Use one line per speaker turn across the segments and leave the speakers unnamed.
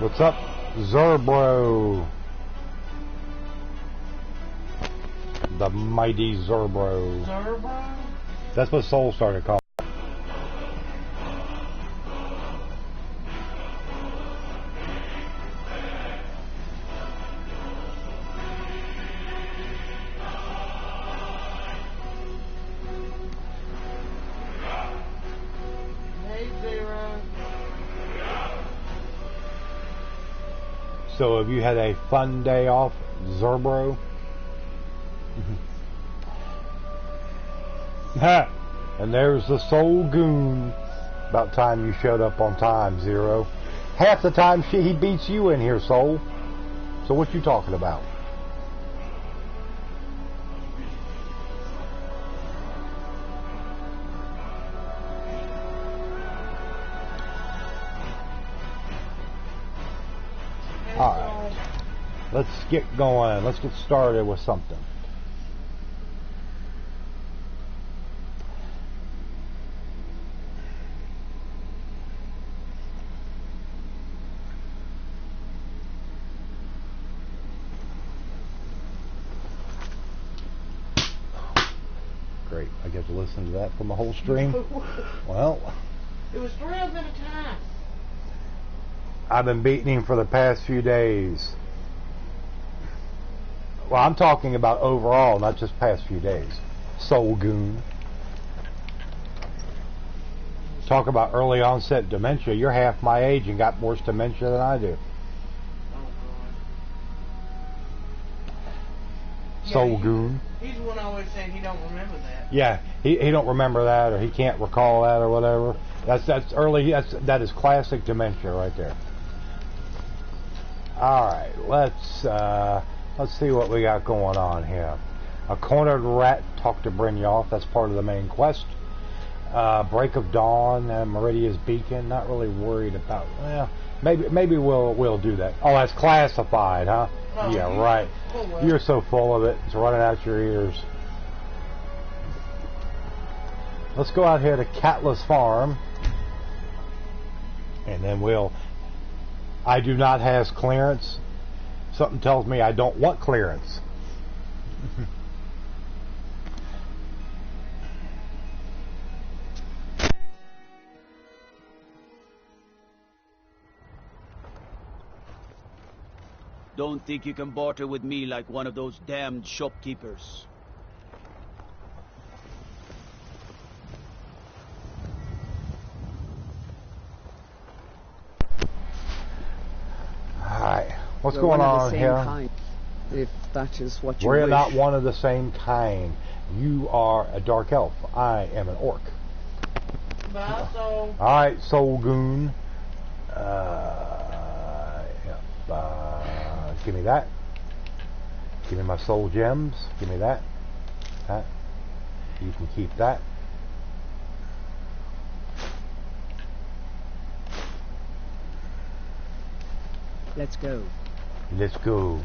What's up, Zerbro? The mighty Zerbro.
Zerbro?
That's what Soul started calling. So have you had a fun day off, Zerbro? And there's the Soul Goon. About time you showed up on time, Zero. Half the time he beats you in here, Soul. So what you talking about? Alright, let's get going. Let's get started with something. Great, I get to listen to that from the whole stream. Well,
it was 3 of them at a time.
I've been beating him for the past few days. Well, I'm talking about overall, not just past few days. Soul Goon. Talk about early onset dementia. You're half my age and got worse dementia than I do.
Yeah,
Soul Goon.
He's the one always saying he don't remember that.
Yeah, he don't remember that, or he can't recall that, or whatever. That's early. That is classic dementia right there. All right, let's see what we got going on here. A cornered rat talked to Brynjolf. That's part of the main quest. Break of dawn, Meridia's beacon. Not really worried about. Well, maybe we'll do that. Oh, that's classified, huh?
Oh,
yeah, right.
Oh, well.
You're so full of it. It's running out your ears. Let's go out here to Catless Farm, and then I do not have clearance. Something tells me I don't want clearance.
Don't think you can barter with me like one of those damned shopkeepers.
Alright, what's
We're
going
one of
on
the same
here?
kind, if that is what you
We're
wish.
not one of the same kind. You are a dark elf. I am an orc.
Bye, Soul.
Alright, Soul Goon. Give me that. Give me my soul gems. Give me that. That. You can keep that.
Let's go.
Let's go.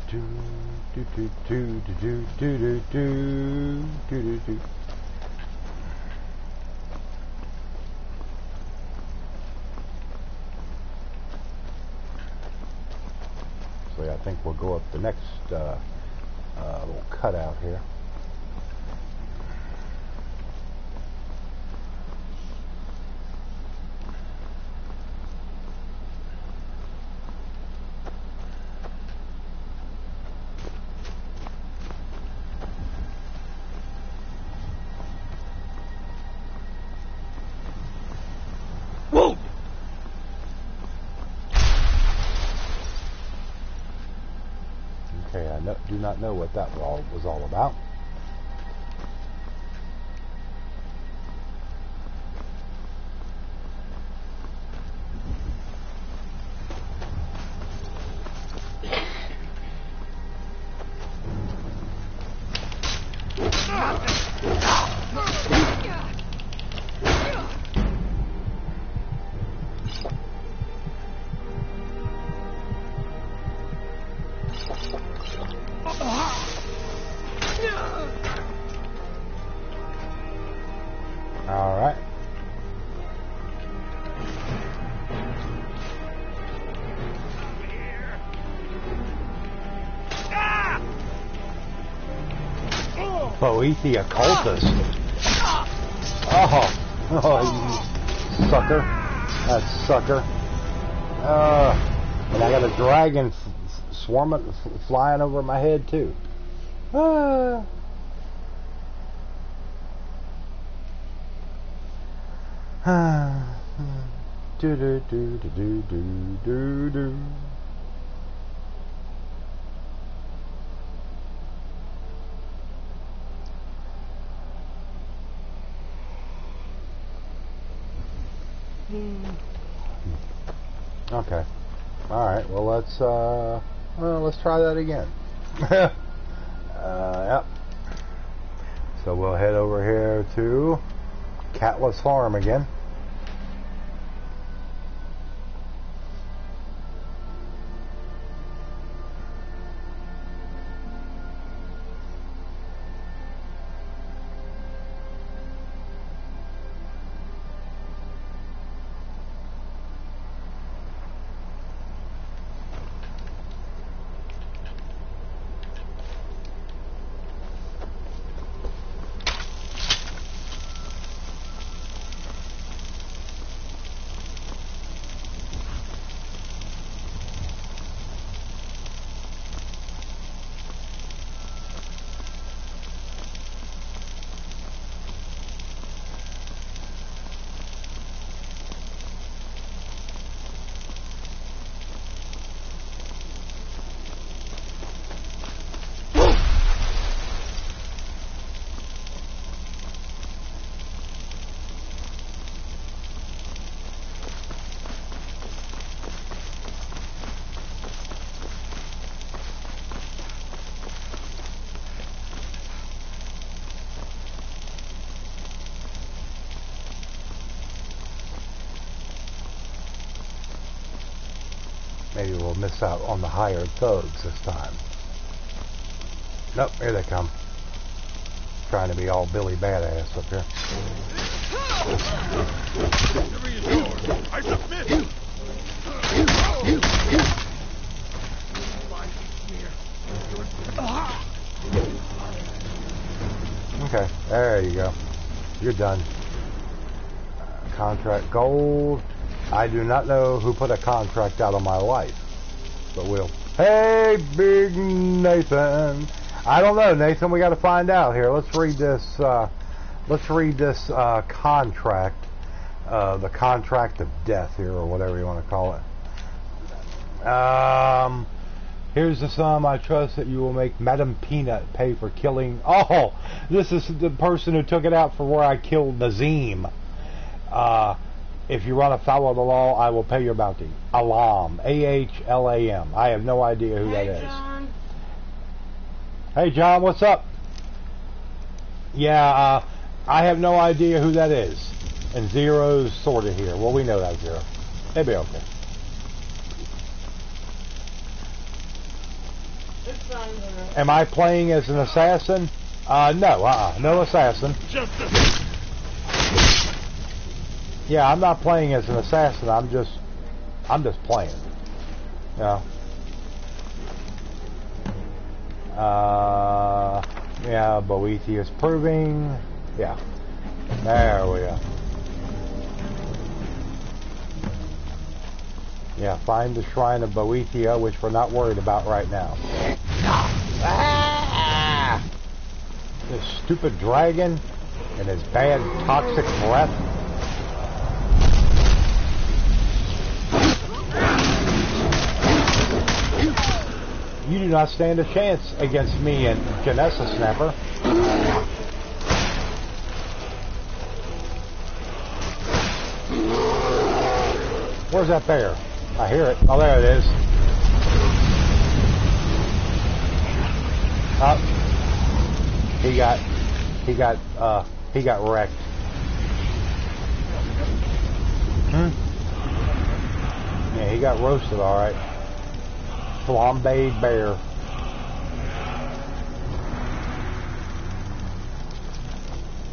So yeah, I think we'll go up the next little cutout here. Okay, Do not know what that was all about. All right. Boethi occultist. Oh, you sucker. That sucker. And I got a dragon swarming, flying over my head too. Do do do do do do do do. Okay. All right. Well, let's try that again. Yep. So we'll head over here to Catless Farm again. Maybe we'll miss out on the hired thugs this time. Nope, here they come. Trying to be all Billy Badass up here.
I submit.
Okay, there you go. You're done. Contract gold. I do not know who put a contract out on my life, but we'll. Hey, Big Nathan. I don't know, Nathan. We got to find out here. Let's read this. Let's read this contract. The contract of death here, or whatever you want to call it. Here's the sum. I trust that you will make Madam Peanut pay for killing. Oh, this is the person who took it out for where I killed Nazim. If you run afoul of the law, I will pay your bounty. Alam. A-H-L-A-M. I have no idea who that is.
John.
Hey, John, what's up? Yeah, I have no idea who that is. And Zero's sort of here. Well, we know that, Zero. They'll be okay.
It's not gonna-
Am I playing as an assassin? No, no assassin.
Justice.
Yeah, I'm not playing as an assassin. I'm just playing. Yeah. Yeah, Boethi is proving. Yeah. There we go. Yeah, find the shrine of Boethia, which we're not worried about right now. Ah! This stupid dragon and his bad toxic breath. You do not stand a chance against me and Janessa Snapper. Where's that bear? I hear it. Oh, there it is. Oh, he got wrecked. Yeah, he got roasted, all right. Flambéed bear.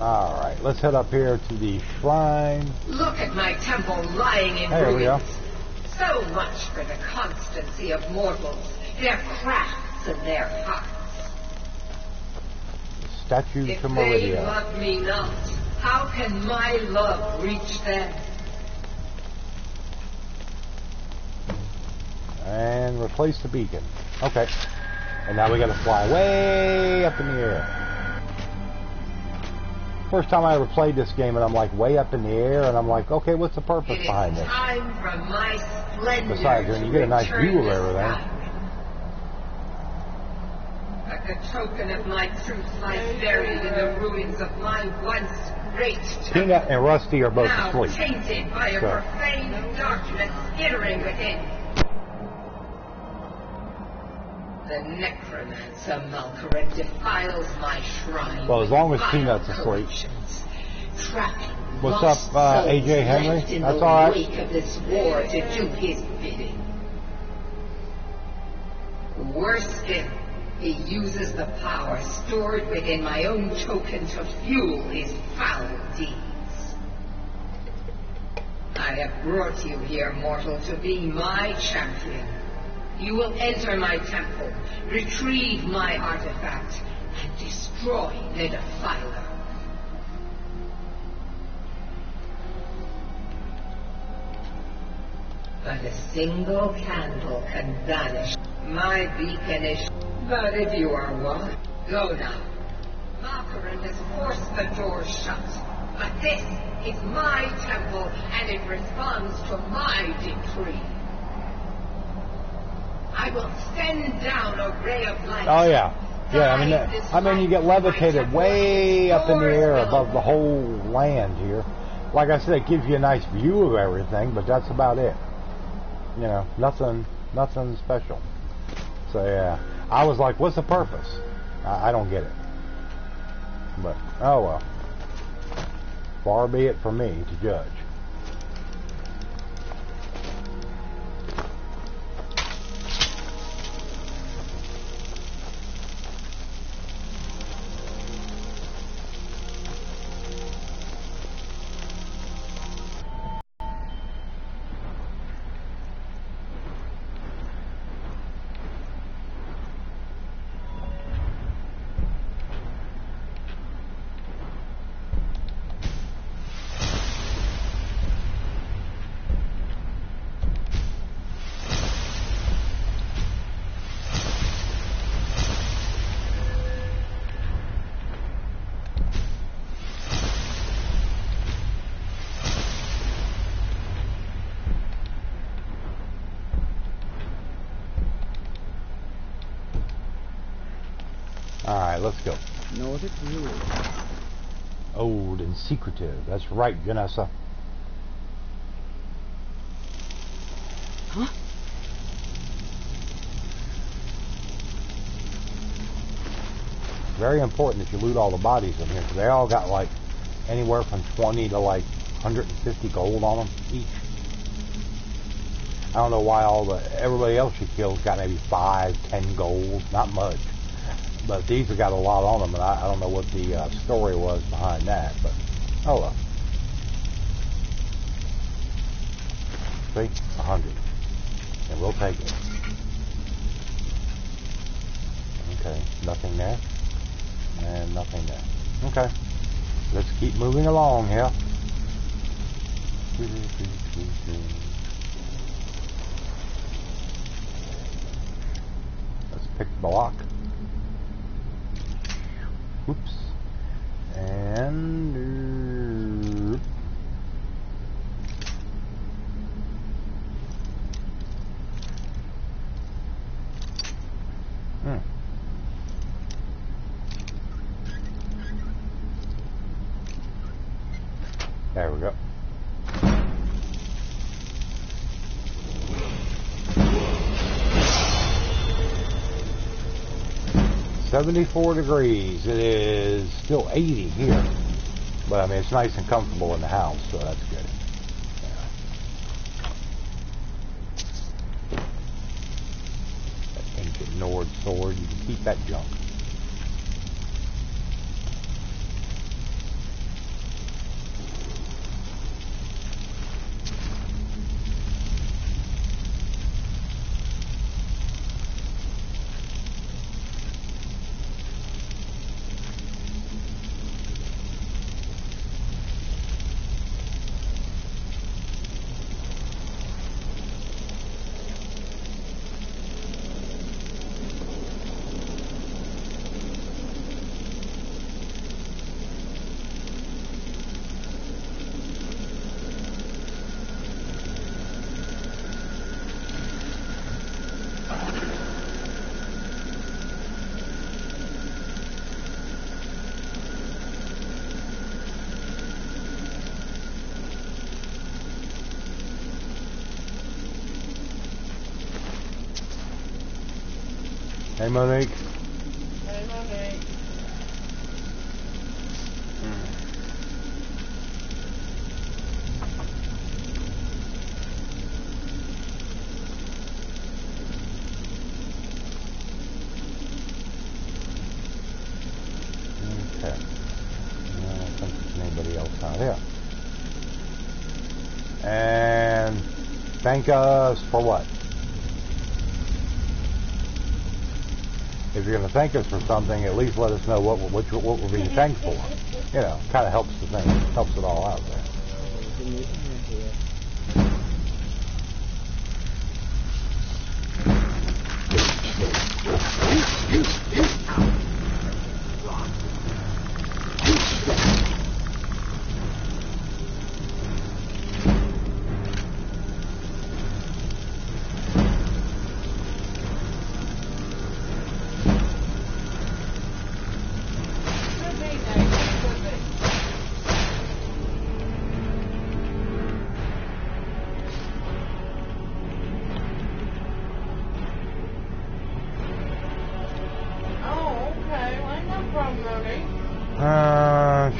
All right, let's head up here to the shrine.
Look at my temple lying in
There we go.
ruins. So much for the constancy of mortals, their crafts and their hearts.
Statue
If
to
they
Meridia.
love me not, how can my love reach them?
And replace the beacon. Okay. And now we gotta fly way up in the air. First time I ever played this game and I'm like way up in the air and I'm like, okay, what's the purpose
It is
behind this?
time for my splendor.
Besides, when you get a nice
to
view of
return
everything.
this time. Like a token of my truth lies buried in the ruins of my once great temple.
Peanut and Rusty are both
Now
asleep.
tainted by a
So.
profane darkness skittering within. The necromancer Malkaran defiles my shrine.
Well, as long as
with
Peanut's
vile
asleep.
corruptions, trapping
What's
lost
up,
souls
AJ Henry?
left in
That's
the
all right.
wake of this war to do his bidding. Worse still, he uses the power stored within my own token to fuel his foul deeds. I have brought you here, mortal, to be my champion. You will enter my temple, retrieve my artifact, and destroy the defiler. But a single candle can vanish. My beacon is... But if you are one, go now. Malkaran has forced the door shut. But this is my temple, and it responds to my decree. I will send down a ray of light.
Oh yeah. Yeah, I mean you get levitated way up in the air above the whole land here. Like I said, it gives you a nice view of everything, but that's about it. You know, nothing special. So yeah, I was like, what's the purpose? I don't get it. But, oh well. Far be it from me to judge. Alright, let's go.
Nordic rule.
Old and secretive. That's right, Janessa.
Huh?
Very important that you loot all the bodies in here, because they all got like anywhere from 20 to like 150 gold on them each. I don't know why everybody else you killed got maybe 5, 10 gold, not much. But these have got a lot on them, and I don't know what the story was behind that, but oh well. See? 100. And we'll take it. Okay, nothing there. And nothing there. Okay. Let's keep moving along here. Let's pick the lock. Oops. And There we go. $74 degrees. It is still 80 here, but I mean it's nice and comfortable in the house, so that's good. Yeah. That ancient Nord sword, you can keep that junk. Hey, Monique.
Hey, Monique.
Okay. I don't think there's anybody else out here. And thank us for what? If you're going to thank us for something, at least let us know what we're being thanked for. You know, kind of helps the thing, helps it all out there.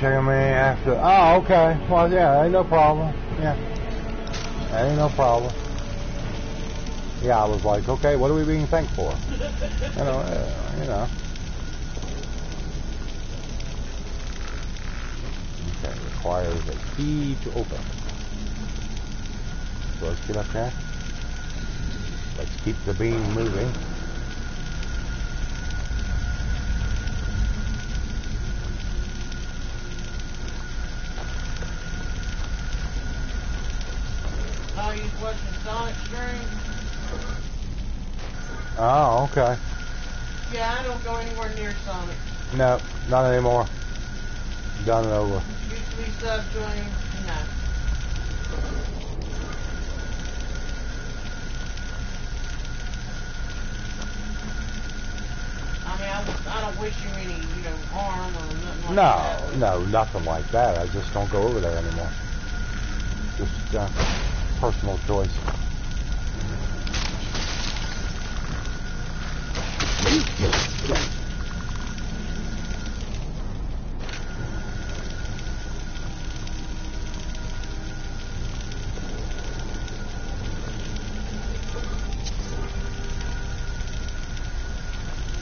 Checking me after. Oh, okay. Well, yeah, ain't no problem. Yeah, ain't no problem. Yeah, I was like, okay, what are we being thanked for? You know. Okay, requires a key to open. So let's get up there. Let's keep the beam moving.
You watching Sonic stream?
Oh, okay.
Yeah, I don't go anywhere near Sonic.
No, not anymore. Done and over.
Used to be sub to him. No. I mean, I don't wish you any, harm or nothing like that.
No, nothing like that. I just don't go over there anymore. Just, personal choice.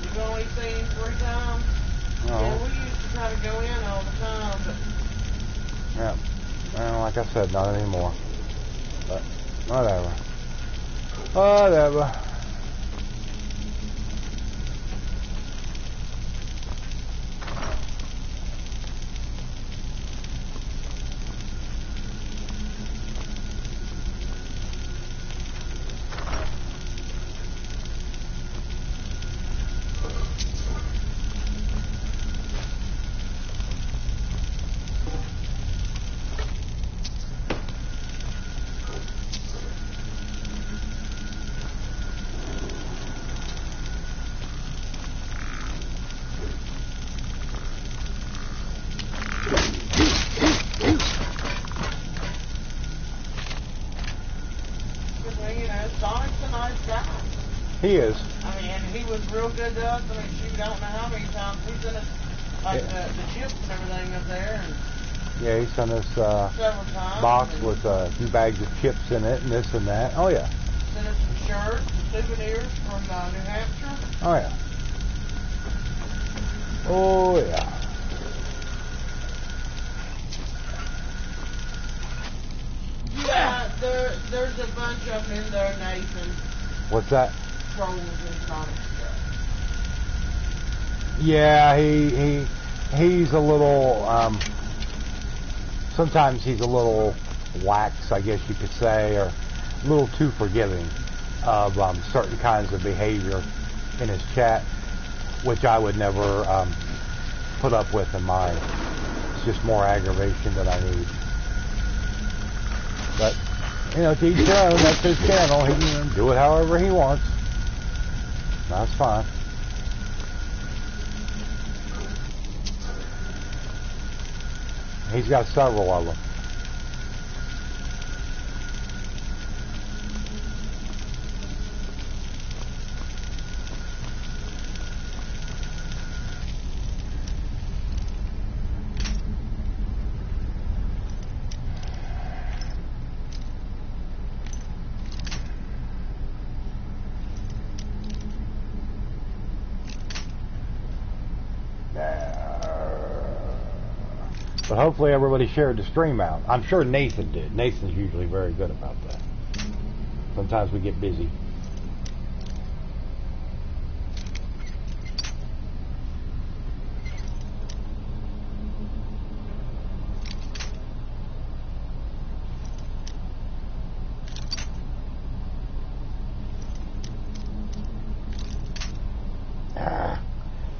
You've only seen him 3 times?
Oh.
Yeah, we used to try to go in all the time, but...
Yeah. Well, like I said, not anymore. But, whatever. Whatever. He is.
I mean, and he was real good to us. I mean, shoot, I don't know how many times he's in us, like the chips and everything up there. And
Yeah, he sent us
several times.
box with a few bags of chips in it and this and that. Oh yeah.
Sent us some shirts and souvenirs from New Hampshire.
Oh yeah. Oh yeah.
Yeah, there's a bunch of them in there, Nathan.
What's that?
Trolls and Sonic stuff.
Yeah, he's a little sometimes he's a little lax, I guess you could say, or a little too forgiving of certain kinds of behavior in his chat, which I would never put up with in mine. It's just more aggravation than I need. But, you know, to each their own, that's his channel. He can do it however he wants. That's fine. He's got several of them. But hopefully everybody shared the stream out. I'm sure Nathan did. Nathan's usually very good about that. Sometimes we get busy.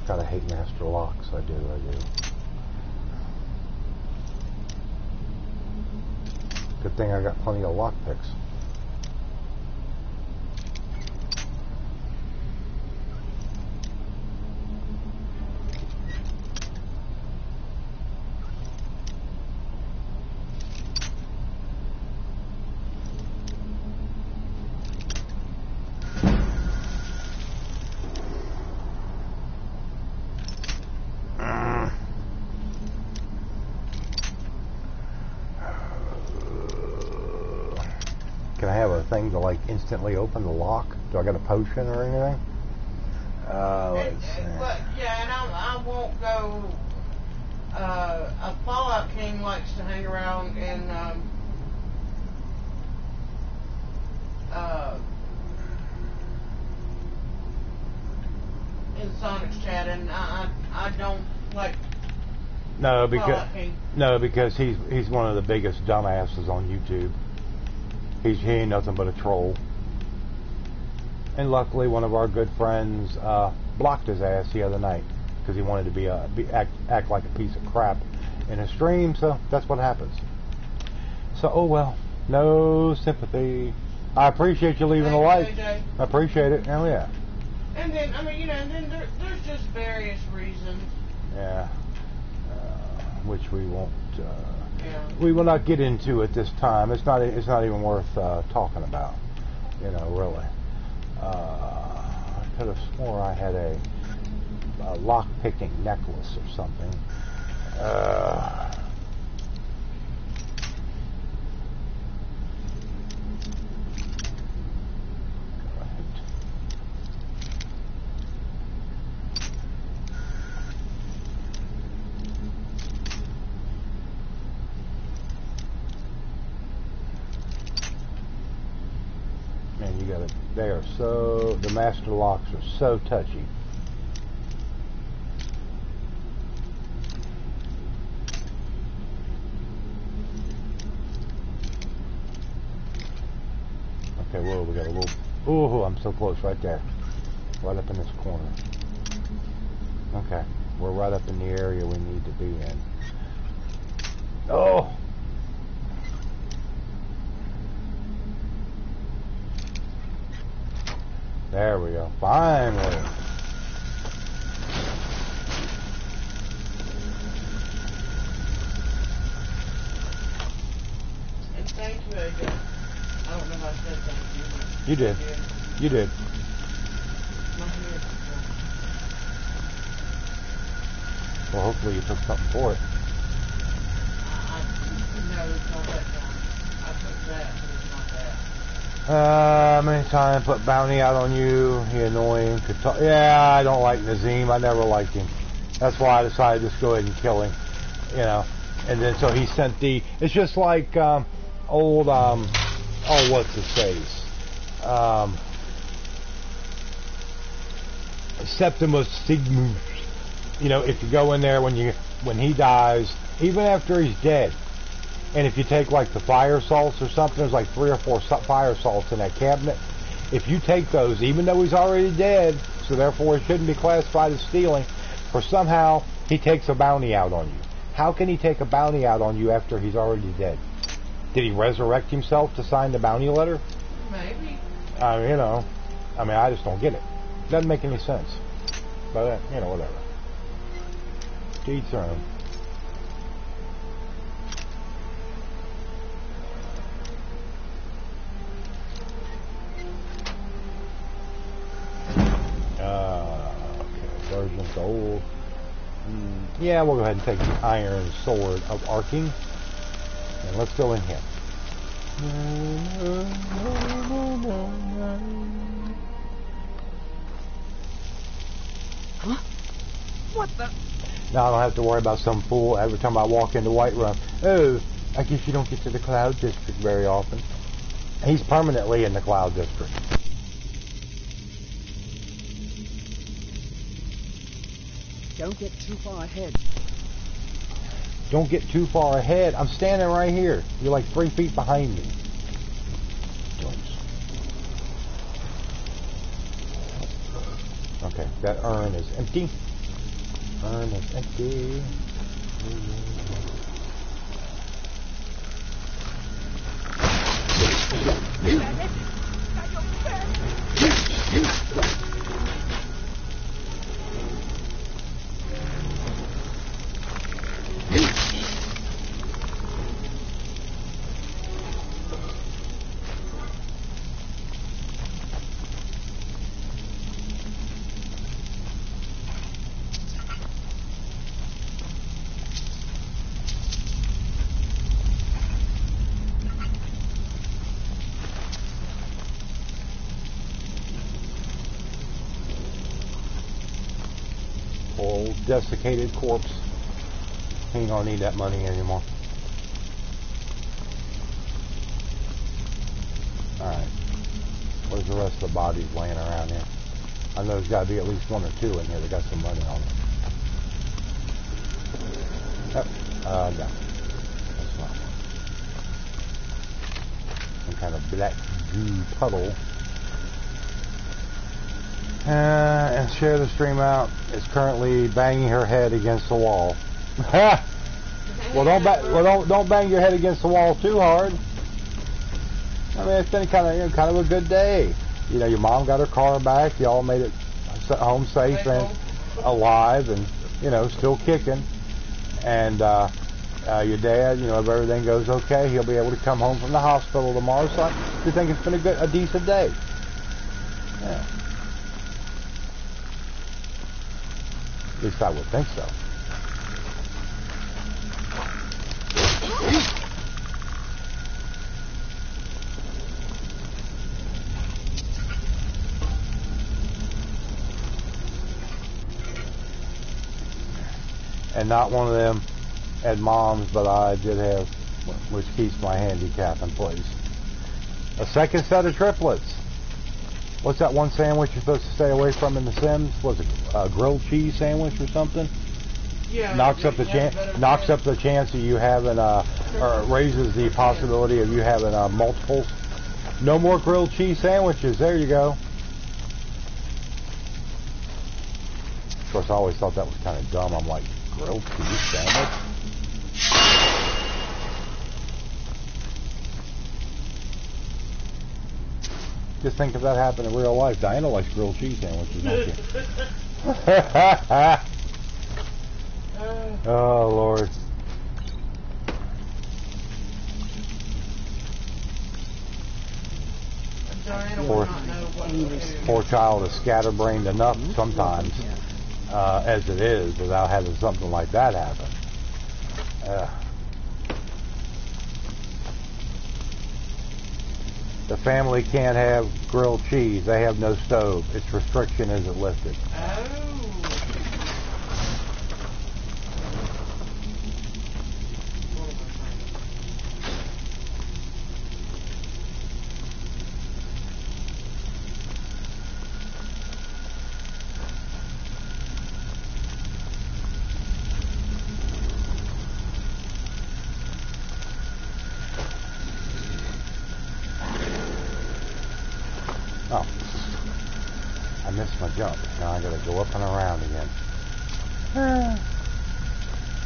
Gotta hate master locks. I do. Good thing I got plenty of lock picks. Can I have a thing to like instantly open the lock? Do I got a potion or anything? Let's see.
But yeah, and I won't go. A Fallout King likes to hang around in Sonic's chat, and I don't like.
No, because he's one of the biggest dumbasses on YouTube. He ain't nothing but a troll. And luckily, one of our good friends blocked his ass the other night because he wanted to act like a piece of crap in a stream. So that's what happens. So oh well, no sympathy. I appreciate you leaving a like. I appreciate it. Oh yeah.
And then and then there's just various reasons.
Yeah. Which we won't. We will not get into at this time. It's not even worth talking about. You know, really. I could have swore I had a lock-picking necklace or something. Man, you gotta. They are so. The master locks are so touchy. Okay, whoa, we got a little. Oh, I'm so close right there. Right up in this corner. Okay, we're right up in the area we need to be in. Oh! There we go. Finally.
And thank you, AJ. I don't know if I said thank you.
You did. You did. Well, hopefully you took something for it.
No, it's not that one. I took that, but it's not that.
Many times put bounty out on you. He annoying. Could talk. Yeah, I don't like Nazim. I never liked him. That's why I decided to just go ahead and kill him. You know. And then so he sent the. It's just like old. Oh, what's his face? Septimus Sigmus. You know, if you go in there when he dies, even after he's dead. And if you take like the fire salts or something, there's like 3 or 4 fire salts in that cabinet. If you take those, even though he's already dead, so therefore it shouldn't be classified as stealing, for somehow he takes a bounty out on you. How can he take a bounty out on you after he's already dead? Did he resurrect himself to sign the bounty letter?
Maybe.
You know, I mean, I just don't get it. Doesn't make any sense. But, you know, whatever. To each their own. Okay, Virgin Gold. Yeah, we'll go ahead and take the Iron Sword of Arcing. And let's go in here.
Huh? What the?
Now I don't have to worry about some fool every time I walk into Whiterun. Oh, I guess you don't get to the Cloud District very often. He's permanently in the Cloud District.
Don't get too far ahead.
Don't get too far ahead. I'm standing right here. You're like 3 feet behind me. Okay, that urn is empty. Urn is empty. Old desiccated corpse. He ain't gonna need that money anymore. Alright. Where's the rest of the bodies laying around here? I know there's gotta be at least 1 or 2 in here that got some money on them. Oh, no. That's not one. Some kind of black goo puddle. And share the stream out. Is currently banging her head against the wall. Well, don't bang your head against the wall too hard. I mean, it's been kind of a good day. You know, your mom got her car back. Y'all made it home safe and alive, and you know, still kicking. And your dad, you know, if everything goes okay, he'll be able to come home from the hospital tomorrow. So you think it's been a decent day? Yeah. At least I would think so. And not one of them had moms, but I did have, which keeps my handicap in place. A second set of triplets. What's that one sandwich you're supposed to stay away from in The Sims? Was it a grilled cheese sandwich or something?
Yeah.
Knocks up the chance of you having or raises the possibility of you having multiples. No more grilled cheese sandwiches. There you go. Of course, I always thought that was kind of dumb. I'm like, grilled cheese sandwich? Just think if that happened in real life. Diana likes grilled cheese sandwiches, don't you? Oh, Lord. Poor child is scatterbrained enough sometimes as it is without having something like that happen. The family can't have grilled cheese. They have no stove. Its restriction isn't lifted.
Oh.
Oh, I missed my jump. Now I gotta go up and around again.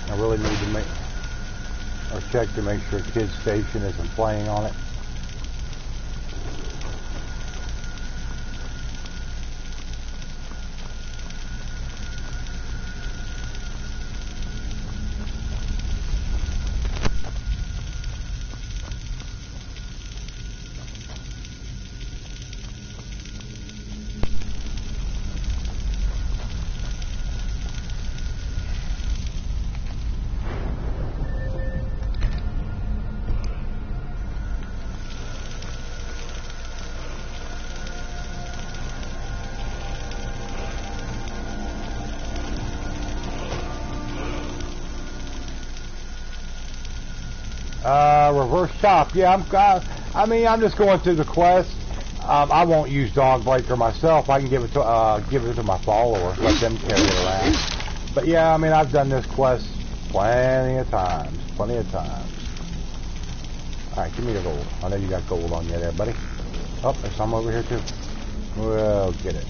I really need to check to make sure Kid Station isn't playing on it. Reverse chop. Yeah, I'm just going through the quest. I won't use Dogbreaker myself. I can give it to my follower, let them carry it around. But yeah, I mean, I've done this quest plenty of times. All right, give me the gold. I know you got gold on you there, buddy. Oh, there's some over here too. Well, get it.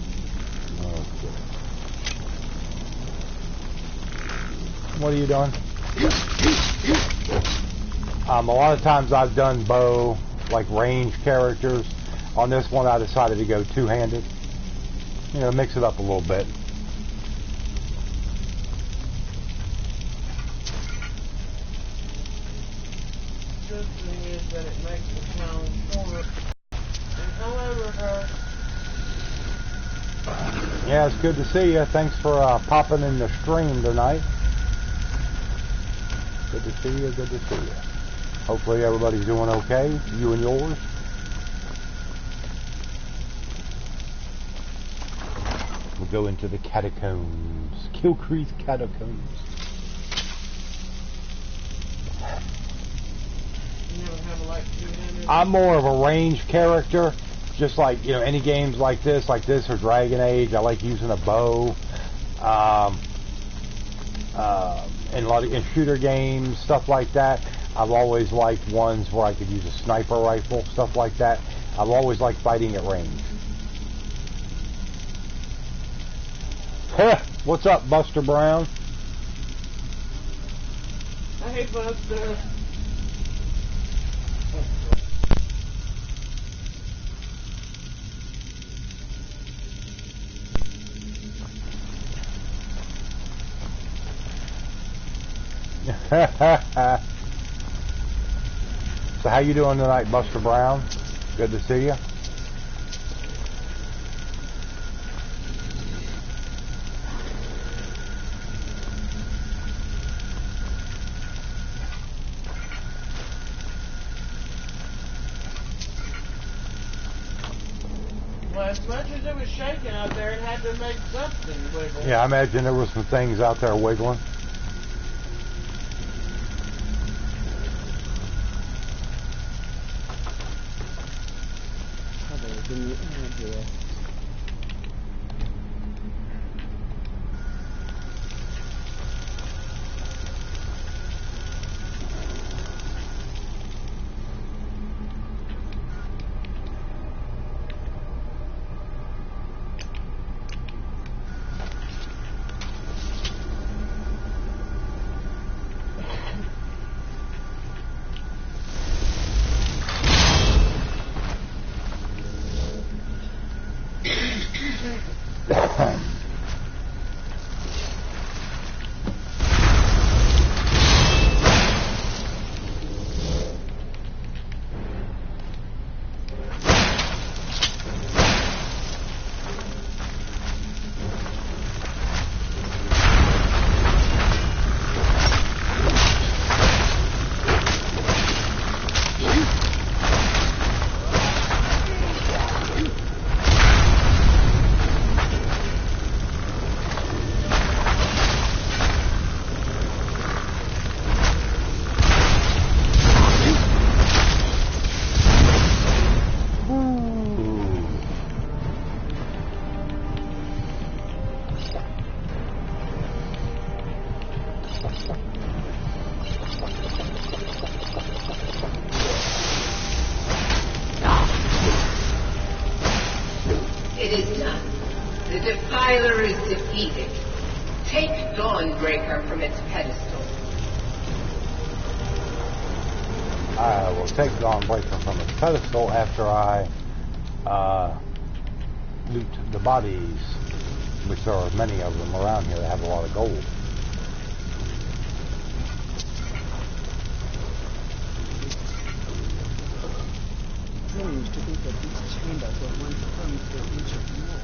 What are you doing? A lot of times I've done bow, like range characters. On this one I decided to go two-handed. You know, mix it up a little bit.
Good thing is that it makes the sound shorter. And however,
Yeah, it's good to see you. Thanks for popping in the stream tonight. Good to see you, good to see you. Hopefully everybody's doing okay, you and yours. We'll go into the catacombs. Kilcrease catacombs.
you never have a like two-handed.
I'm more of a ranged character. Just like, you know, any games like this or Dragon Age, I like using a bow. And a lot of shooter games, stuff like that. I've always liked ones where I could use a sniper rifle, stuff like that. I've always liked fighting at range. What's up, Buster Brown?
Hey, Buster.
So how you doing tonight, Buster Brown? Good to see you.
Well, as much as it was shaking out there, it had to make something wiggle.
Yeah, I imagine there were some things out there wiggling.
Defiler is defeated. Take Dawnbreaker from its pedestal.
I will take Dawnbreaker from its pedestal after I loot the bodies, which there are many of them around here that have a lot of gold.
Strange to think that these chambers were once hung to the ancient wall.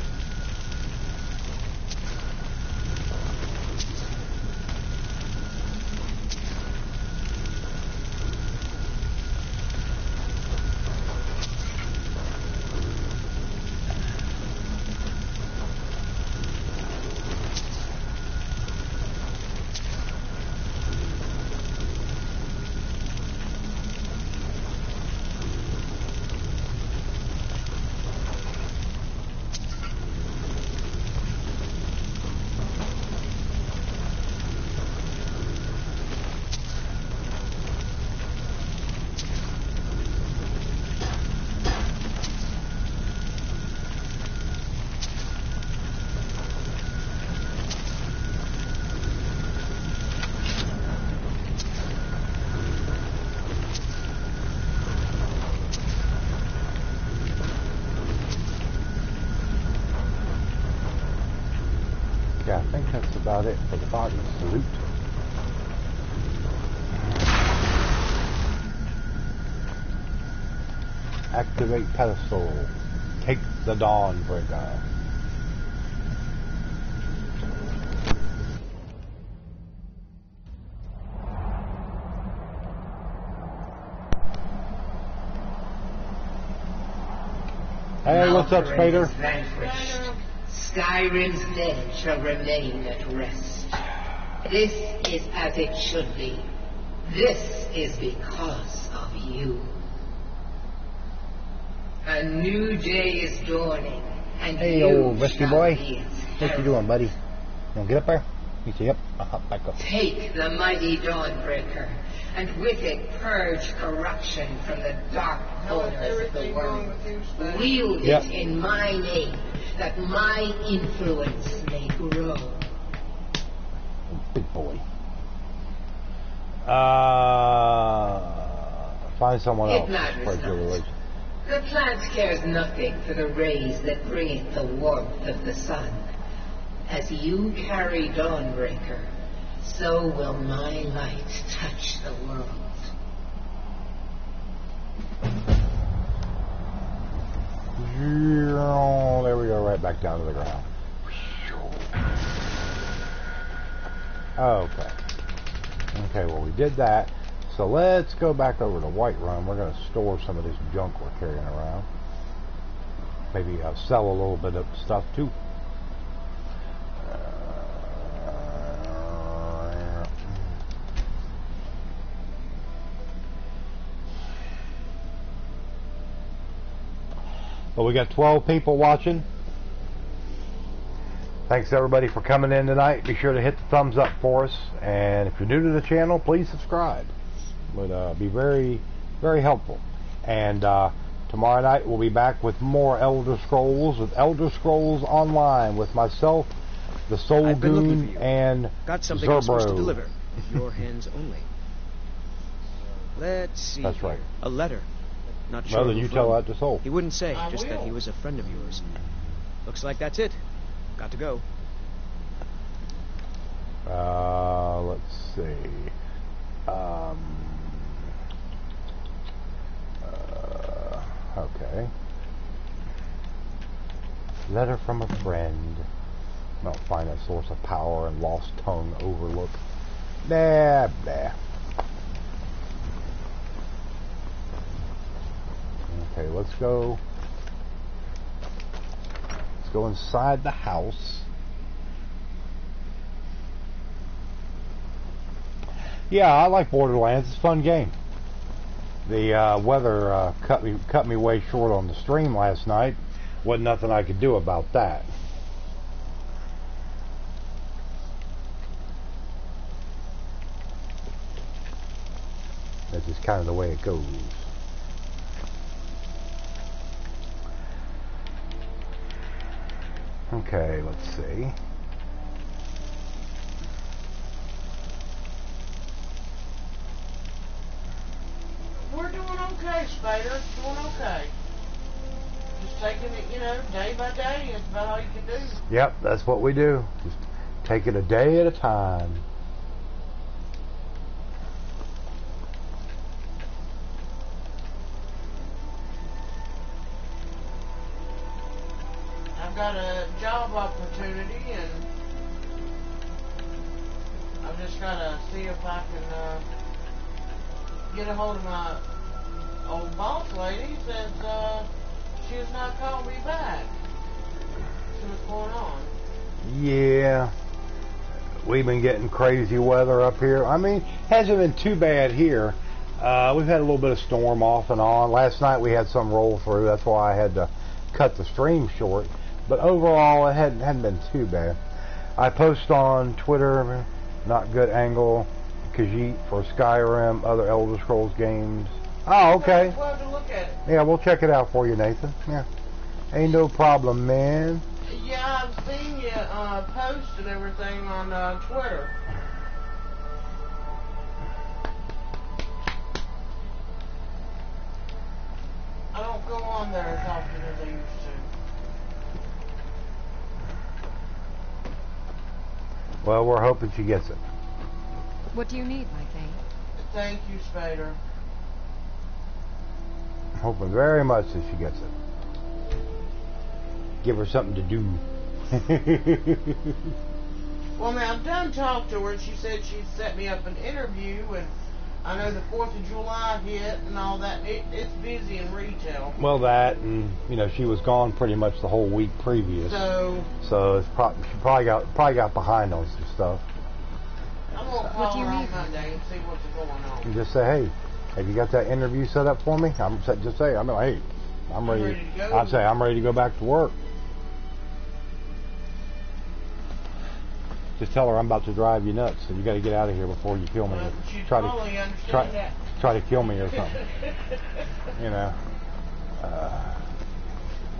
Yeah, I think that's about it for the bodies to loot. Activate pedestal. Take the Dawnbreaker. Hey, what's up, Spader?
Skyrim's dead shall remain at rest. This is as it should be. This is because of you. A new day is dawning, and
Hey,
you
old rescue
shall
boy.
be its
What you
herald.
doing, buddy? You wanna get up there? You say, yep, I'll hop back up.
Take the mighty Dawnbreaker, and with it purge corruption from the dark corners of the
everything wrong
world.
with you, Spanish?
Wield
Yep.
it in my name, that my influence may grow.
Big boy. Find someone
It
else.
matters
Spread your
not.
religion.
The plant cares nothing for the rays that bring it the warmth of the sun. As you carry Dawnbreaker, so will my light touch the world.
There we go, right back down to the ground. Okay. Okay, well we did that. So let's go back over to Whiterun. We're going to store some of this junk we're carrying around. Maybe sell a little bit of stuff too. Well, we got 12 people watching. Thanks everybody for coming in tonight. Be sure to hit the thumbs up for us. And if you're new to the channel, please subscribe. Would be very, very helpful. And tomorrow night we'll be back with more Elder Scrolls, with Elder Scrolls Online, with myself, the Soul
I've been looking for
Goon,
you.
and
Got something I'm supposed to
Zerbro.
deliver. With your hands only. Let's see.
That's
here.
right.
A letter. Not sure
Well, then
who
you
from.
tell that to Soul.
He wouldn't say,
I
just that
will.
he was a friend of yours. Looks like that's it. Got to go.
Let's see. Okay. Letter from a friend. Don't find a source of power and lost tongue overlook. Nah, nah. Okay, let's go. Let's go inside the house. Yeah, I like Borderlands. It's a fun game. The weather cut me way short on the stream last night. Wasn't nothing I could do about that. That's just kind of the way it goes. Okay, let's see.
We're doing okay, Spader. Doing okay. Just taking it, you know, day by day. That's about all you can do.
Yep, that's what we do. Just take it a day at a time.
I've got a job opportunity, and I've just got to see if I can get a hold of my old boss lady since she has not called me back. See what's going on.
Yeah, we've been getting crazy weather up here. I mean, hasn't been too bad here. We've had a little bit of storm off and on. Last night we had some roll through. That's why I had to cut the stream short. But overall, it hadn't been too bad. I post on Twitter, not good angle, Khajiit for Skyrim, other Elder Scrolls games. Oh, okay.
I'd love to look at it.
Yeah, we'll check it out for you, Nathan. Yeah, ain't no problem, man.
Yeah, I've seen you post and everything on Twitter. I don't go on there as often as I used to.
Well, we're hoping she gets it.
What do you need, my thing?
Thank you, Spader.
I'm hoping very much that she gets it. Give her something to do.
Well, now, I've done talk to her, and she said she'd set me up an interview, and I know the 4th of July hit and all that. It's busy in retail.
Well, that, and, you know, she was gone pretty much the whole week previous.
So
it's she probably got behind on some stuff.
I'm going to call her on Monday and see what's going on.
You just say, hey, have you got that interview set up for me? I'm like, hey, I'm ready
to go.
I'd say I'm ready to go back to work. Just tell her I'm about to drive you nuts, so you got to get out of here before you kill me.
Well, she'd
try
totally understand that.
Try to kill me or something. You know.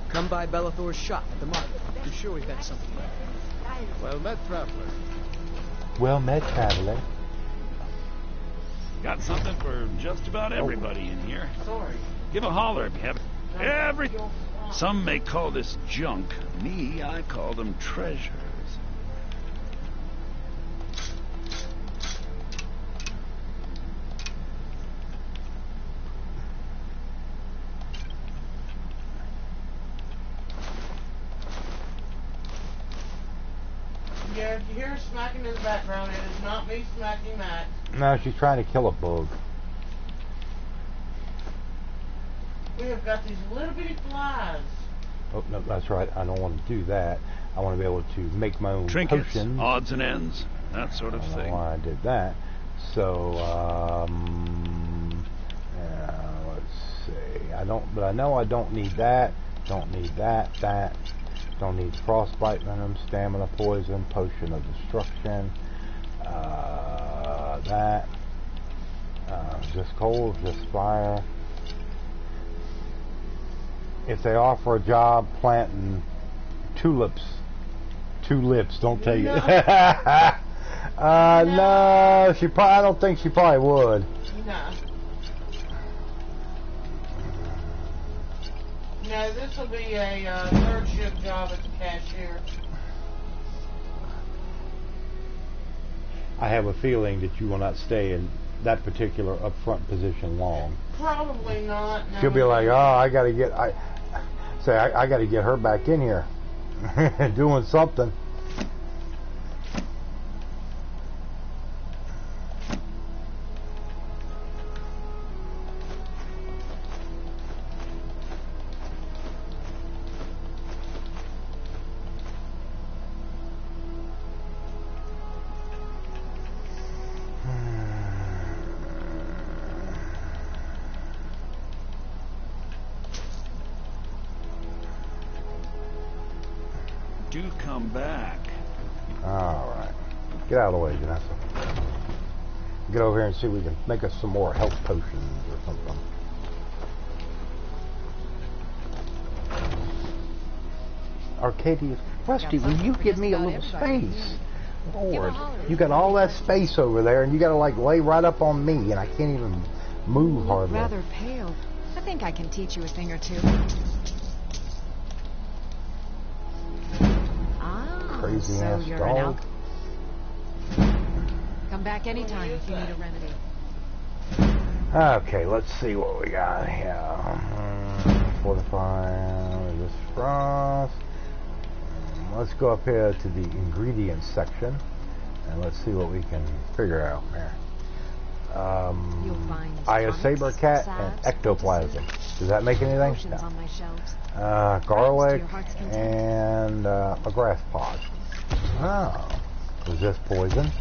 Come by Bellathor's shop at the market. I'm sure we've got something there.
Well met, traveler.
Well met, traveler.
Got something for just about everybody in here.
Sorry.
Give a holler if you have everything. Some may call this junk. Me, I call them treasures.
Yeah, if you hear smacking in the background, it is not me smacking Max.
No, she's trying to kill a bug.
We have got these little bitty flies.
Oh, no, that's right. I don't want to do that. I want to be able to make my own
Trinkets,
potions.
odds and ends, that sort of
I don't know
thing.
why I did that. So, let's see. But I know I don't need that. Don't need that. Don't need frostbite venom, stamina poison, potion of destruction. Just coal, just fire. If they offer a job planting tulips, don't take it. No, I don't think she probably would.
No. No, this will be a third shift job at the cashier.
I have a feeling that you will not stay in that particular upfront position long.
Probably not. No.
She'll be like, oh, I gotta get her back in here doing something.
Do come back.
Alright. Get out of the way, Janessa. Get over here and see if we can make us some more health potions or something. Arcadia's Rusty, will you give me a little space? Lord,
holler.
you got all that space over there, and you got to like lay right up on me, and I can't even move hardly.
Rather pale. I think I can teach you a thing or two. Ah,
Crazy
so
ass
you're
dog.
Come back anytime if you need a remedy.
Okay, let's see what we got here. Fortify this frost. Let's go up here to the ingredients section, and let's see what we can figure out here.
You'll find
Saber
tonics,
cat
salves,
and ectoplasm. Does that make anything?
potions on my shelves.
Garlic
your heart's content.
and a grass pod. Oh, resist poison.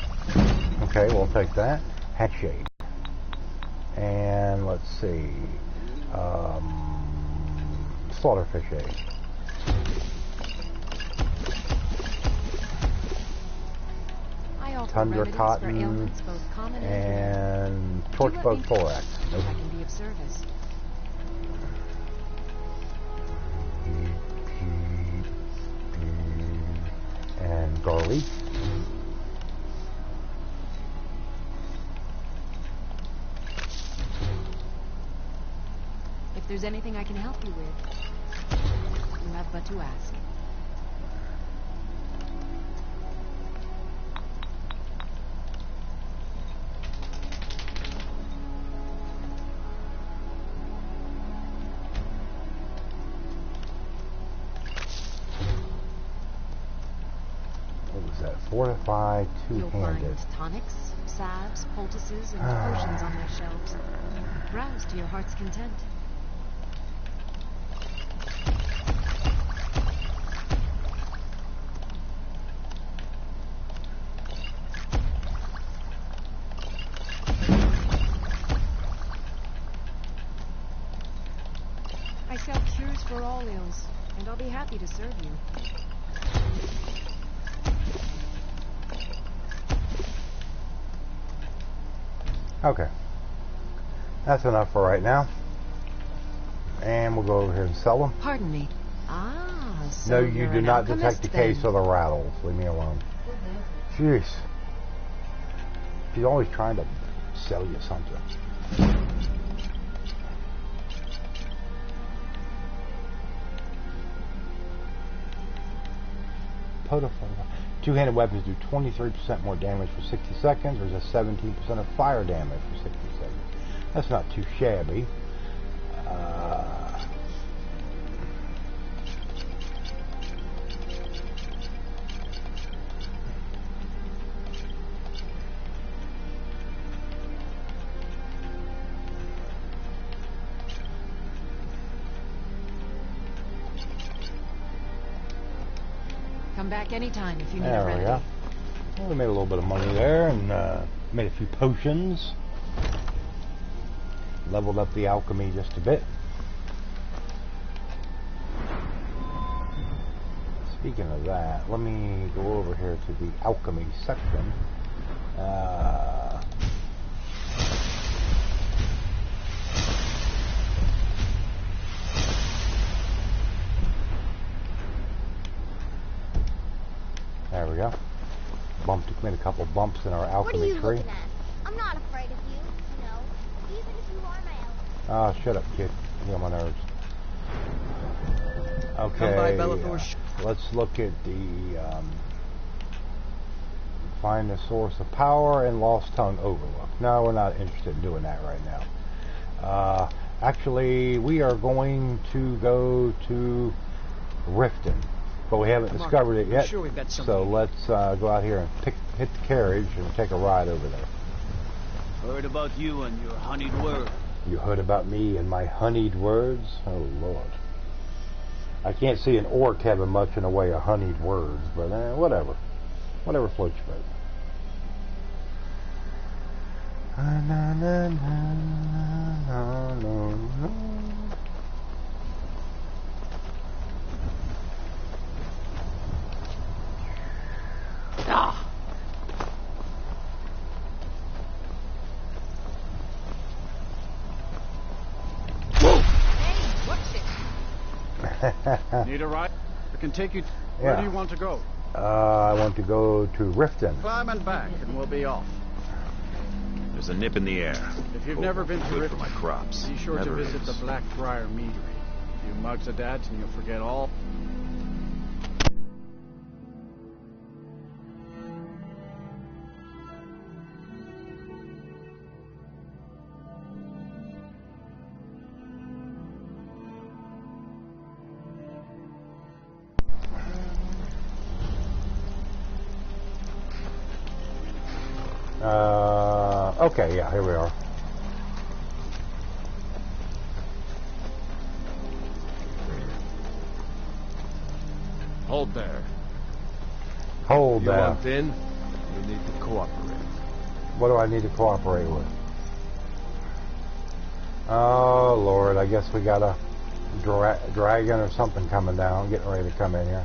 Okay, we'll take that. Hatchade. And let's see. Slaughterfish egg.
I offer
Tundra
remedies for
cotton
ailments both common and
and
rare.
torchbug
You let me know
thorax.
if I can be of service.
And garlic.
If there's anything I can help you with, you have but to ask.
What was that? Fortify
You'll
two-handed.
find tonics, salves, poultices, and potions on my shelves. Browse to your heart's content. I sell cures for all ills, and I'll be happy to serve you.
Okay. That's enough for right now. And we'll go over here and sell them.
Pardon me. Ah, so
No, you
you're
do
an
not detect
alchemist
the case
then.
of the rattles. Leave me alone. Jeez. She's always trying to sell you something. Two-handed weapons do 23% more damage for 60 seconds, or just 17% of fire damage for 60 seconds. That's not too shabby.
Come back anytime if you need a
There we
remedy.
go. Well, we made a little bit of money there, and made a few potions. Leveled up the alchemy just a bit. Speaking of that, let me go over here to the alchemy section. There we go. Made a couple bumps in our
What are
alchemy
you
tree.
looking at? I'm not afraid of you, you know, even if you are my elf.
Oh, shut up, kid. You're on my nerves. Okay.
Come by Bellathor's
let's look at the find the source of power and Lost Tongue Overlook. No, we're not interested in doing that right now. Actually, we are going to go to Riften, but we haven't discovered it yet.
Sure, we've got something.
So let's go out here and hit the carriage and take a ride over there.
Heard about you and your honeyed word.
You heard about me and my honeyed words? Oh, Lord. I can't see an orc having much in the way of honeyed words, but whatever. Whatever floats your boat.
Ah!
Need a ride? I can take you. Where do you want to go?
I want to go to Riften.
Climb and back, and we'll be off.
There's a nip in the air.
If you've never been to
Good
Riften,
for my crops.
be sure to
Never
visit
is.
the Blackfriar Meadery. A few mugs of that, and you'll forget all.
Okay, yeah, here we are.
Hold there.
Hold
You
there.
want in? You need to cooperate.
What do I need to cooperate with? Oh, Lord, I guess we got a dragon or something coming down, getting ready to come in here.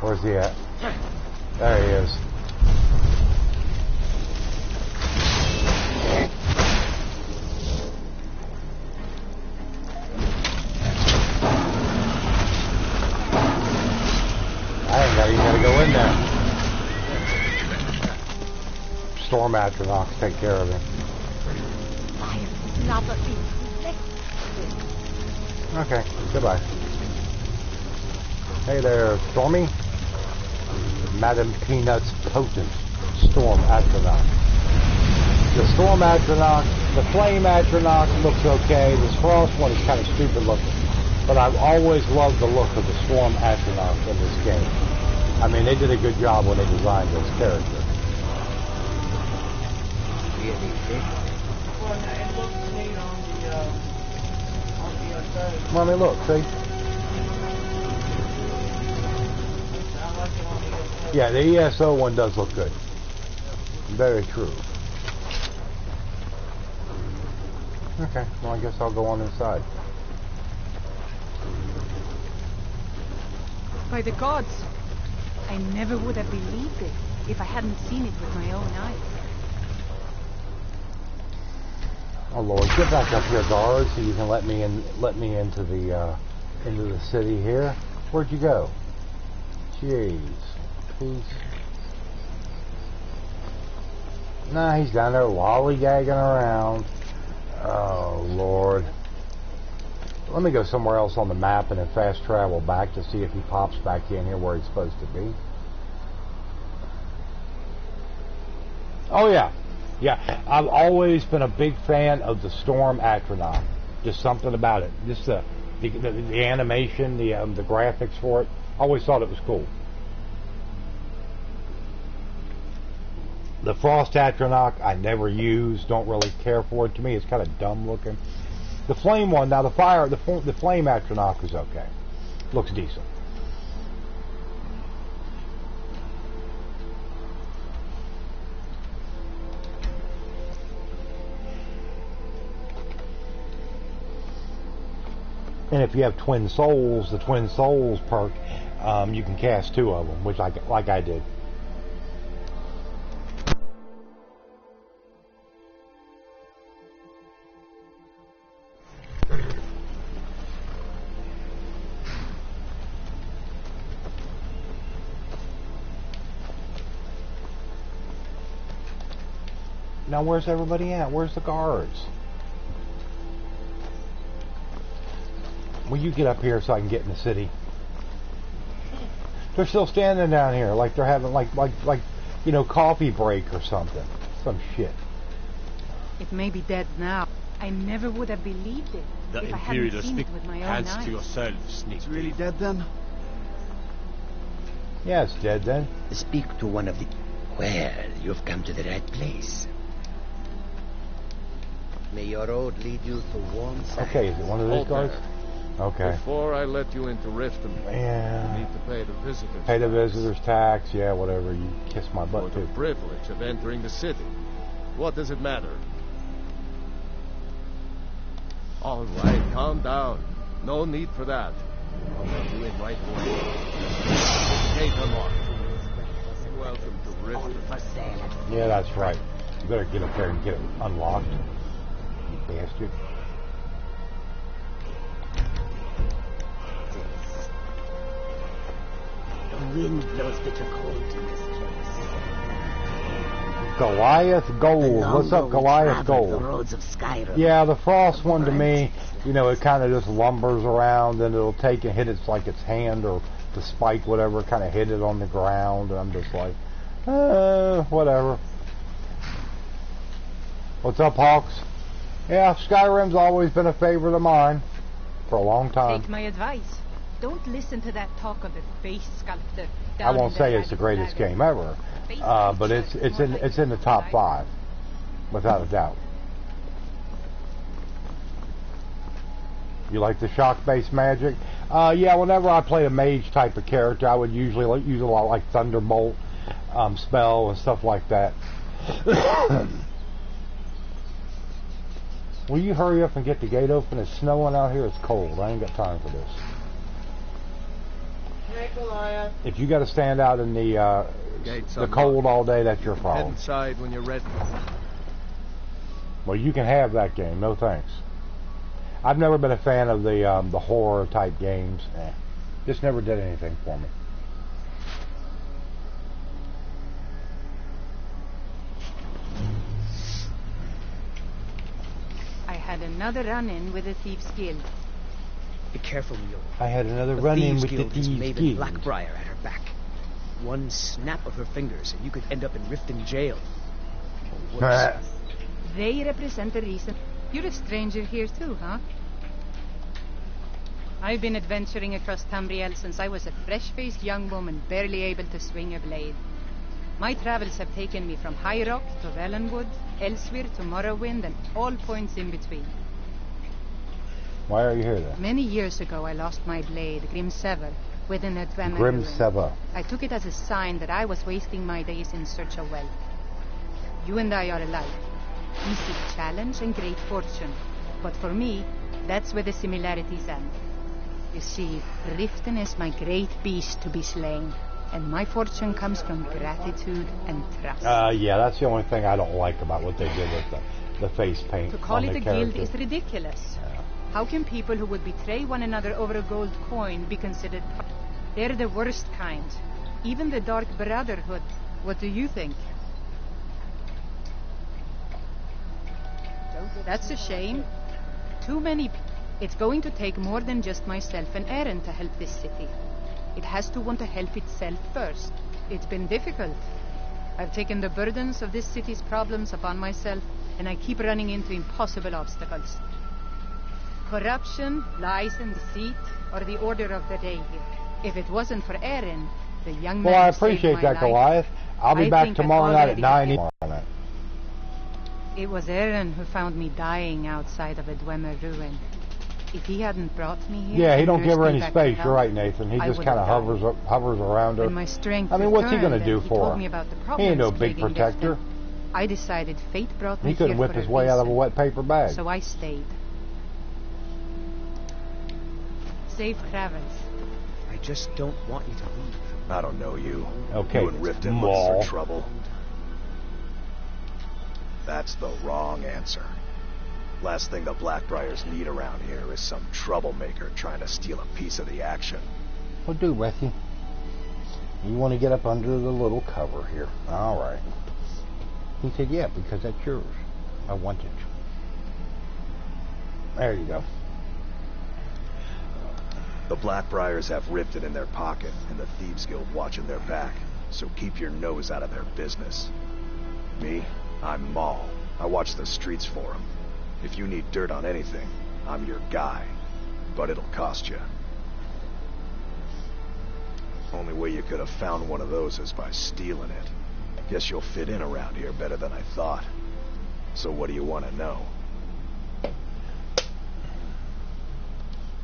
Where's he at? There he is. I ain't even gotta go in there. Storm Atronach take care of him. Okay, goodbye. Hey there, Stormy. Madam Peanut's potent Storm Atronach. The Storm Atronach, the Flame Atronach looks okay. This Frost one is kind of stupid looking. But I've always loved the look of the Storm Atronach in this game. I mean, they did a good job when they designed this character.
Well, it looks neat on the stage.
Well, I mean, look, see?
I like it on the other side.
Yeah, the ESO one does look good. Very true. Okay, well, I guess I'll go on inside.
By the gods, I never would have believed it if I hadn't seen it with my own eyes.
Oh Lord, get back up here, guards, so you can let me in. Let me into the city here. Where'd you go? Jeez, he's nah, he's down there lollygagging around. Oh Lord, let me go somewhere else on the map and then fast travel back to see if he pops back in here where he's supposed to be. Oh yeah. Yeah, I've always been a big fan of the Storm Atronach. Just something about it. Just the animation, the graphics for it. Always thought it was cool. The Frost Atronach I never use. Don't really care for it. To me, it's kind of dumb looking. The Flame one, now the Flame Atronach is okay. Looks decent. And if you have Twin Souls, the Twin Souls perk, you can cast 2 of them, which like I did. Now where's everybody at? Where's the guards? Will you get up here so I can get in the city? They're still standing down here like they're having like you know, coffee break or something. Some shit.
It may be dead now. I never would have believed it
The
if I hadn't
Imperial
seen
stick
it with my own
hands
eyes.
to yourself, sneak.
It's really dead then?
Yeah, it's dead then.
Speak to one of the... Well, you've come to the right place. May your road lead you to warm sights.
Okay, is it one of these
Hold
guards?
there.
Okay.
Before I let you into Riften,
Yeah.
you need to pay the visitors.
Pay the visitor's tax, yeah, whatever. You kiss my
For
butt
the
too.
privilege of entering the city. What does it matter? All right, calm down. No need for that. I'll let you in right away. Gate unlocked. Welcome to Riften.
Yeah, that's right. You better get up there and get it unlocked. You bastard.
The wind blows bitter cold in this place.
Goliath Gold. What's up, Goliath
The
Gold?
roads of Skyrim.
Yeah, the Frost one to me, you know, it kind of just lumbers around and it'll take and hit its like its hand or the spike, whatever, kind of hit it on the ground, and I'm just like, whatever. What's up, Hawks? Yeah, Skyrim's always been a favorite of mine for a long time.
Take my advice. Don't listen to that talk of the face sculptor.
I won't say it's the greatest game ever, but it's in the top 5, without a doubt. You like the shock-based magic? Yeah, whenever I play a mage type of character, I would usually use a lot like Thunderbolt spell and stuff like that. Will you hurry up and get the gate open? It's snowing out here. It's cold. I ain't got time for this.
Hey, Goliath.
If you got to stand out in the cold all day, that's your
Head
problem.
inside when you're ready.
Well, you can have that game. No thanks. I've never been a fan of the horror type games. Just never did anything for me.
I had another run-in with the Thieves' Guild.
Be careful, Mule.
I had another
The
run-in
Thieves'
with the
Guild has
Thieves'
Maven
Guild.
Blackbriar at her back. One snap of her fingers and you could end up in Riften jail. Or worse.
They represent the reason. You're a stranger here too, huh? I've been adventuring across Tamriel since I was a fresh-faced young woman barely able to swing a blade. My travels have taken me from High Rock to Valenwood, elsewhere to Morrowind, and all points in between.
Why are you here then?
Many years ago, I lost my blade, Grimsever, within a Dwemer ruin.
Grimsever.
I took it as a sign that I was wasting my days in search of wealth. You and I are alike. We seek challenge and great fortune. But for me, that's where the similarities end. You see, Riften is my great beast to be slain, and my fortune comes from gratitude and trust.
Yeah, that's the only thing I don't like about what they did with the face paint.
To call
on
it
the
a guild
character.
is ridiculous. How can people who would betray one another over a gold coin be considered... They're the worst kind. Even the Dark Brotherhood. What do you think? That's a shame. Too many... It's going to take more than just myself and Aaron to help this city. It has to want to help itself first. It's been difficult. I've taken the burdens of this city's problems upon myself, and I keep running into impossible obstacles. Corruption, lies and deceit are the order of the day here. If it wasn't for Aaron, the young man
Well, I
who saved
appreciate
my
that,
life,
Goliath. I'll be
I
back
think I'd
tomorrow night at
already
9
be
tomorrow night.
It was Aaron who found me dying outside of a Dwemer ruin. If he hadn't brought me here...
Yeah, he
and
don't give
nursed
her
me
any
back to
space.
health,
You're right, Nathan. He
I
just
would
kind of
have
hovers around her.
When my strength
I mean, what's he
returned
going to do
and he
for
told
her?
me about the
He ain't no
problems
big
plaguing
protector.
Riften, I decided fate brought me
He couldn't
here
whip
for
his
a
way out of a
reason.
wet paper bag.
So I stayed. Safe travels.
I just don't want you to leave.
I don't know you.
Okay,
You and Riften
Maul.
looking for trouble. That's the wrong answer. Last thing the Blackbriars need around here is some troublemaker trying to steal a piece of the action.
Well, do, Matthew. You want to get up under the little cover here. All right. He said, yeah, because that's yours. I want it. There you go.
The Blackbriars have Riften in their pocket and the Thieves Guild watching their back, so keep your nose out of their business. Me, I'm Maul. I watch the streets for them. If you need dirt on anything, I'm your guy. But it'll cost you. Only way you could have found one of those is by stealing it. Guess you'll fit in around here better than I thought. So what do you want to know?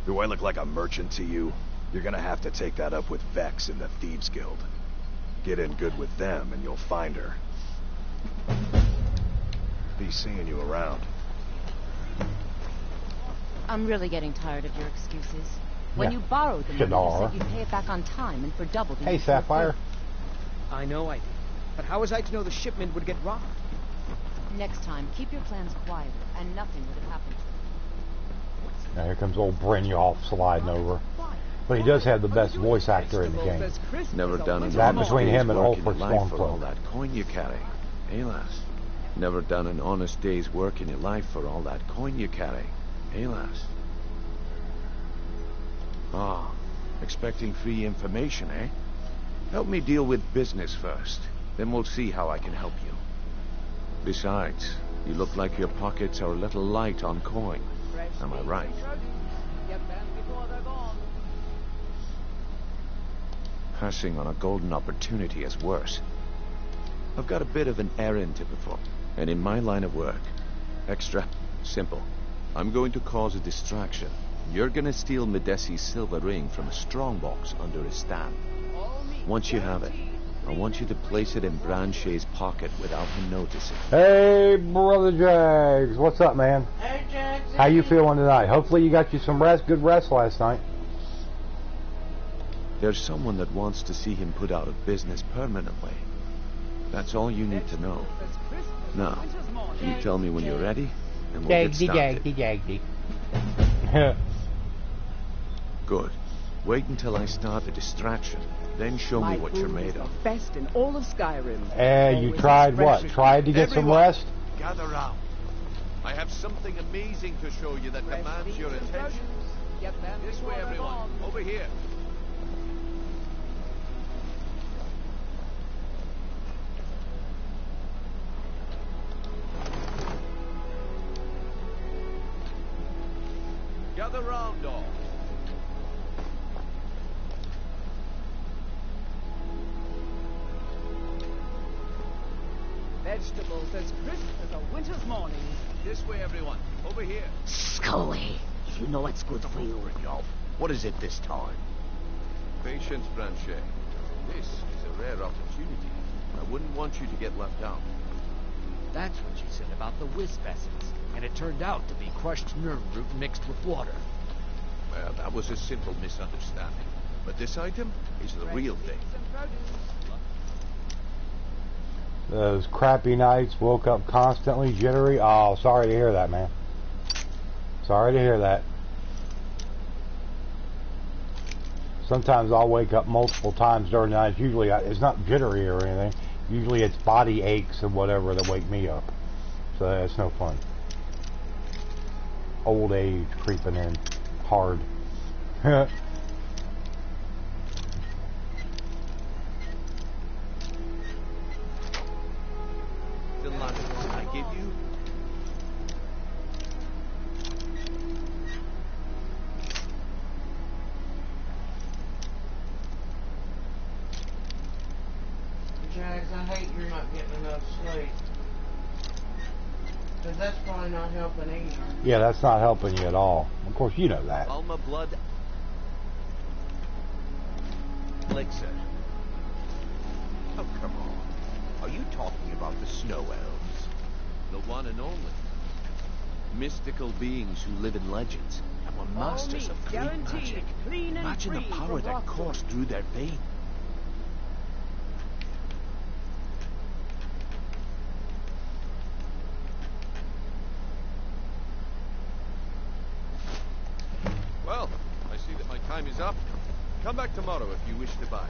Do I look like a merchant to you? You're gonna have to take that up with Vex in the Thieves Guild. Get in good with them and you'll find her. Be seeing you around.
I'm really getting tired of your excuses. When
Yeah.
you borrowed the money, you
Shadar.
said you'd pay it back on time and for double the
Hey,
usual
Sapphire.
fee.
I know I did. But how was I to know the shipment would get robbed?
Next time, keep your plans quiet, and nothing would have happened.
Now here comes old Brynjolf sliding over. But he does have the best voice actor in the game.
Never done an
That
honest
between
day's
him and
work in
Ulfric
your life for all
Stormcloak.
that coin you carry. Hey, lass. Never done an honest day's work in your life for all that coin you carry. Hey, lass. Ah, expecting free information, eh? Help me deal with business first. Then we'll see how I can help you. Besides, you look like your pockets are a little light on coin. Am I right? Passing on a golden opportunity is worse. I've got a bit of an errand to perform, and in my line of work, extra simple. I'm going to cause a distraction. You're gonna steal Medesi's silver ring from a strongbox under his stand. Once you have it, I want you to place it in Branche's pocket without him noticing.
Hey, Brother Jags. What's up, man?
Hey, Jags.
How you feeling tonight? Hopefully you got you some rest, good rest last night.
There's someone that wants to see him put out of business permanently. That's all you need to know. Now, you tell me when you're ready, and we'll get started.
Jagdy.
Good. Wait until I start the distraction, then show me what you're made of.
Best in all of Skyrim.
You tried what? Tried to get some rest?
Gather round. I have something amazing to show you that demands your attention. This way, everyone. Over here. Gather round, all.
Vegetables as crisp as a winter's morning.
This way, everyone. Over here.
Scully, you know what's good for you, Rolf. What is it this time?
Patience, Branche. This is a rare opportunity. I wouldn't want you to get left out.
That's what you said about the wisp essence. And it turned out to be crushed nerve root mixed with water.
Well, that was a simple misunderstanding. But this item is the real thing.
Those crappy nights, woke up constantly jittery. Oh, sorry to hear that, man. Sorry to hear that. Sometimes I'll wake up multiple times during the night. Usually it's not jittery or anything. Usually it's body aches and whatever that wake me up. So that's no fun. Old age creeping in hard.
The last one I give you.
Jags, I hate you're not getting enough sleep. Because that's probably not helping either.
Yeah, that's not helping you at all. Of course, you know that.
Alma blood. Elixir.
Oh, come on. Are you talking about the snow elves?
The one and only. Mystical beings who live in legends and were masters of great magic. Imagine the power that coursed through their veins. Well, I see that my time is up. Come back tomorrow if you wish to buy.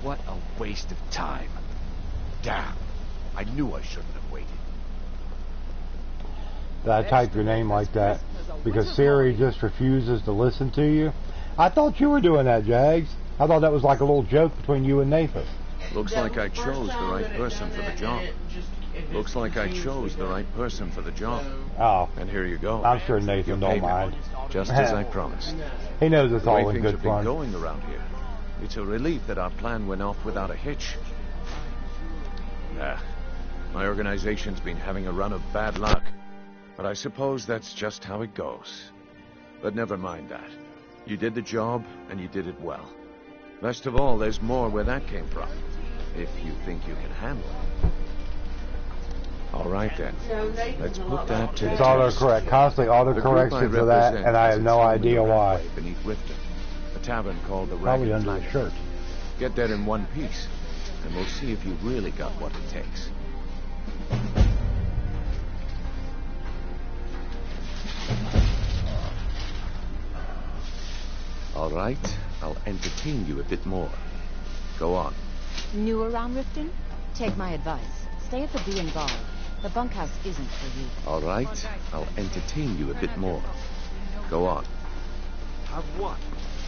What a waste of time.
Damn. I knew I shouldn't have waited.
Did I type your name like that? Because Siri just refuses to listen to you? I thought you were doing that, Jags. I thought that was like a little joke between you and Nathan.
Looks like I chose the right person for the job. Looks like I chose the right person for the job.
Oh.
And here you go.
I'm sure Nathan don't mind.
Just as I promised.
He knows it's all in
things
good
have been
fun.
going around here. It's a relief that our plan went off without a hitch. My organization's been having a run of bad luck. But I suppose that's just how it goes. But never mind that. You did the job, and you did it well. Best of all, there's more where that came from. If you think you can handle it. All right then. Let's put that to the
It's
test.
autocorrect. Constantly autocorrects it to that, and I have no idea why.
Beneath Riften, a tavern called the
Probably
Ragged
under the
Flagon.
shirt.
Get there in one piece, and we'll see if you've really got what it takes. All right, I'll entertain you a bit more. Go on.
New around Riften? Take my advice. Stay at the Bee and Bar. The bunkhouse isn't for you.
All right, I'll entertain you a bit more. Go on.
Have what?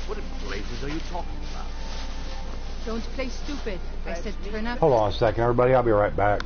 What in blazes are you talking about?
Don't play stupid. I said turn up.
Hold on a second, everybody. I'll be right back.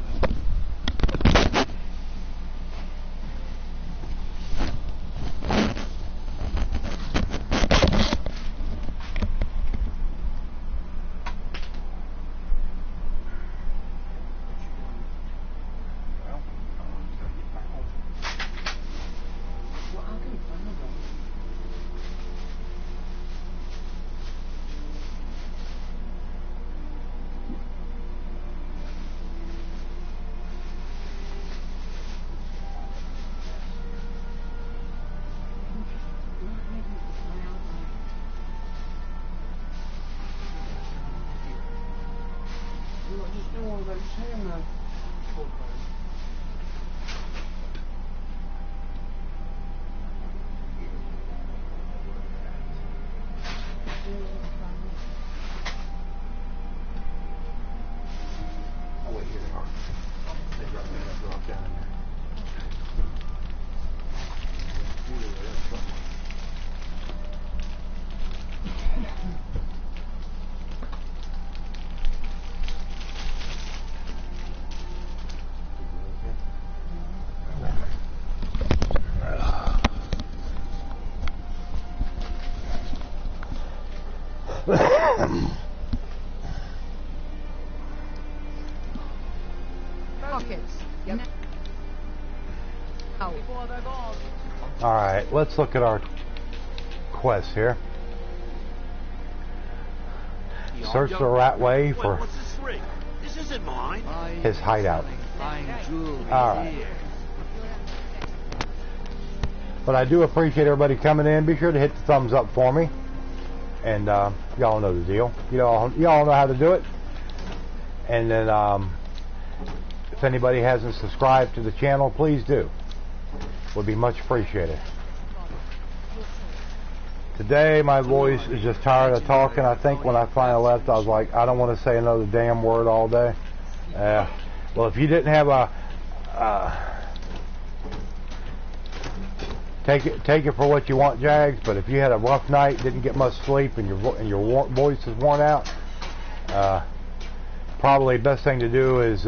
Pockets. Ow.
Alright, let's look at our quest here. Search the Ratway for
What's this ring? This isn't mine.
his hideout. Alright. But I do appreciate everybody coming in. Be sure to hit the thumbs up for me. And y'all know the deal. Y'all know how to do it. And then if anybody hasn't subscribed to the channel, please do. Would be much appreciated. Today my voice is just tired of talking. I think when I finally left I was like, I don't want to say another damn word all day. Well, if you didn't have a take it for what you want, Jags, but if you had a rough night, didn't get much sleep, and your voice is worn out, probably the best thing to do is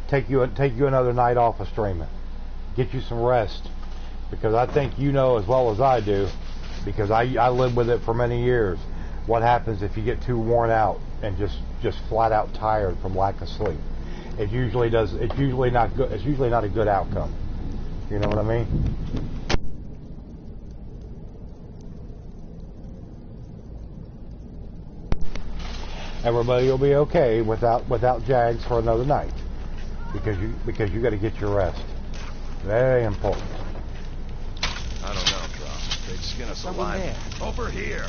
take you another night off of streaming. Get you some rest, because I think you know as well as I do, because I lived with it for many years, what happens if you get too worn out and just flat out tired from lack of sleep. It's usually not good. It's usually not a good outcome. You know what I mean? Everybody will be okay without Jags for another night, because you got to get your rest. Very important.
I don't know, bro. They'd skin us alive. Over here.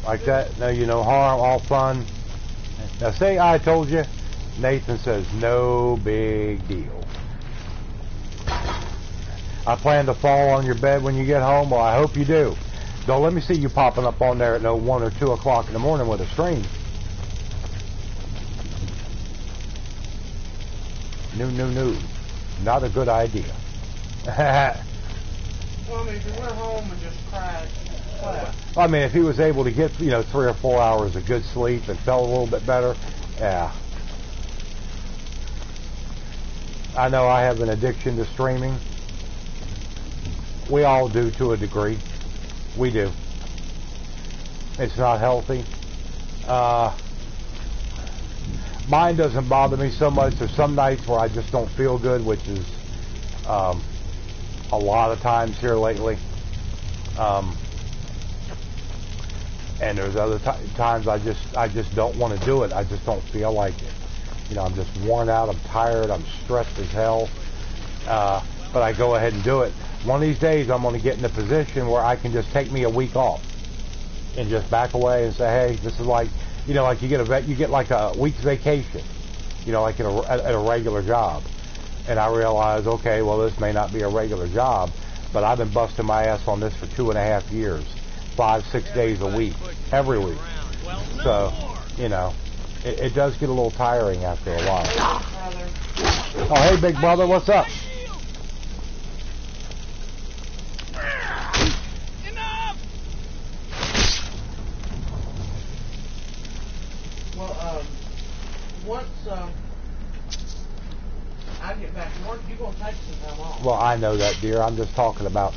Like that? No, no harm, all fun. Now say I told you. Nathan says no big deal. I plan to fall on your bed when you get home. Well, I hope you do. Don't let me see you popping up on there at 1 or 2 o'clock in the morning with a stream. No. Not a good idea.
Well, I mean, if you went home and just cried,
I mean, if he was able to get, 3 or 4 hours of good sleep and felt a little bit better, yeah. I know I have an addiction to streaming. We all do to a degree. We do. It's not healthy. Mine doesn't bother me so much. There's some nights where I just don't feel good, which is a lot of times here lately. And there's other times I just don't want to do it. I just don't feel like it. You know, I'm just worn out. I'm tired. I'm stressed as hell. But I go ahead and do it. One of these days, I'm going to get in a position where I can just take me a week off and just back away and say, hey, this is like, you know, like you get like a week's vacation, you know, like at a regular job. And I realize, okay, well, this may not be a regular job, but I've been busting my ass on this for 2.5 years. 5-6 days a week, every week. So, you know, it does get a little tiring after a while. Oh, hey, big brother, what's up?
Well, once I get back to work, you're going to take some time off.
Well, I know that, dear. I'm just talking about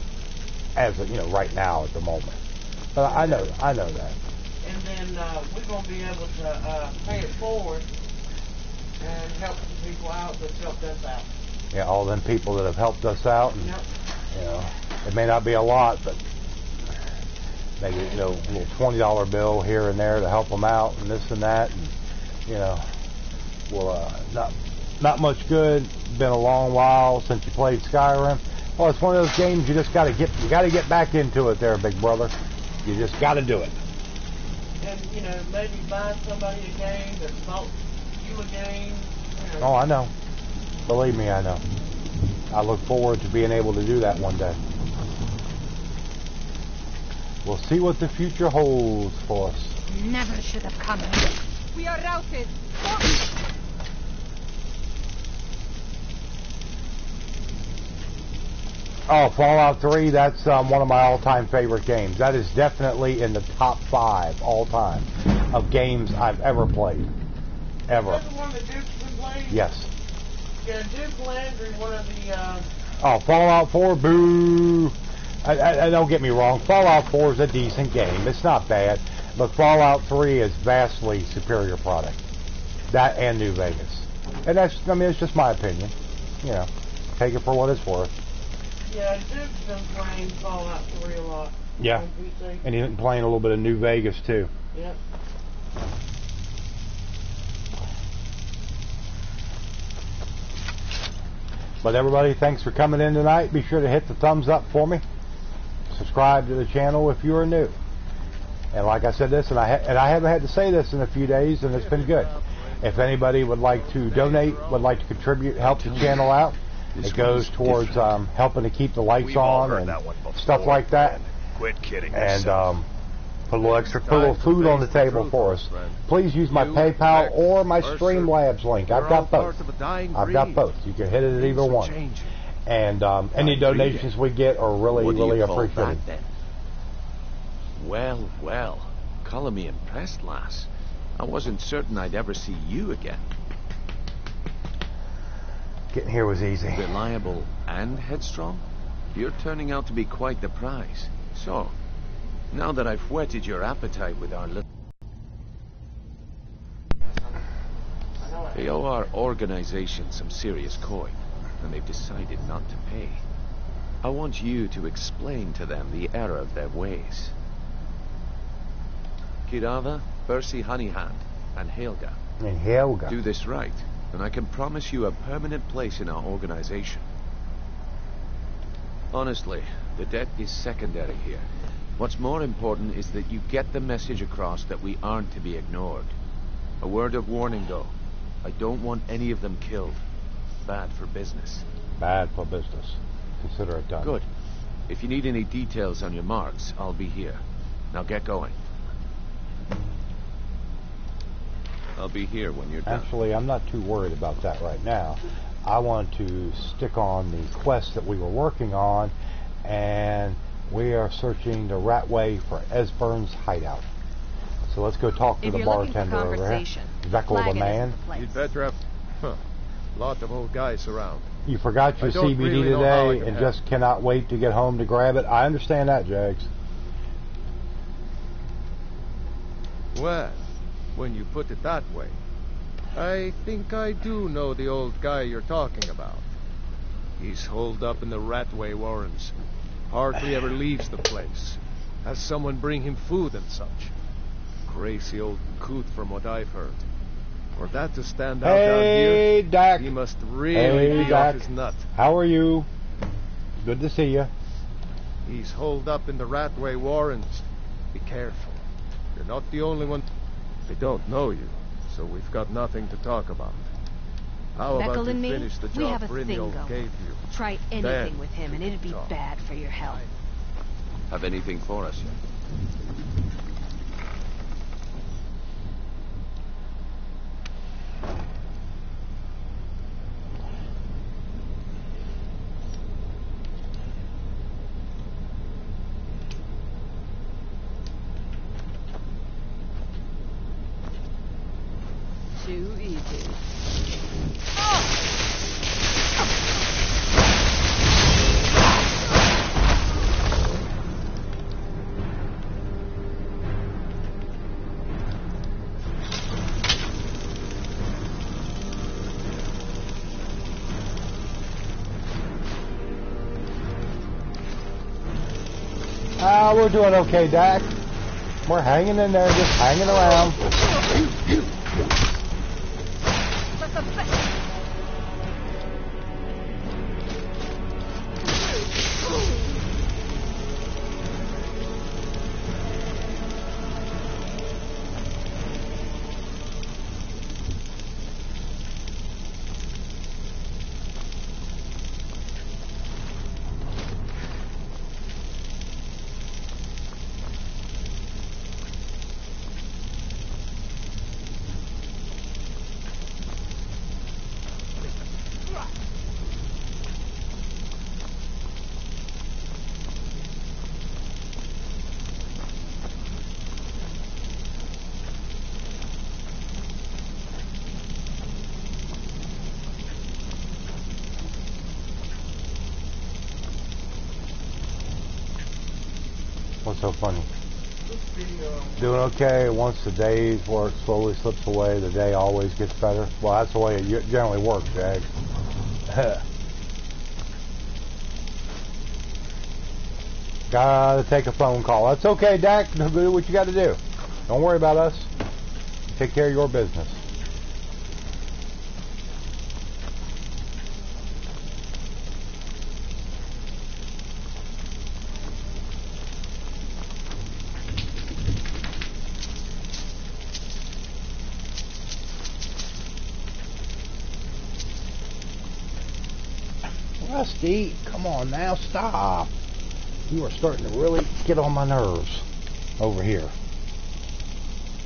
as of, you know, right now at the moment. But I know that.
And then we're going to be able to pay it forward and help some people out that's helped us out.
Yeah, all them people that have helped us out. And,
yep.
You know, it may not be a lot, but maybe, you know, a little $20 bill here and there to help them out and this and that. And, you know, well, not much good. Been a long while since you played Skyrim. Well, it's one of those games you just got to get back into it there, big brother. You just got to do it.
And, you know, maybe buy somebody a game that bought you a game. You know.
Oh, I know. Believe me, I know. I look forward to being able to do that one day. We'll see what the future holds for us.
Never should have come here. We are routed.
Oh, Fallout 3, that's one of my all-time favorite games. That is definitely in the top 5 all-time of games I've ever played. Ever.
Is that the one that Duke's been playing?
Yes.
Yeah, Duke Landry, one of the...
Oh, Fallout 4, boo! I don't get me wrong, Fallout 4 is a decent game. It's not bad. But Fallout 3 is vastly superior product. That and New Vegas. And that's, I mean, it's just my opinion. You know, take it for what it's worth.
Yeah, Duke's been playing Fallout 3 a lot.
Yeah, and he's been playing a little bit of New Vegas too.
Yep.
But everybody, thanks for coming in tonight. Be sure to hit the thumbs up for me. Subscribe to the channel if you are new. And like I said this, and I haven't had to say this in a few days, and it's been good. If anybody would like to donate, would like to contribute, help the channel out, it goes towards helping to keep the lights on and stuff like that.
Quit kidding
and put a little extra, put a little food on the table for us. Please use my PayPal or my Streamlabs link. I've got both. I've got both. You can hit it at either one. And any donations we get are really appreciated.
Well, well. Color me impressed, lass. I wasn't certain I'd ever see you again.
Getting here was easy.
Reliable and headstrong? You're turning out to be quite the prize. So, now that I've whetted your appetite with our little... They owe our organization some serious coin, and they've decided not to pay. I want you to explain to them the error of their ways. Kirava, Percy Honeyhand, and Helga.
And Helga.
Do this right, and I can promise you a permanent place in our organization. Honestly, the debt is secondary here. What's more important is that you get the message across that we aren't to be ignored. A word of warning, though. I don't want any of them killed. Bad for business.
Bad for business. Consider it done.
Good. If you need any details on your marks, I'll be here. Now get going. I'll be here when you're done.
Actually, I'm not too worried about that right now. I want to stick on the quest that we were working on, and we are searching the Ratway for Esbern's hideout. So let's go talk to the bartender over here. Zekel the man.
You'd better have lot of old guys around.
You forgot your CBD today and just cannot wait to get home to grab it. I understand that, Jags.
Well, when you put it that way, I think I do know the old guy you're talking about. He's holed up in the Ratway Warrens. Hardly ever leaves the place. Has someone bring him food and such. Crazy old coot from what I've heard. For that to stand out down here,
Dak.
he must really be off his nut.
How are you? Good to see you.
He's holed up in the Ratway Warrens. Be careful. You're not the only one. They don't know you, so we've got nothing to talk about. How about
Beckle
you
and me,
finish the
we
job
have a thing
Brynjolf
going.
gave you?
Try
Then
anything with him and it'd be
talk.
bad for your health.
Have anything for us yet?
Too easy.
We're doing okay, Dak. We're hanging in there, just hanging around. What's so funny? Doing okay. Once the day's work slowly slips away, the day always gets better. Well, that's the way it generally works, Jags. Gotta take a phone call. That's okay, Dak. Do what you gotta do. Don't worry about us. Take care of your business. Rusty, come on now, stop. You are starting to really get on my nerves over here.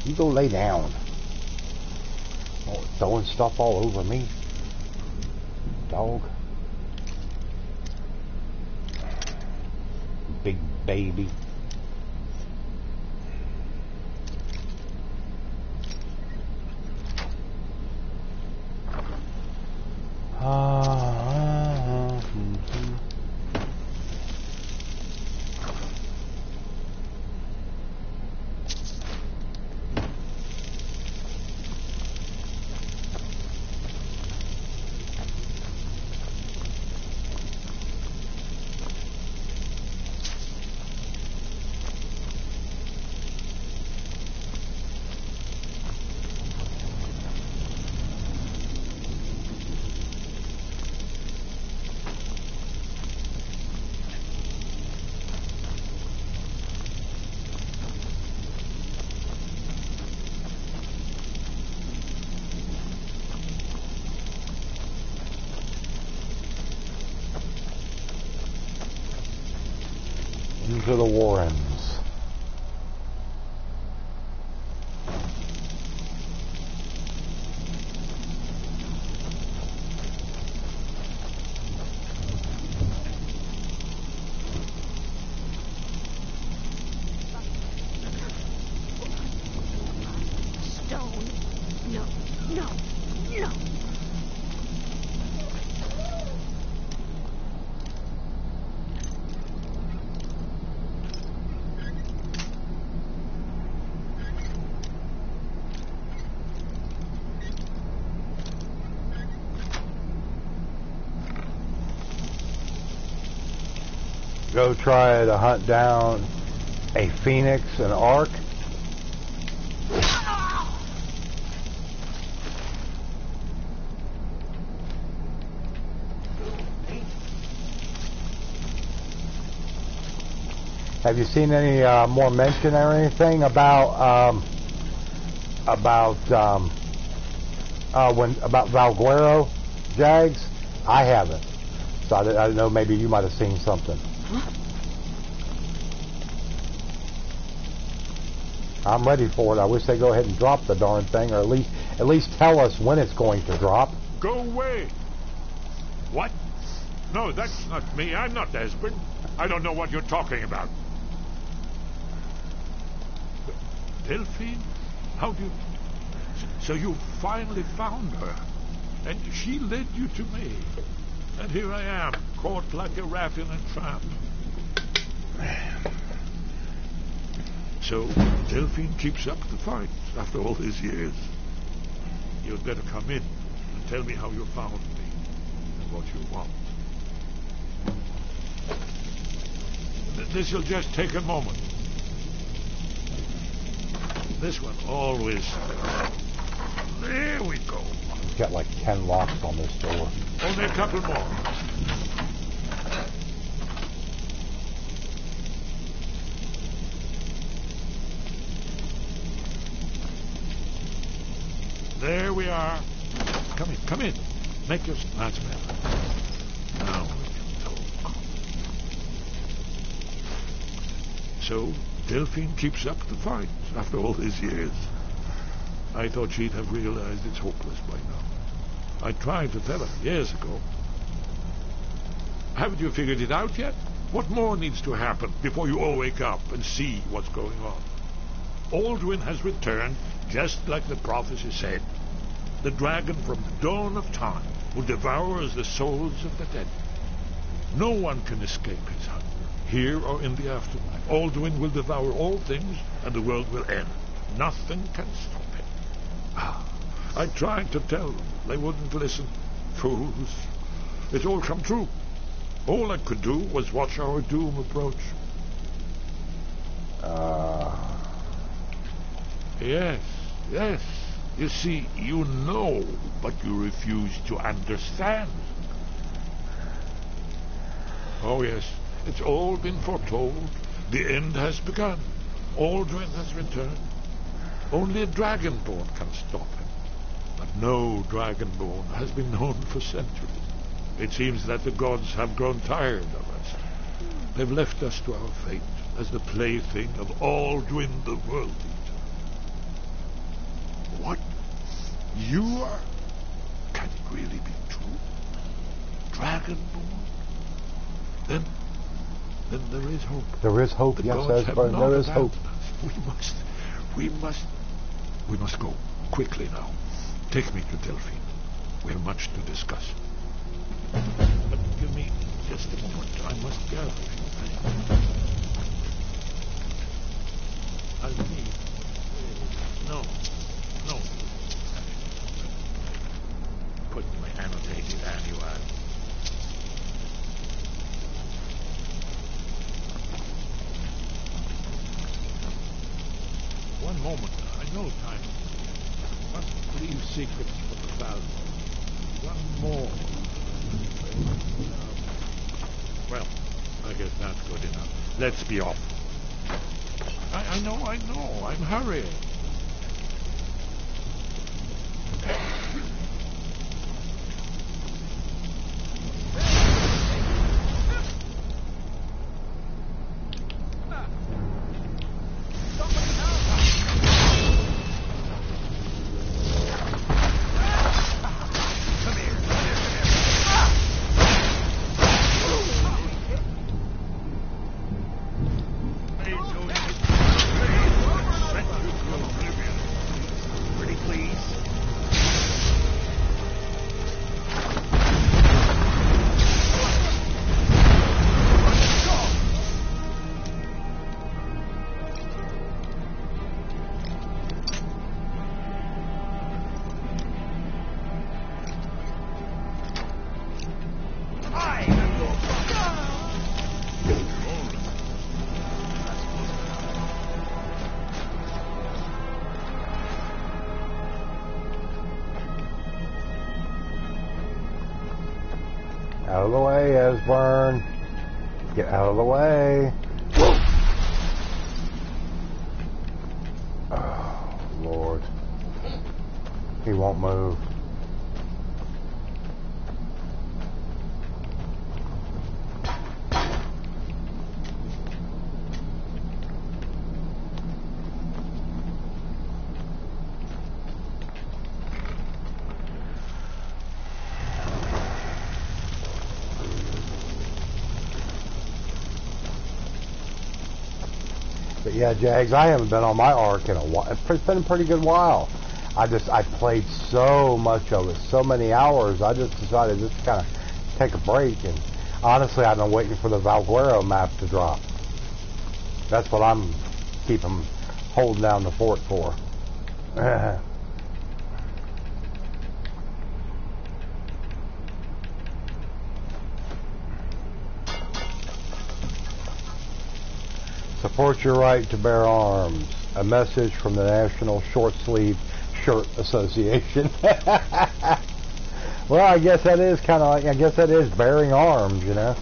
You go lay down. Oh, throwing stuff all over me. Dog. Big baby. Into the Warrens.
Stone. No, no, no.
Go try to hunt down a phoenix, an ark. Have you seen any more mention or anything about Valguero Jags? I haven't. So I don't know, maybe you might have seen something. I'm ready for it. I wish they'd go ahead and drop the darn thing, or at least tell us when it's going to drop.
Go away. What? No, that's not me. I'm not Esbern. I don't know what you're talking about. Delphine? How do you... So you finally found her, and she led you to me. And here I am, caught like a rat in a trap. So, Delphine keeps up the fight after all these years. You'd better come in and tell me how you found me and what you want. This'll just take a moment. This one always... There we go.
He's got like 10 locks on this door.
Only a couple more. There we are. Come in. Make your... That's better. Now we can talk. So, Delphine keeps up the fight after all these years. I thought she'd have realized it's hopeless by now. I tried to tell her years ago. Haven't you figured it out yet? What more needs to happen before you all wake up and see what's going on? Alduin has returned, just like the prophecy said. The dragon from the dawn of time who devours the souls of the dead. No one can escape his hunger, here or in the afterlife. Alduin will devour all things, and the world will end. Nothing can stop him. I tried to tell them. They wouldn't listen. Fools. It's all come true. All I could do was watch our doom approach. Yes. You see, you know, but you refuse to understand. Oh, yes. It's all been foretold. The end has begun. Alduin has returned. Only a dragonborn can stop him. But no dragonborn has been known for centuries. It seems that the gods have grown tired of us. They've left us to our fate as the plaything of Alduin the World Eater. What? You are... Can it really be true? Dragonborn? Then there is hope.
There is hope, yes, Esbern, there is hope.
We must go. Quickly now. Take me to Delphine. We have much to discuss. But give me just a moment. I must gather a few things. I'll need... No. Put my annotated annual. One moment. I know time. Must leave secrets for the thousand. One more. Well, I guess that's good enough. Let's be off. I know. I'm hurrying.
Out of the way, Esbern. Get out of the way. He won't move. But yeah, Jags, I haven't been on my Ark in a while. It's been a pretty good while. I played so much of it, so many hours. I just decided just to kind of take a break. And honestly, I've been waiting for the Valguero map to drop. That's what I'm holding down the fort for. Support your right to bear arms. A message from the National Short Sleeve Shirt Association. Well, I guess that is kind of like, I guess that is bearing arms, you know.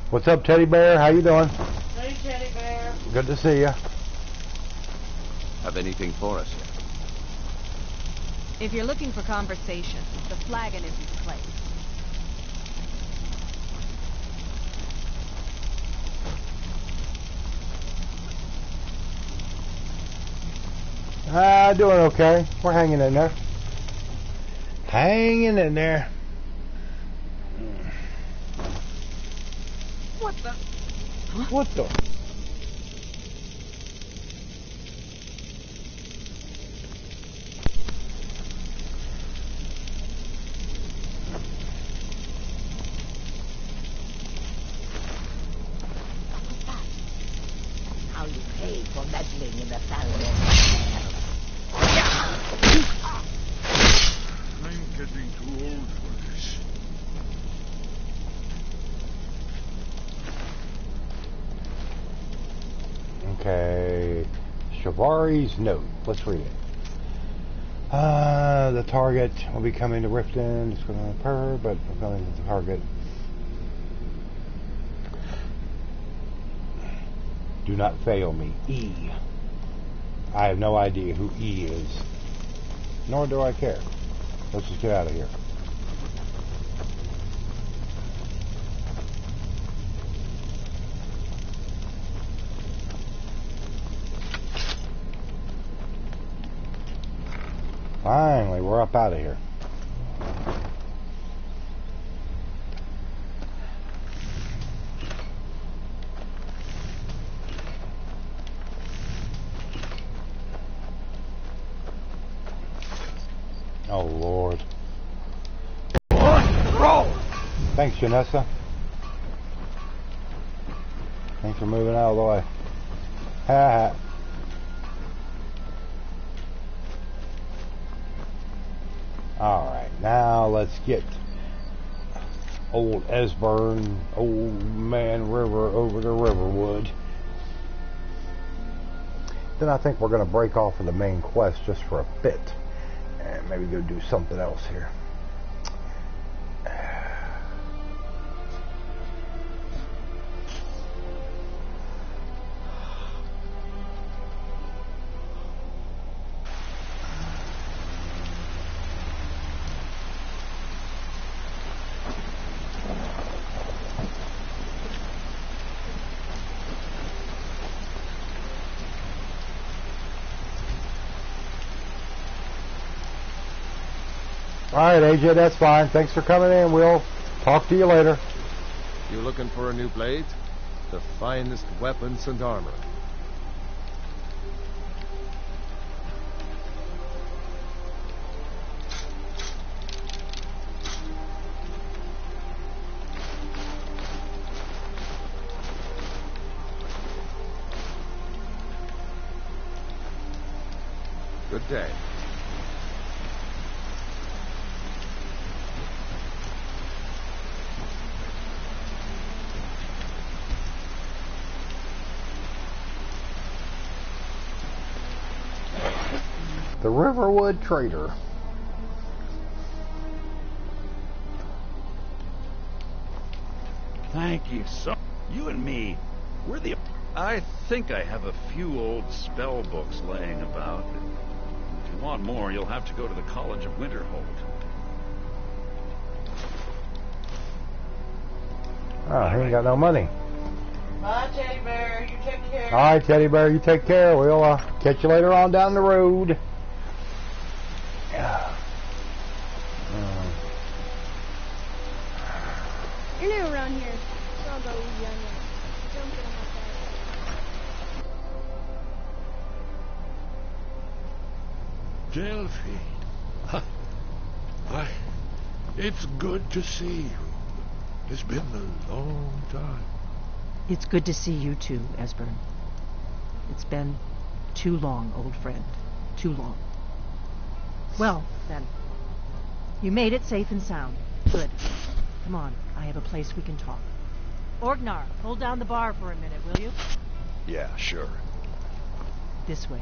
What's up, Teddy Bear? How you doing?
Hey, Teddy Bear.
Good to see you.
Have anything for us yet?
If you're looking for conversation, the flagon isn't the place.
Doing okay. We're hanging in there. Hanging in there.
What the?
What the?
How you pay for meddling in the family.
I'm getting too old for this.
Okay. Shavari's note. Let's read it. The target will be coming to Riften. It's going to occur, but we're going to the target. Do not fail me. E. I have no idea who E is. Nor do I care. Let's just get out of here. Finally, we're up out of here. Oh, Lord.
Roll!
Thanks, Janessa. Thanks for moving out of the way. Ha ha. Alright, now let's get old Esburn, Old Man River over to Riverwood. Then I think we're going to break off of the main quest just for a bit. And maybe go do something else here. Alright, AJ, that's fine. Thanks for coming in. We'll talk to you later.
You looking for a new blade? The finest weapons and armor. Good day.
The Riverwood Trader.
Thank you so. You and me, we're the. I think I have a few old spell books laying about. If you want more, you'll have to go to the College of Winterhold.
Oh, he ain't got no money.
Bye, Teddy Bear. You take care.
All right, Teddy Bear, you take care. We'll catch you later on down the road.
You're new around here, so I'll go easy on you. Don't get him up there.
Delphi. Why, it's good to see you. It's been a long time.
It's good to see you too, Esbern. It's been too long, old friend. Too long. Well, then. You made it safe and sound. Good. Come on, I have a place we can talk. Orgnar, hold down the bar for a minute, will you?
Yeah, sure.
This way.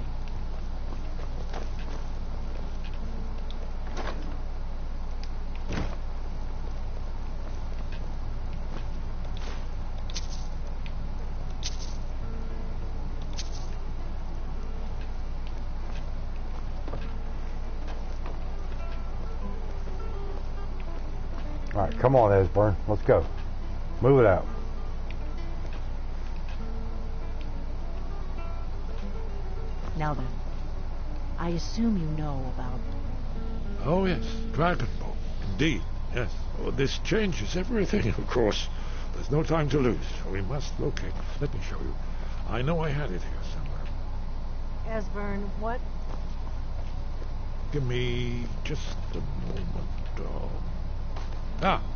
All right, come on, Esbern. Let's go. Move it out.
Now then, I assume you know about...
Oh, yes, Dragon Ball. Indeed, yes. Oh, this changes everything, of course. There's no time to lose. We must locate. Let me show you. I know I had it here somewhere.
Esbern, what?
Give me just a moment.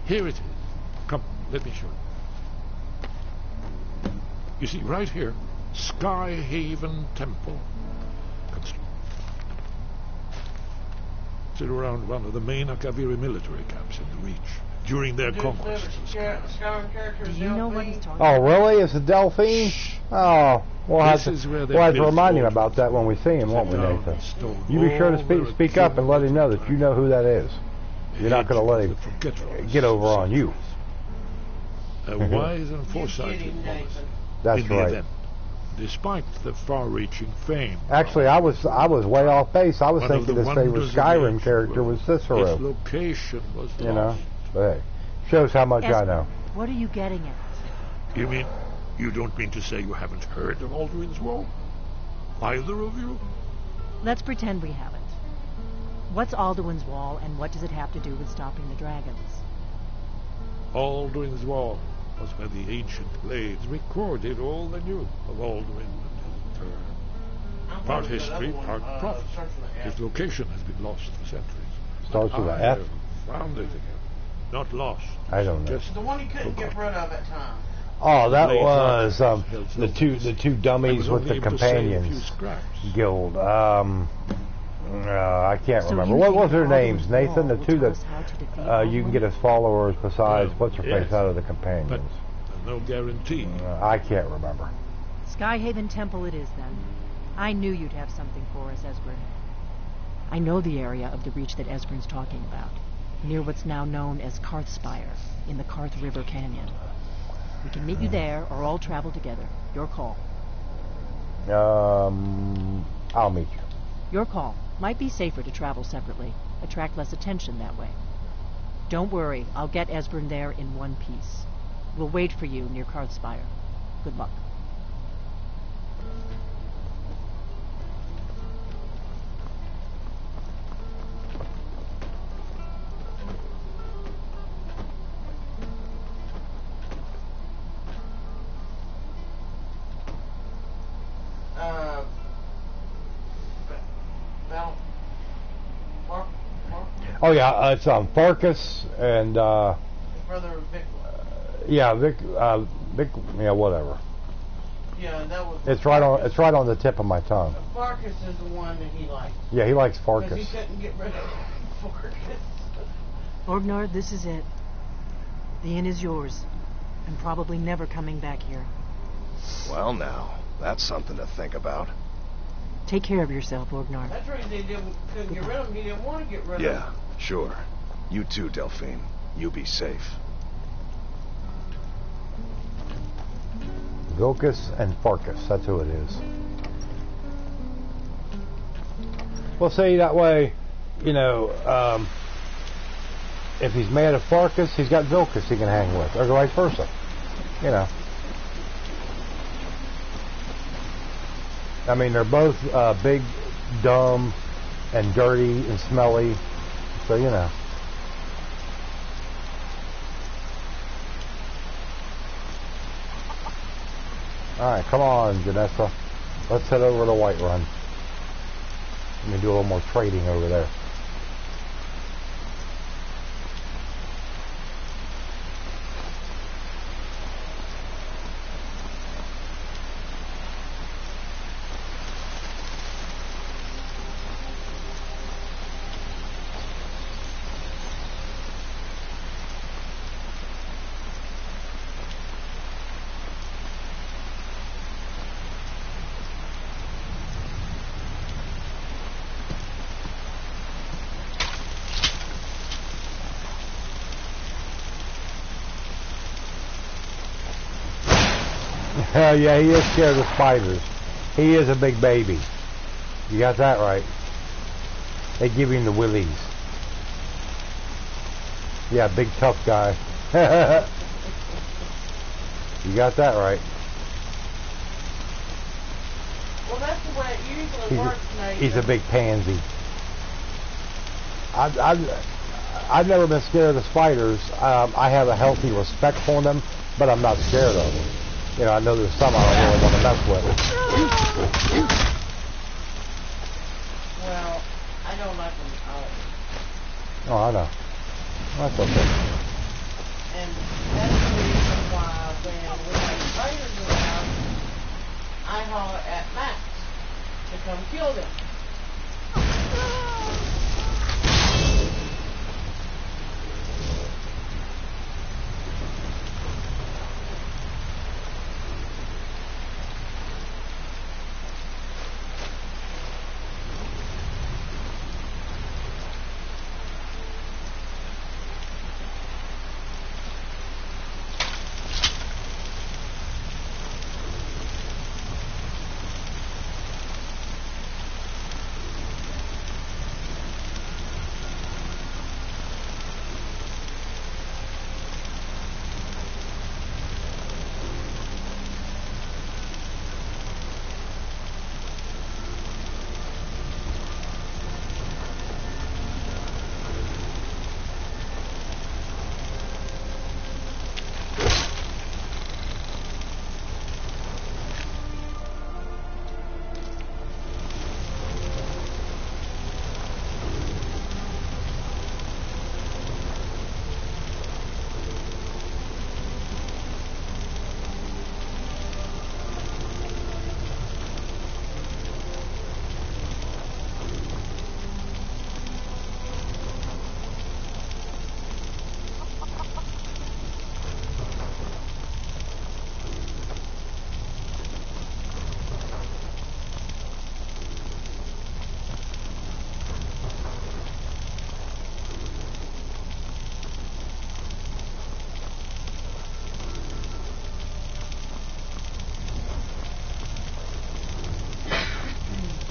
Here it is. Come, let me show you. You see, right here, Skyhaven Temple. Sit around one of the main Akaviri military camps in the Reach during their conquest.
Do you know what he's talking
about? Oh, really? It's a Delphine? Oh, we'll have to remind him about that when we see him, won't we, Nathan? You be sure to speak up and let him know that you know who that is. You're not going to let him get over on you.
A wise and foresighted woman.
That's right.
Event, despite the far-reaching fame.
Actually, I was way off base. I was thinking this favorite Skyrim character was Cicero.
Its location was lost.
You know, but hey, shows how much I know.
What are you getting at?
You mean you don't mean to say you haven't heard of Alduin's Wall? Either of you?
Let's pretend we haven't. What's Alduin's Wall, and what does it have to do with stopping the dragons?
Alduin's Wall was where the ancient blades recorded all they knew of Alduin and his return. Part history, part prophecy. His location has been lost for centuries.
Starts with an F?
Found it again. Not lost.
I don't know.
Just the one he couldn't get rid of at time.
Oh, that was the two dummies with the companions guild. I can't remember. What was their names, Nathan? The two that you can get as followers besides what's her face out of the companions.
But no guarantee.
I can't remember.
Skyhaven Temple it is then. I knew you'd have something for us, Esbern. I know the area of the Reach that Esbern's talking about, near what's now known as Karthspire, in the Karth River Canyon. We can meet you there, or all travel together. Your call.
I'll meet you.
Your call. Might be safer to travel separately. Attract less attention that way. Don't worry, I'll get Esbern there in one piece. We'll wait for you near Karthspire. Good luck.
Oh yeah, it's Farkas and
his brother Vic.
yeah, Vic, yeah, whatever.
Yeah, that was.
It's right on the tip of my tongue.
Farkas is the one that he likes.
Yeah, he likes
Because
Farkas.
he couldn't get rid of Farkas.
Orgnar, this is it. The inn is yours. And probably never coming back here.
Well now, that's something to think about.
Take care of yourself, Orgnar.
That's the reason he couldn't get rid of him. He didn't want to get rid of him.
Yeah, sure. You too, Delphine. You be safe.
Vilkas and Farkas, that's who it is. Well, see, that way, you know, if he's mad at Farkas, he's got Vilkas he can hang with, or vice versa. You know. I mean, they're both big, dumb, and dirty, and smelly, so, you know. Alright, come on, Janessa. Let's head over to Whiterun. Let me do a little more trading over there. Yeah, he is scared of spiders. He is a big baby. You got that right. They give him the willies. Yeah, big tough guy. You got that right.
Well, that's the way it usually works, Nathan.
He's a big pansy. I've never been scared of spiders. I have a healthy respect for them, but I'm not scared of them. You know, I know there's some I don't really want to mess with.
Well, I don't like them out.
Oh, I know. That's okay.
And that's the reason why when we have spiders around, I holler at Max to come kill them.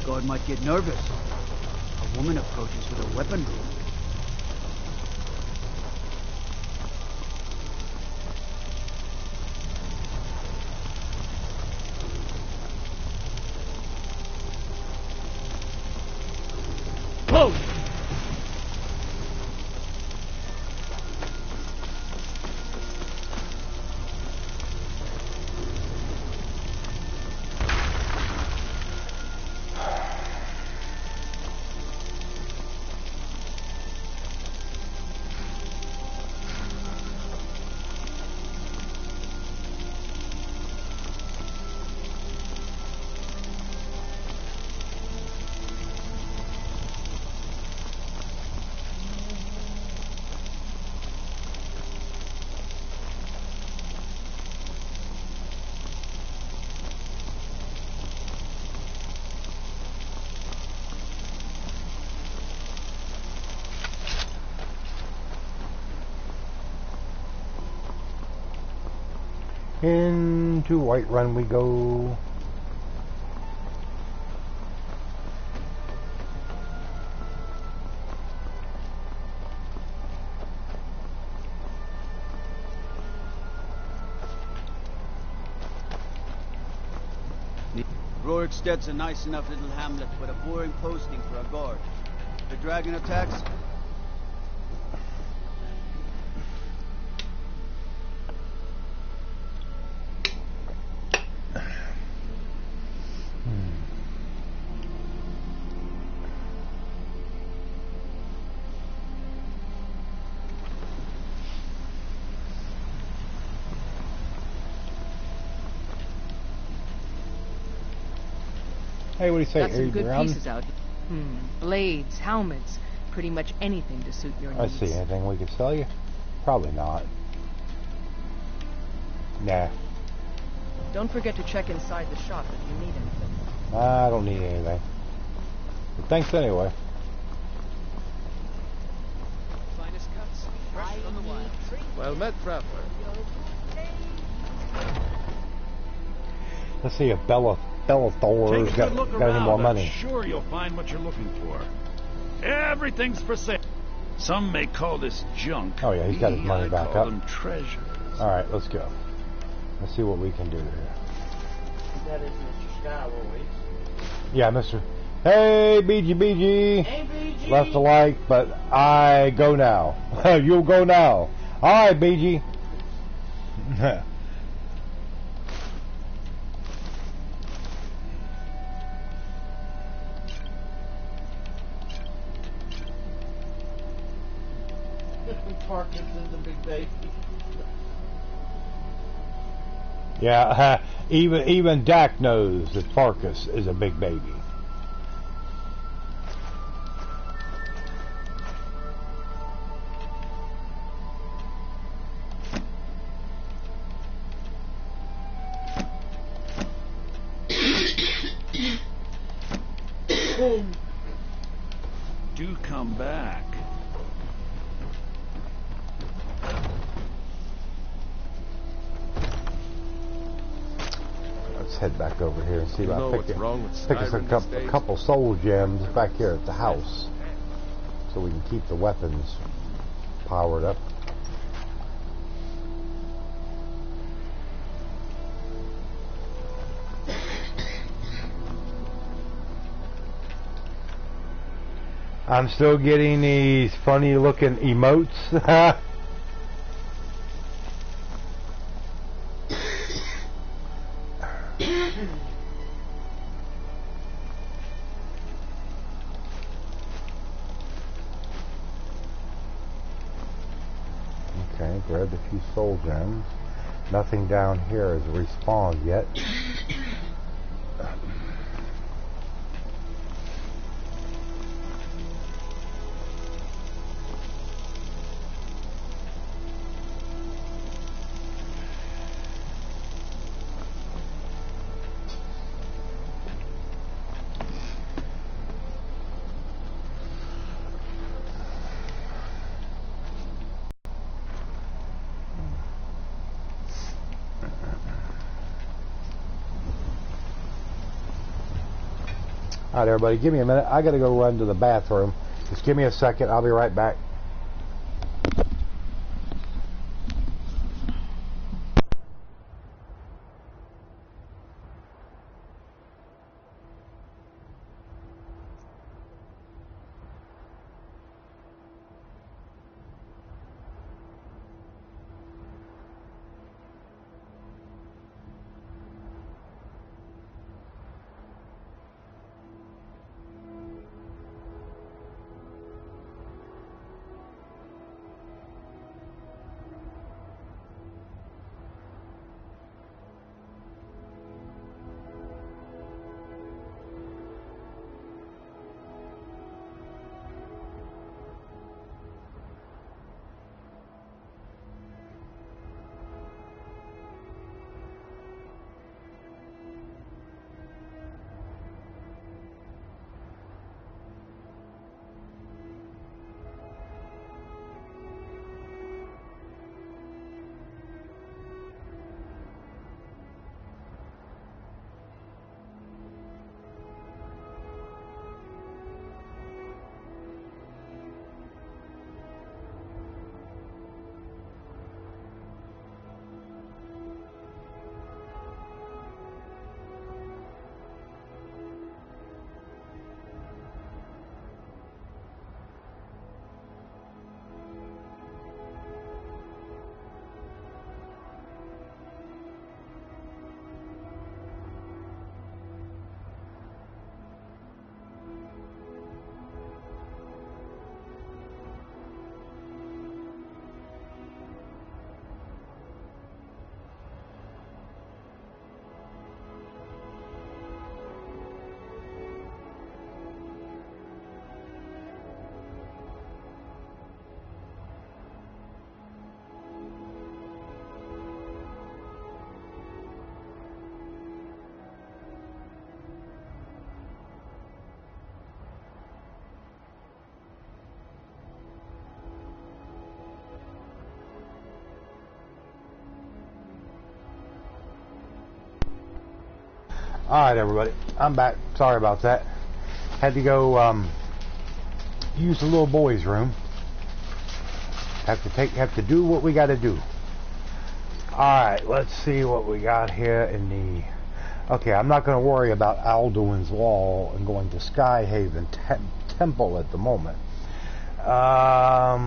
Guard might get nervous. A woman approaches with a weapon drawn. Whoa!
Into Whiterun we go.
Roriksted's a nice enough little hamlet, but a boring posting for a guard. The dragon attacks?
Hey, what do you say?
Got some good
around?
pieces out. Blades, helmets, pretty much anything to suit your needs.
Let's see, anything we could sell you? Probably not. Nah.
Don't forget to check inside the shop if you need anything.
I don't need anything. But thanks anyway.
Finest cuts, fresh from the wild. Well met, traveler.
Let's see if Bellathor's got any more money.
I'm sure you'll find what you're looking for. Everything's for sale. Some may call this junk.
Oh yeah, he's got his money back
call
up.
them treasures.
All right, let's go. Let's see what we can do here.
That is Mr. Skyroy.
Yeah, Mr. Hey, BG.
Hey, BG.
Left a like, but I go now. You'll go now. All right, BG.
Parkinson's a big baby.
Yeah, even Dak knows that Farkas is a big baby.
Do come back.
Let's head back over here and see if I pick us a
Skyrim
couple soul gems back here at the house, so we can keep the weapons powered up. I'm still getting these funny looking emotes. Okay, grabbed a few soul gems. Nothing down here has respawned yet. Alright everybody, give me a minute. I gotta go run to the bathroom. Just give me a second. I'll be right back. Alright, everybody. I'm back. Sorry about that. Had to go use the little boy's room. Have to do what we got to do. Alright, let's see what we got here in the... Okay, I'm not going to worry about Alduin's Law and going to Skyhaven Temple at the moment. Yeah,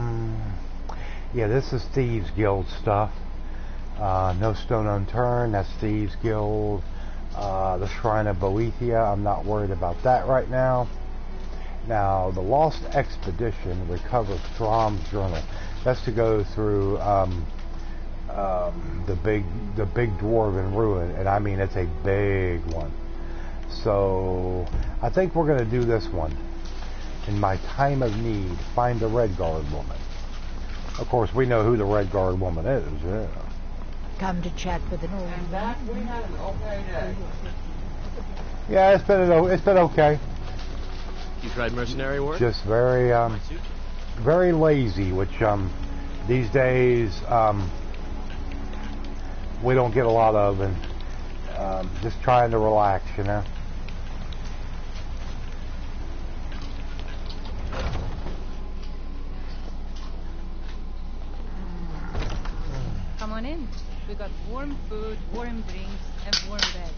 this is Thieves Guild stuff. No Stone Unturned, that's Thieves Guild. The Shrine of Boethia, I'm not worried about that right now. Now, the Lost Expedition, recover Strom's journal. That's to go through the big dwarven ruin, and I mean it's a big one. So I think we're going to do this one. In my time of need, find the Red Guard woman. Of course, we know who the Red Guard woman is. Yeah.
Come to chat with an old
And that we had an okay day.
Yeah, it's been okay.
You tried mercenary work?
Just very very lazy, which these days we don't get a lot of, and just trying to relax, you know.
Come on in. We got warm food, warm drinks, and warm bed.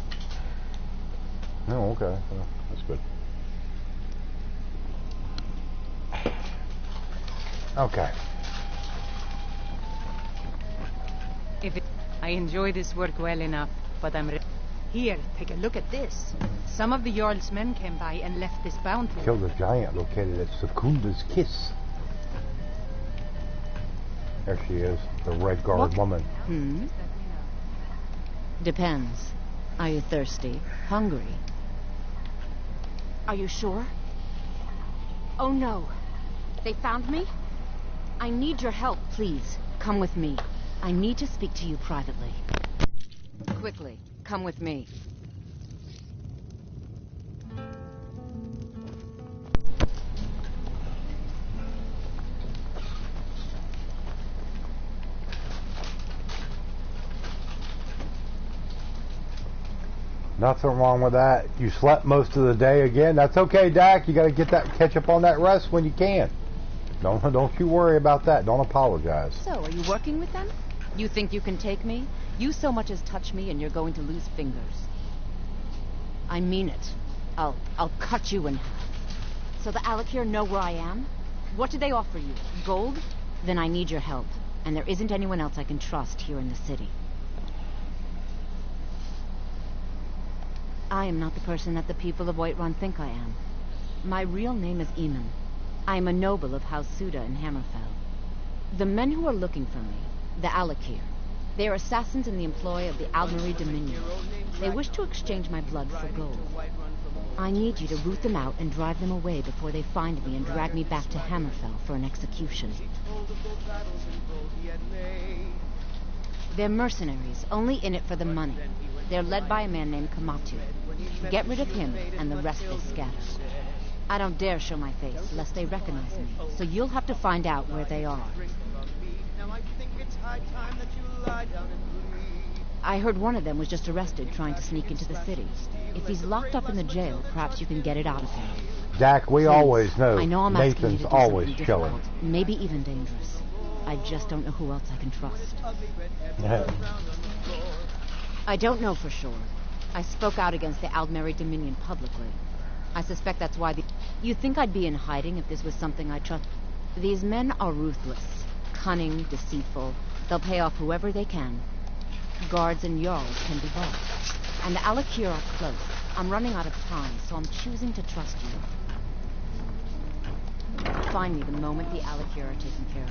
Oh, okay. Well, that's good. Okay.
I enjoy this work well enough, but I'm here. Take a look at this. Some of the Jarl's men came by and left this bounty.
Killed a giant located at Secunda's Kiss. There she is, the Red Guard woman.
Depends. Are you thirsty? Hungry?
Are you sure? Oh no. They found me?
I need your help, please. Come with me. I need to speak to you privately. Quickly, come with me.
Nothing wrong with that. You slept most of the day again. That's okay, Dak. You got to catch up on that rest when you can. Don't you worry about that. Don't apologize.
So, are you working with them? You think you can take me? You so much as touch me and you're going to lose fingers. I mean it. I'll cut you in half.
So the Alakir know where I am?
What do they offer you? Gold? Then I need your help. And there isn't anyone else I can trust here in the city. I am not the person that the people of Whiterun think I am. My real name is Eamon. I am a noble of House Suda in Hammerfell. The men who are looking for me, the Alakir, they are assassins in the employ of the Aldmeri Dominion. They wish to exchange my blood for gold. I need you to root them out and drive them away before they find me and drag me back to Hammerfell for an execution. They're mercenaries, only in it for the money. They're led by a man named Kamatu. Get rid of him, and the rest will scatter. I don't dare show my face, lest they recognize me, so you'll have to find out where they are. I heard one of them was just arrested trying to sneak into the city. If he's locked up in the jail, perhaps you can get it out of him.
Dak, we always know
I know I'm
Nathan's always chilling.
Maybe even dangerous. I just don't know who else I can trust. I don't know for sure. I spoke out against the Aldmeri Dominion publicly. I suspect that's why You think I'd be in hiding if this was something I trust? These men are ruthless, cunning, deceitful. They'll pay off whoever they can. Guards and Jarls can be bought. And the Alakir are close. I'm running out of time, so I'm choosing to trust you. Find me the moment the Alakir are taken care of.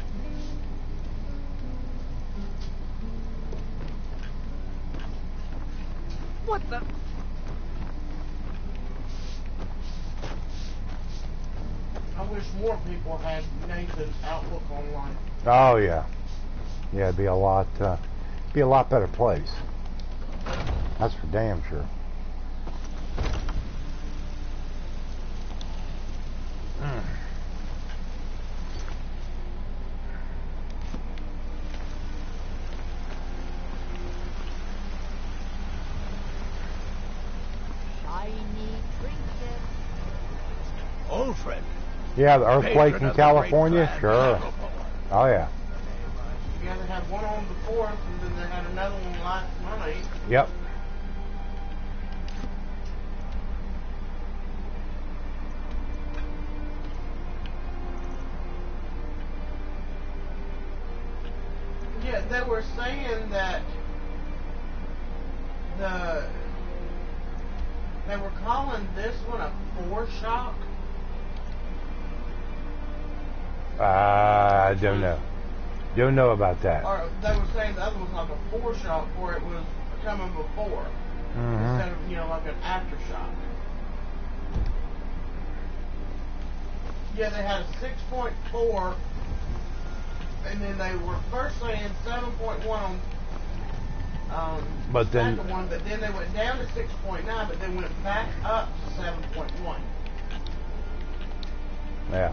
What the...
I wish more people had Nathan's outlook on life.
Oh yeah, yeah, it'd be a lot better place. That's for damn sure.
old friend.
Yeah, the earthquake
Patron
in
of the
California?
great
Sure. Oh, yeah.
Yeah, they had one on the 4th, and then they had another one last night.
Yep.
Yeah, they were saying that they were calling this one a foreshock.
I don't know. Don't know about that.
Or they were saying the other was like a foreshock, where it was coming before, instead of, like an aftershock. Yeah, they had a 6.4, and then they were first saying 7.1 on
but then,
second one, but then they went down to 6.9, but then went back up to 7.1.
Yeah.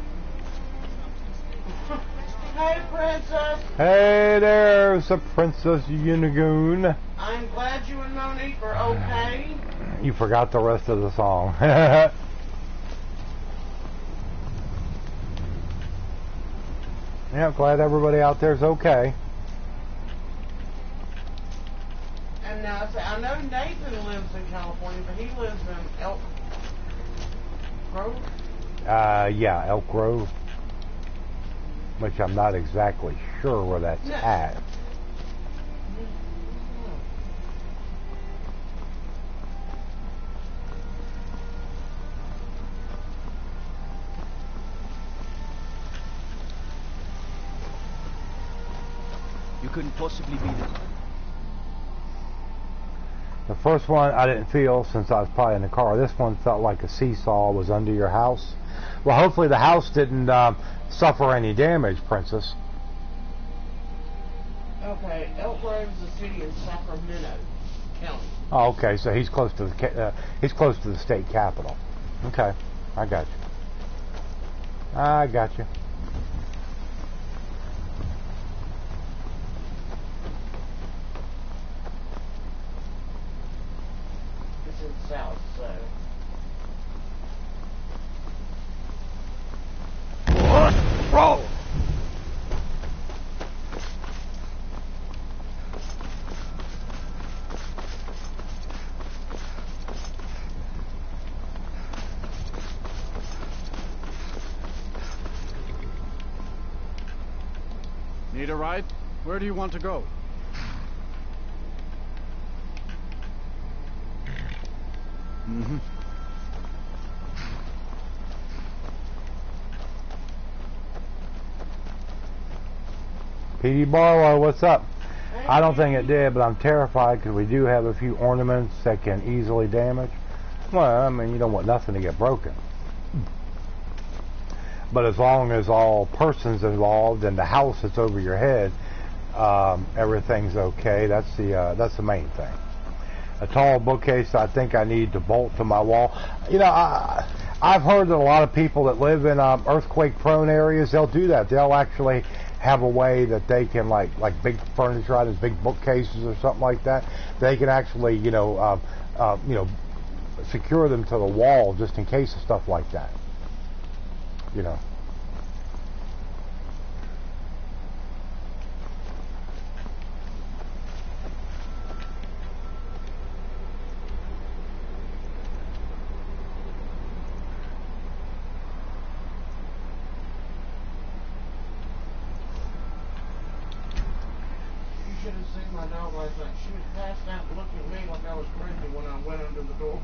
Hey, Princess.
Hey, there's a Princess Unigoon.
I'm glad you and Monique are okay.
You forgot the rest of the song. Yeah, glad everybody out there's okay.
And now, I know Nathan lives in California, but he lives in Elk Grove.
Yeah, Elk Grove, which I'm not exactly sure where that's at.
You couldn't possibly be there.
The first one I didn't feel since I was probably in the car. This one felt like a seesaw was under your house. Well, hopefully the house didn't suffer any damage, Princess.
Okay, Elk Grove is a city in Sacramento County.
Oh, okay, so he's close to the state capital. Okay, I got you. I got you.
It's in South, so.
Roll!
Need a ride? Where do you want to go?
Mm-hmm.
P.D. Barlow, what's up? I don't think it did, but I'm terrified because we do have a few ornaments that can easily damage. Well, I mean, you don't want nothing to get broken. But as long as all persons involved and the house that's over your head, everything's okay. That's the main thing. A tall bookcase I think I need to bolt to my wall. You know, I've heard that a lot of people that live in earthquake-prone areas, they'll do that. They'll actually have a way that they can, like big furniture items, big bookcases or something like that. They can actually, secure them to the wall just in case of stuff like that. You know.
You should have seen my dog last night. She was passed out looking at me like I was crazy when I went under the door.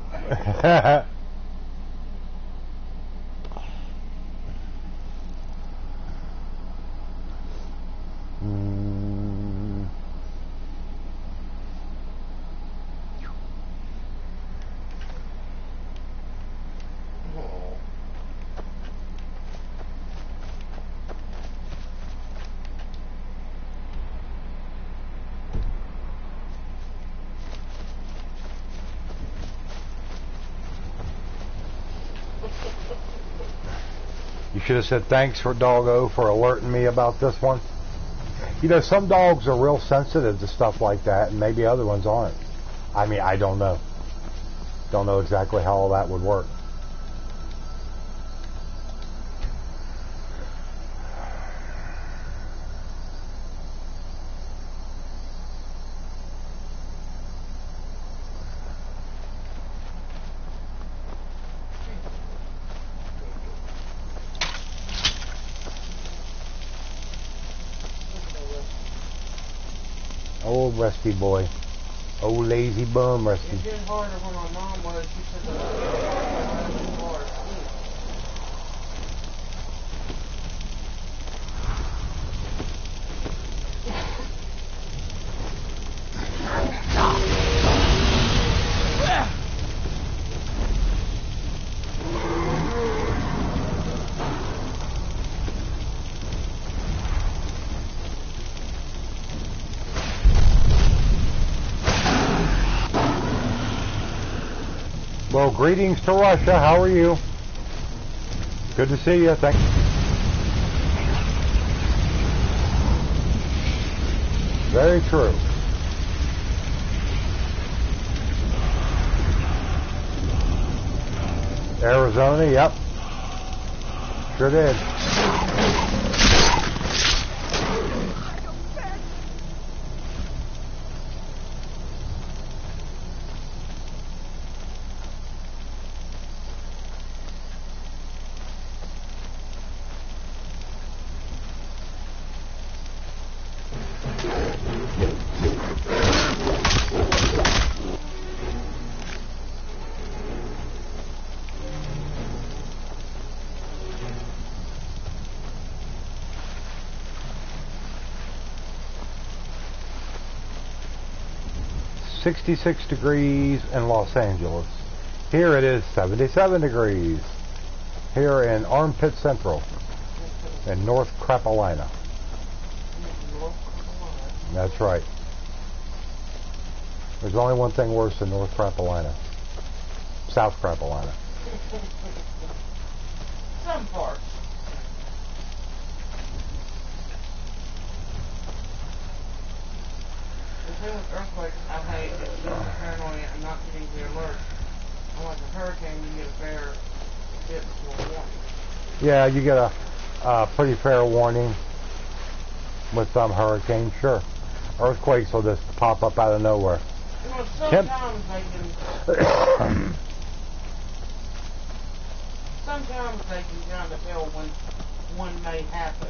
You should have said thanks for Doggo for alerting me about this one. You know, some dogs are real sensitive to stuff like that, and maybe other ones aren't. I mean, I don't know. Don't know exactly how all that would work. old Rusty boy. Old lazy bum Rusty.
It gets harder when my mom was. She said the hard.
Well, greetings to Russia. How are you? Good to see you. Thank you. Very true. Arizona, yep. Sure did. .66 degrees in Los Angeles. Here it is 77 degrees. Here in Armpit Central in North Carolina. That's right. There's only one thing worse than North Carolina. South Carolina.
Some parts. The thing with earthquakes, I hate it. It's so paranoia and not getting the alert. Unlike a hurricane, you get a fair bit before warning.
Yeah, you get a pretty fair warning with some hurricanes, sure. Earthquakes will just pop up out of nowhere.
You know, sometimes they can... sometimes they can kind of tell when one may happen.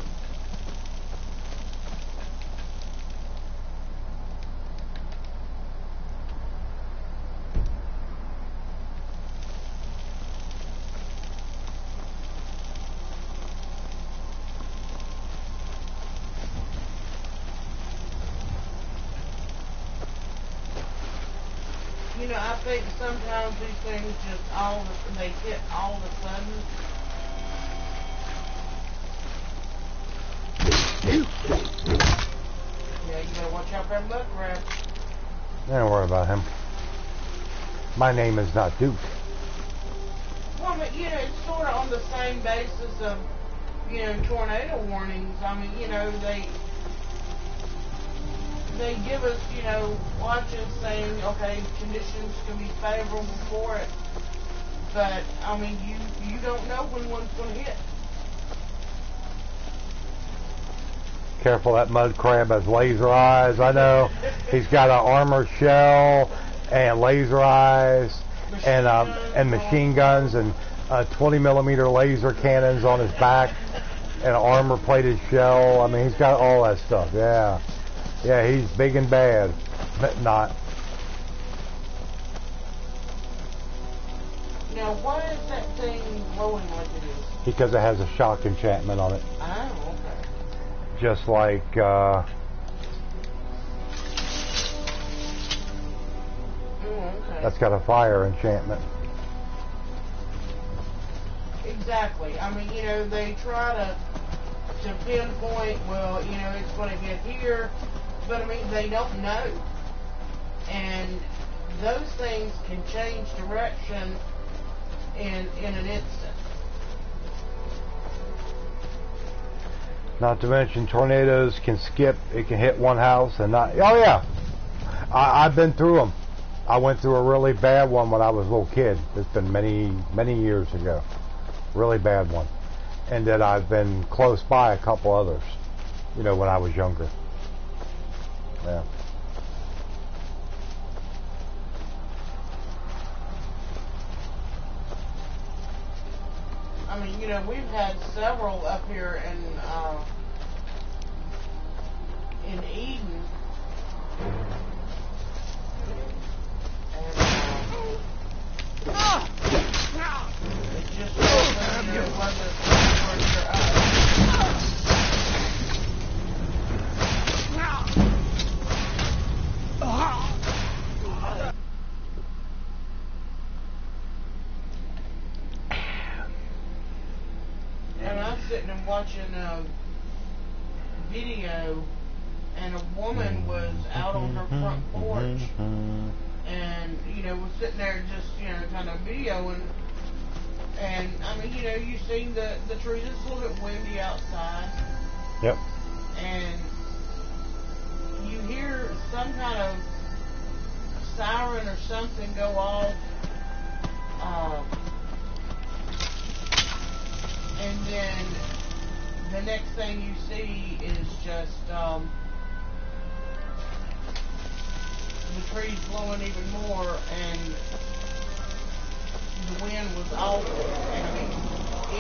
You know, I think sometimes these things just they hit all of a sudden. Yeah, you gotta watch out for that muck rat.
Don't worry about him. My name is not Duke.
Well, but, you know, it's sort of on the same basis of, you know, tornado warnings. I mean, you know, they give us, you know, watches saying, okay, conditions can be favorable for it. But, I mean, you don't know when one's going to hit.
Careful, that mud crab has laser eyes. I know. He's got an armored shell and laser eyes and machine guns and 20mm laser cannons on his back and an armor-plated shell. I mean, he's got all that stuff. Yeah. Yeah, he's big and bad, but not.
Now, why is that thing glowing like it is?
Because it has a shock enchantment on it.
Oh, okay.
Just like,
okay.
That's got a fire enchantment.
Exactly. I mean, you know, they try to pinpoint, well, you know, it's going to hit here. But, I mean, they don't know. And those things can change direction in an instant.
Not to mention tornadoes can skip. It can hit one house and not... Oh, yeah. I've been through them. I went through a really bad one when I was a little kid. It's been many, many years ago. Really bad one. And then I've been close by a couple others, you know, when I was younger. Yeah.
I mean, you know, we've had several up here in Eden, It just wasn't, it wasn't worth your eyes. And I'm sitting and watching a video, and a woman was out on her front porch, and, you know, was sitting there just, you know, kind of videoing. And, I mean, you know, you've seen the trees. It's a little bit windy outside.
Yep.
And you hear some kind of siren or something go off. And then the next thing you see is just the trees blowing even more, and the wind was awful. And I mean,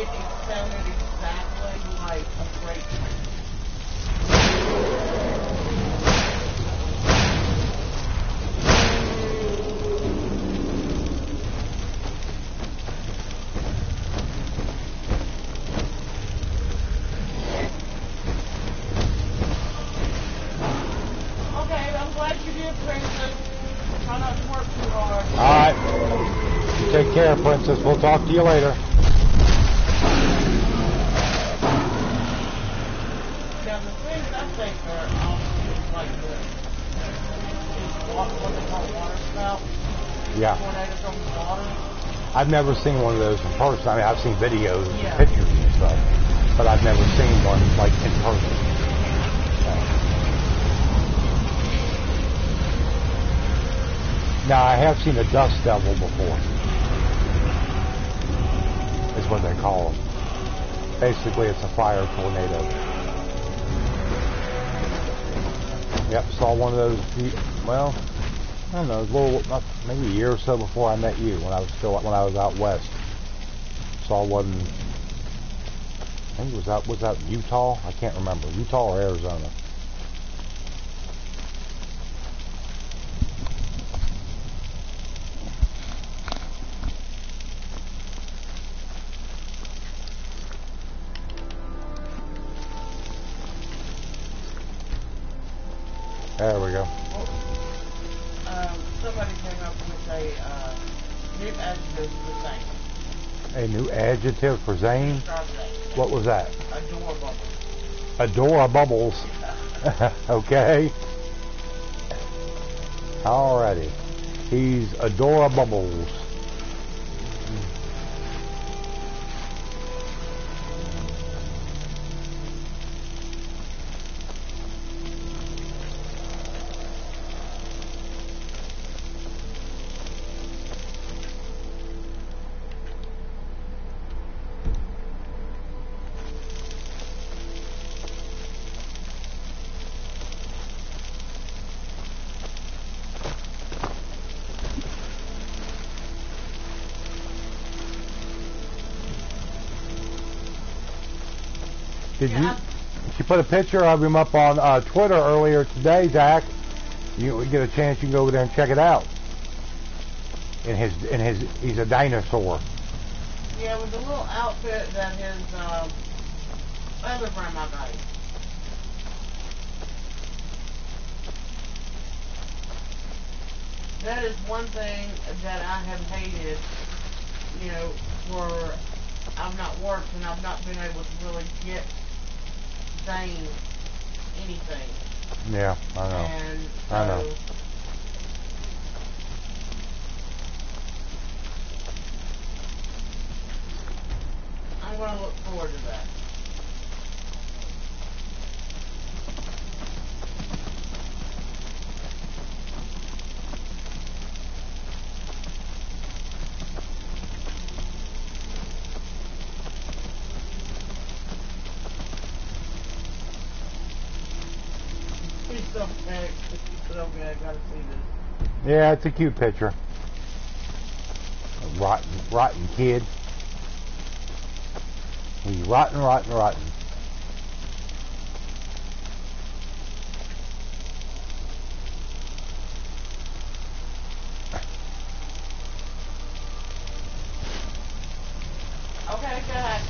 it sounded exactly like a freight train. Okay, I'm glad you did, Princess. Try not to work too hard.
Alright. Take care, Princess. We'll talk to you later.
Now, the things I think are awesome, like what they call water spout.
Yeah.
Tornadoes from the water.
I've never seen one of those in person. I mean, I've seen videos
Yeah.
and pictures and stuff, but I've never seen one, like, in person. Now, I have seen a dust devil before. Is what they call them. Basically, it's a fire tornado. Yep, saw one of those, well, I don't know, a little, maybe a year or so before I met you, when I was out west. Saw one, I think it was out in Utah? I can't remember. Utah or Arizona. There we go.
Somebody came up with a new adjective for Zane.
A new adjective for Zane? What was that?
Adorable.
Adorabubbles. Okay. Alrighty. He's Adorabubbles. Did you put a picture of him up on Twitter earlier today, Zach? You get a chance, you can go over there and check it out. He's a dinosaur.
Yeah, it was a little outfit that his other friend I got him. That is one thing that I have hated, you know, for I've not worked and I've not been able to really get Zane anything.
Yeah, I know.
And so
I know.
I'm going to look forward to that. He's so big. He's so good. I got to see this.
Yeah, it's a cute picture. A rotten kid. He's rotten.
take that.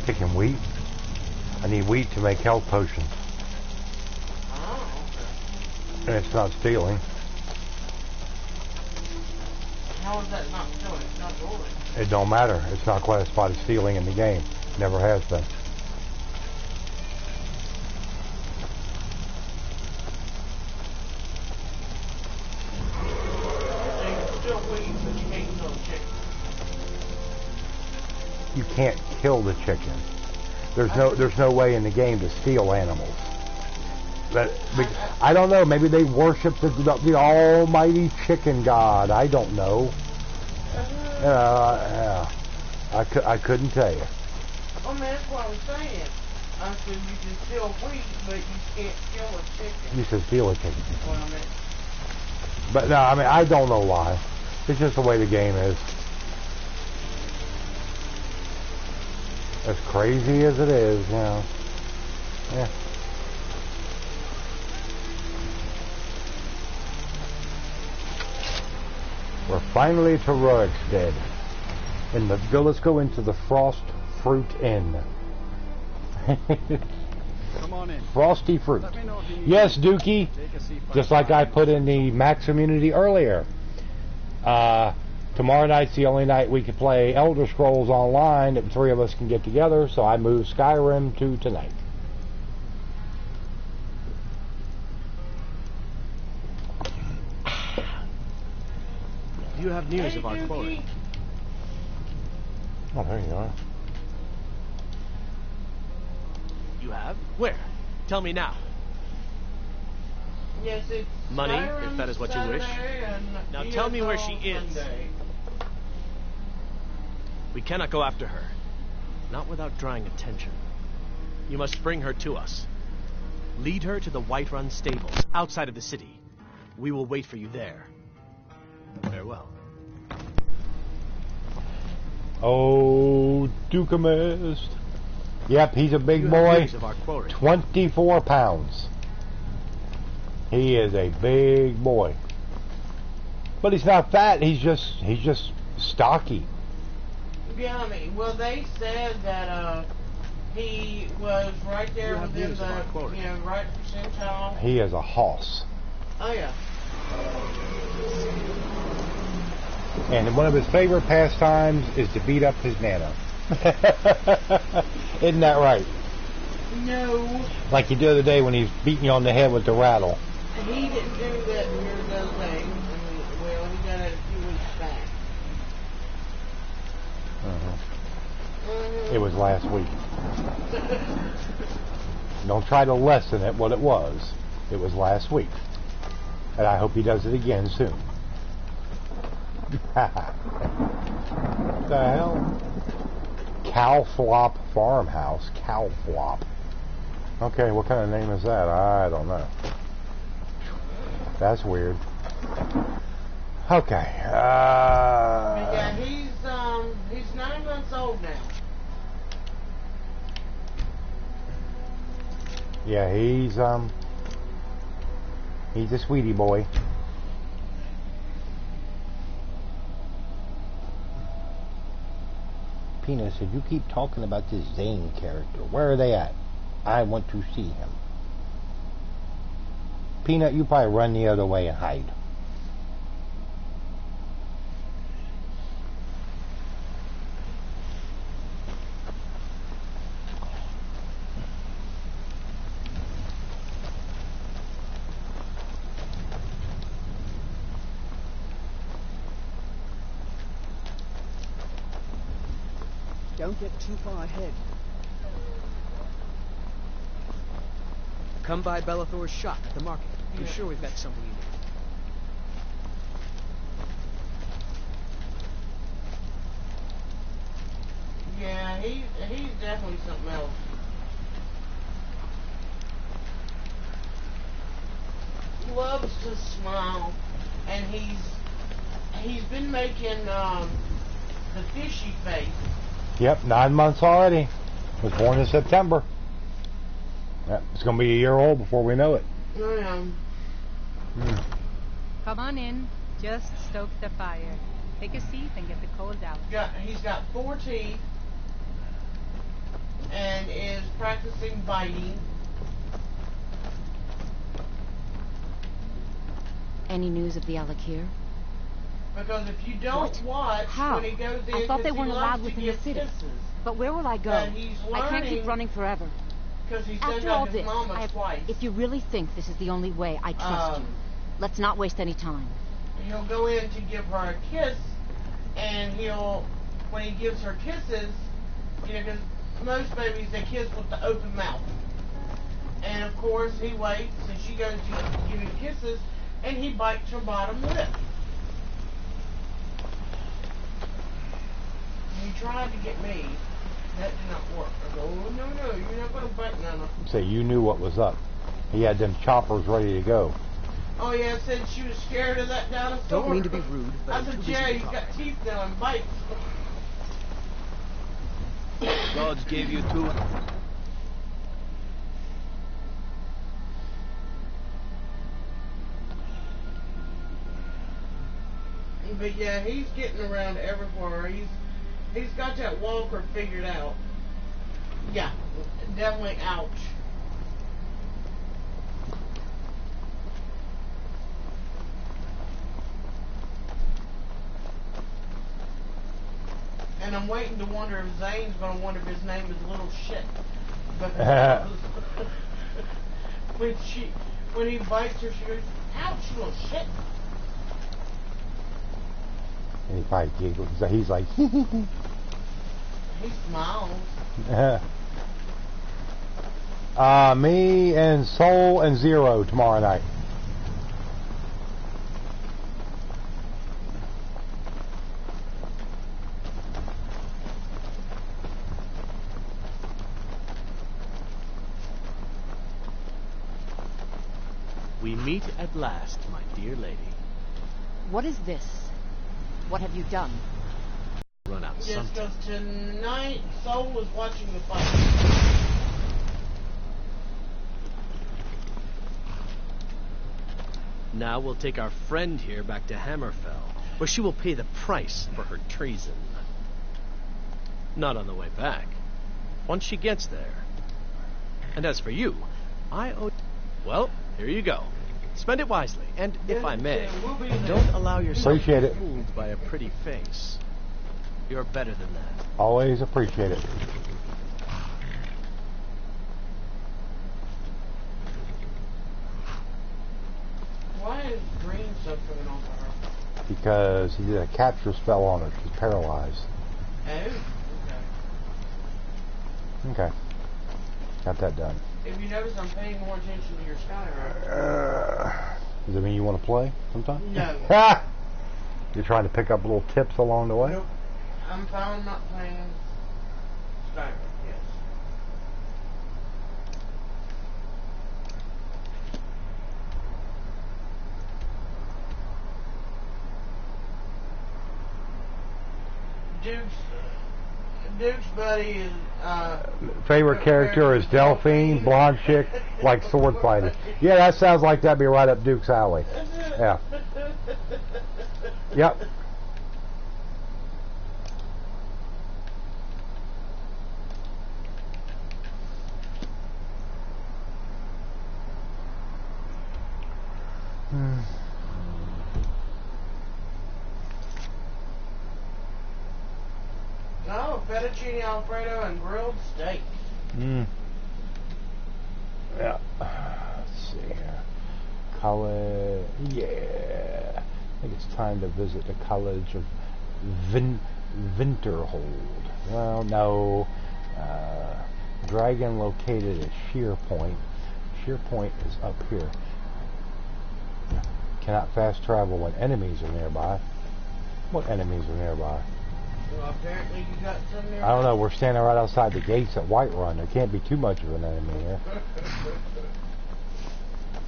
Picking wheat. I need wheat to make health potions.
Oh, okay.
And it's not stealing.
How is that not stealing? It's not yours.
It don't matter. It's not classified as stealing in the game. Never has been. You can't kill the chicken. There's no way in the game to steal animals. But I don't know. Maybe they worship the almighty chicken god. I don't know. I couldn't tell you.
Oh man, that's what I was saying. I said you can steal wheat, but you can't kill a chicken.
You said steal a chicken.
Well, I mean.
But no, I mean I don't know why. It's just the way the game is. As crazy as it is, you know. Yeah. We're finally to Rorikstead. Let's go into the Frost Fruit Inn.
Come on in.
Frosty Fruit. Yes, Dookie. Just like I put in the Maximmunity earlier. Tomorrow night's the only night we can play Elder Scrolls Online that the three of us can get together, so I moved Skyrim to tonight.
You have news of our quarry.
Oh, there you are.
You have? Where? Tell me now.
Yes, it's
money,
Skyrim,
if that is what you
Saturday,
wish. Now tell me where she is.
Sunday.
We cannot go after her. Not without drawing attention. You must bring her to us. Lead her to the Whiterun stables, outside of the city. We will wait for you there. Farewell.
Oh, Dukamist. Yep, he's a big boy. 24 pounds. He is a big boy. But he's not fat, he's just stocky.
Yeah, I mean, well, they said that he was right there within the, right percentile.
He is a hoss.
Oh, yeah.
And one of his favorite pastimes is to beat up his nana. Isn't that right?
No.
Like he did the other day when he's beating you on the head with the rattle.
He didn't do that here the other day. I mean, well, he got it a few weeks back.
It was last week. Don't try to lessen it what it was. It was last week. And I hope he does it again soon. What the hell? Cowflop Farmhouse. Cowflop. Okay, what kind of name is that? I don't know. That's weird. Okay.
Yeah, he's 9 months old now.
Yeah, he's a sweetie boy. Peanut said, you keep talking about this Zane character. Where are they at? I want to see him. Peanut, you probably run the other way and hide.
Don't get too far ahead.
Come by Bellathor's shop at the market. I'm
Yeah.
sure we've got something you need.
Yeah, he's definitely something else. Loves to smile, and he's been making the fishy face.
Yep, 9 months already. Was born in September. Yep, it's going to be a year old before we know it.
Come on in. Just stoke the fire. Take a seat and get the cold out.
He's got 4 teeth and is practicing biting.
Any news of the Alakir?
Because if you don't watch
How?
when he goes in,
I thought they
'cause he
weren't allowed
loves to
within the
give
city.
kisses.
But where will I go?
But he's
I can't keep
learning-
running forever.
Because he's done
After
that
all
his
this,
mama twice.
if you really think this is the only way, I trust you. Let's not waste any time.
He'll go in to give her a kiss, and when he gives her kisses, because most babies, they kiss with the open mouth. And of course, he waits, and she goes to give him kisses, and he bites her bottom lip. He tried to get me. That did not work. I go, oh, no, you're not going to bite Nana.
Say, you knew what was up. He had them choppers ready to go.
Oh, yeah, said she was scared of that dinosaur.
Don't mean to be rude, but
I
I'm
said,
too busy
Jerry,
to
he's
talk.
got teeth now and bites.
Gods gave you 2.
But yeah, he's getting around everywhere. He's got that walker figured out. Yeah, definitely ouch. And I'm waiting to wonder if Zane's going to wonder if his name is Little Shit. Because when he bites her, she goes, ouch, little shit.
And he probably giggles. He's like,
He smiles.
me and Soul and Zero tomorrow night.
We meet at last, my dear lady.
What is this? What have you done?
Run out
Yes,
sometime.
because tonight Soul was watching the fight.
Now we'll take our friend here back to Hammerfell, where she will pay the price for her treason. Not on the way back. Once she gets there. And as for you, I owe... Well, here you go. Spend it wisely, and if I may, don't allow yourself
Appreciate
to
it.
be fooled by a pretty face. You're better than that.
Always appreciate it.
Why is green stuff coming off of her?
Because he did a capture spell on her. She's paralyzed.
Oh,
Okay. Got that done.
if you notice, I'm paying more attention to your Skyrim.
Does that mean you want to play sometime?
No.
You're trying to pick up little tips along the way?
Nope. I'm fine not playing Skyrim, yes. Duke's buddy is,
Favorite character is Delphine, blonde chick, like sword fighting. Yeah, that sounds like that'd be right up Duke's alley. Yeah. Yep.
no, fettuccine alfredo and grilled steak.
Yeah. Let's see here. College. Yeah. I think it's time to visit the College of Winterhold. Well, no. Dragon located at Sheer Point. Sheer Point is up here. Cannot fast travel when enemies are nearby. What enemies are nearby?
Well, apparently you got some nearby.
I don't know. We're standing right outside the gates at Whiterun. There can't be too much of an enemy here.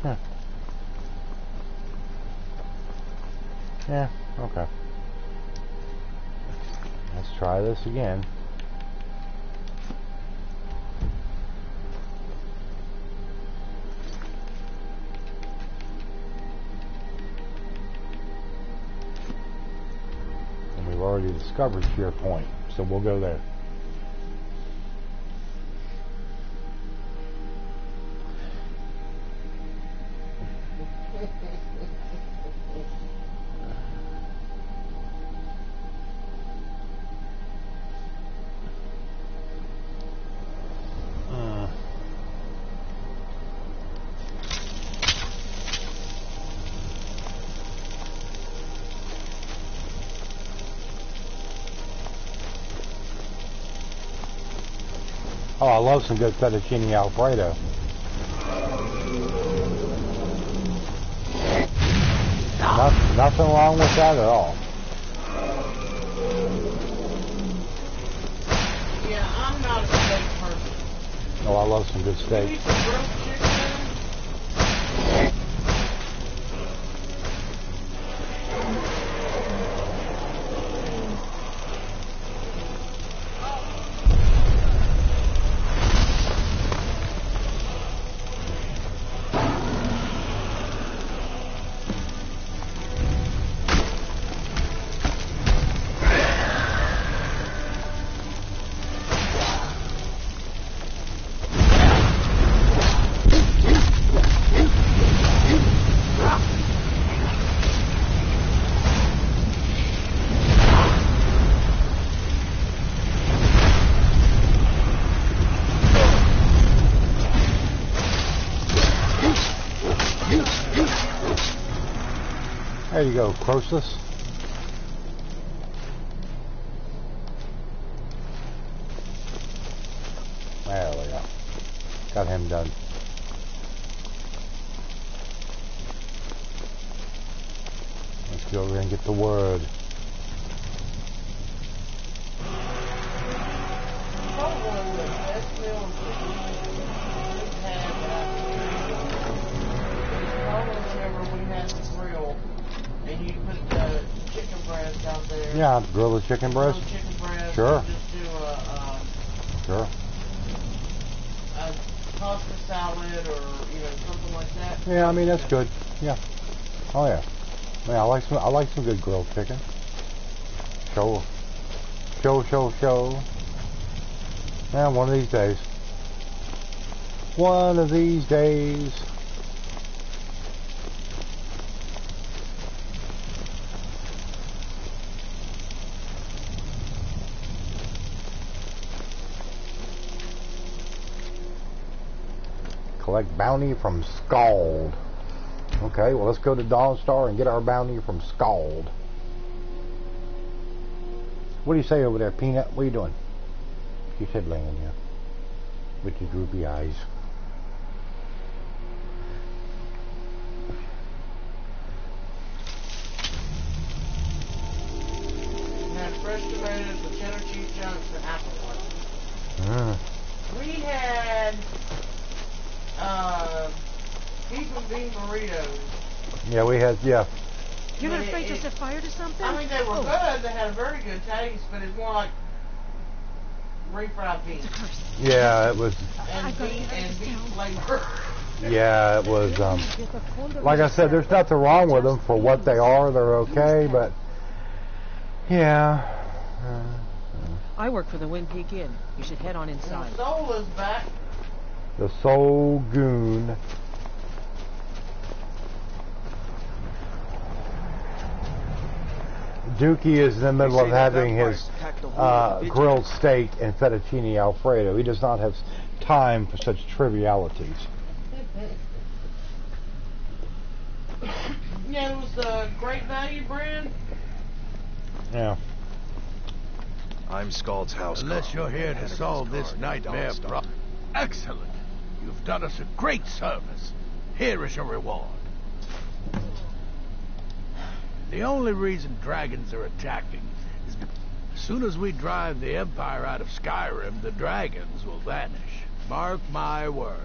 Huh. Yeah, okay. Let's try this again. And we've already discovered Sheer Point, so we'll go there. Oh, I love some good fettuccine Alfredo. Nothing wrong with that at all.
Yeah, I'm not a steak person.
Oh, I love some good steak.
Maybe some grilled chicken.
There you go, Croesus. There we go. Got him done. Let's go over and get the word. Yeah, grill the chicken breast. Sure.
Just do
Sure.
a pasta salad or something like that.
Yeah, I mean that's good. Yeah. Oh yeah. Yeah, I like some good grilled chicken. Show. Yeah, one of these days. One of these days. Collect bounty from Scald. Okay, well let's go to Dawnstar and get our bounty from Scald. What do you say over there, Peanut? What are you doing? She said laying here with your droopy eyes.
And that's fresh tomatoes with cheddar cheese chunks and apple slices. We had beef and bean burritos.
Yeah, we had, yeah.
You're not afraid to set fire to something?
I mean, they were good. They had a very good taste, but it's more like refried beans.
Yeah, it was.
And beef flavor.
Yeah, it was. Like I said, there's nothing wrong with them for what they are. They're okay, but yeah.
I work for the Wind Peak Inn. You should head on inside.
The Soul is back.
The Soul Goon. Dookie is in the middle of having his grilled steak and fettuccine Alfredo. He does not have time for such trivialities.
Yeah, it was the Great Value brand.
Yeah.
I'm Scald's house.
Unless you're here to solve this nightmare problem. Excellent. You've done us a great service. Here is your reward. The only reason dragons are attacking is because as soon as we drive the Empire out of Skyrim, the dragons will vanish. Mark my words.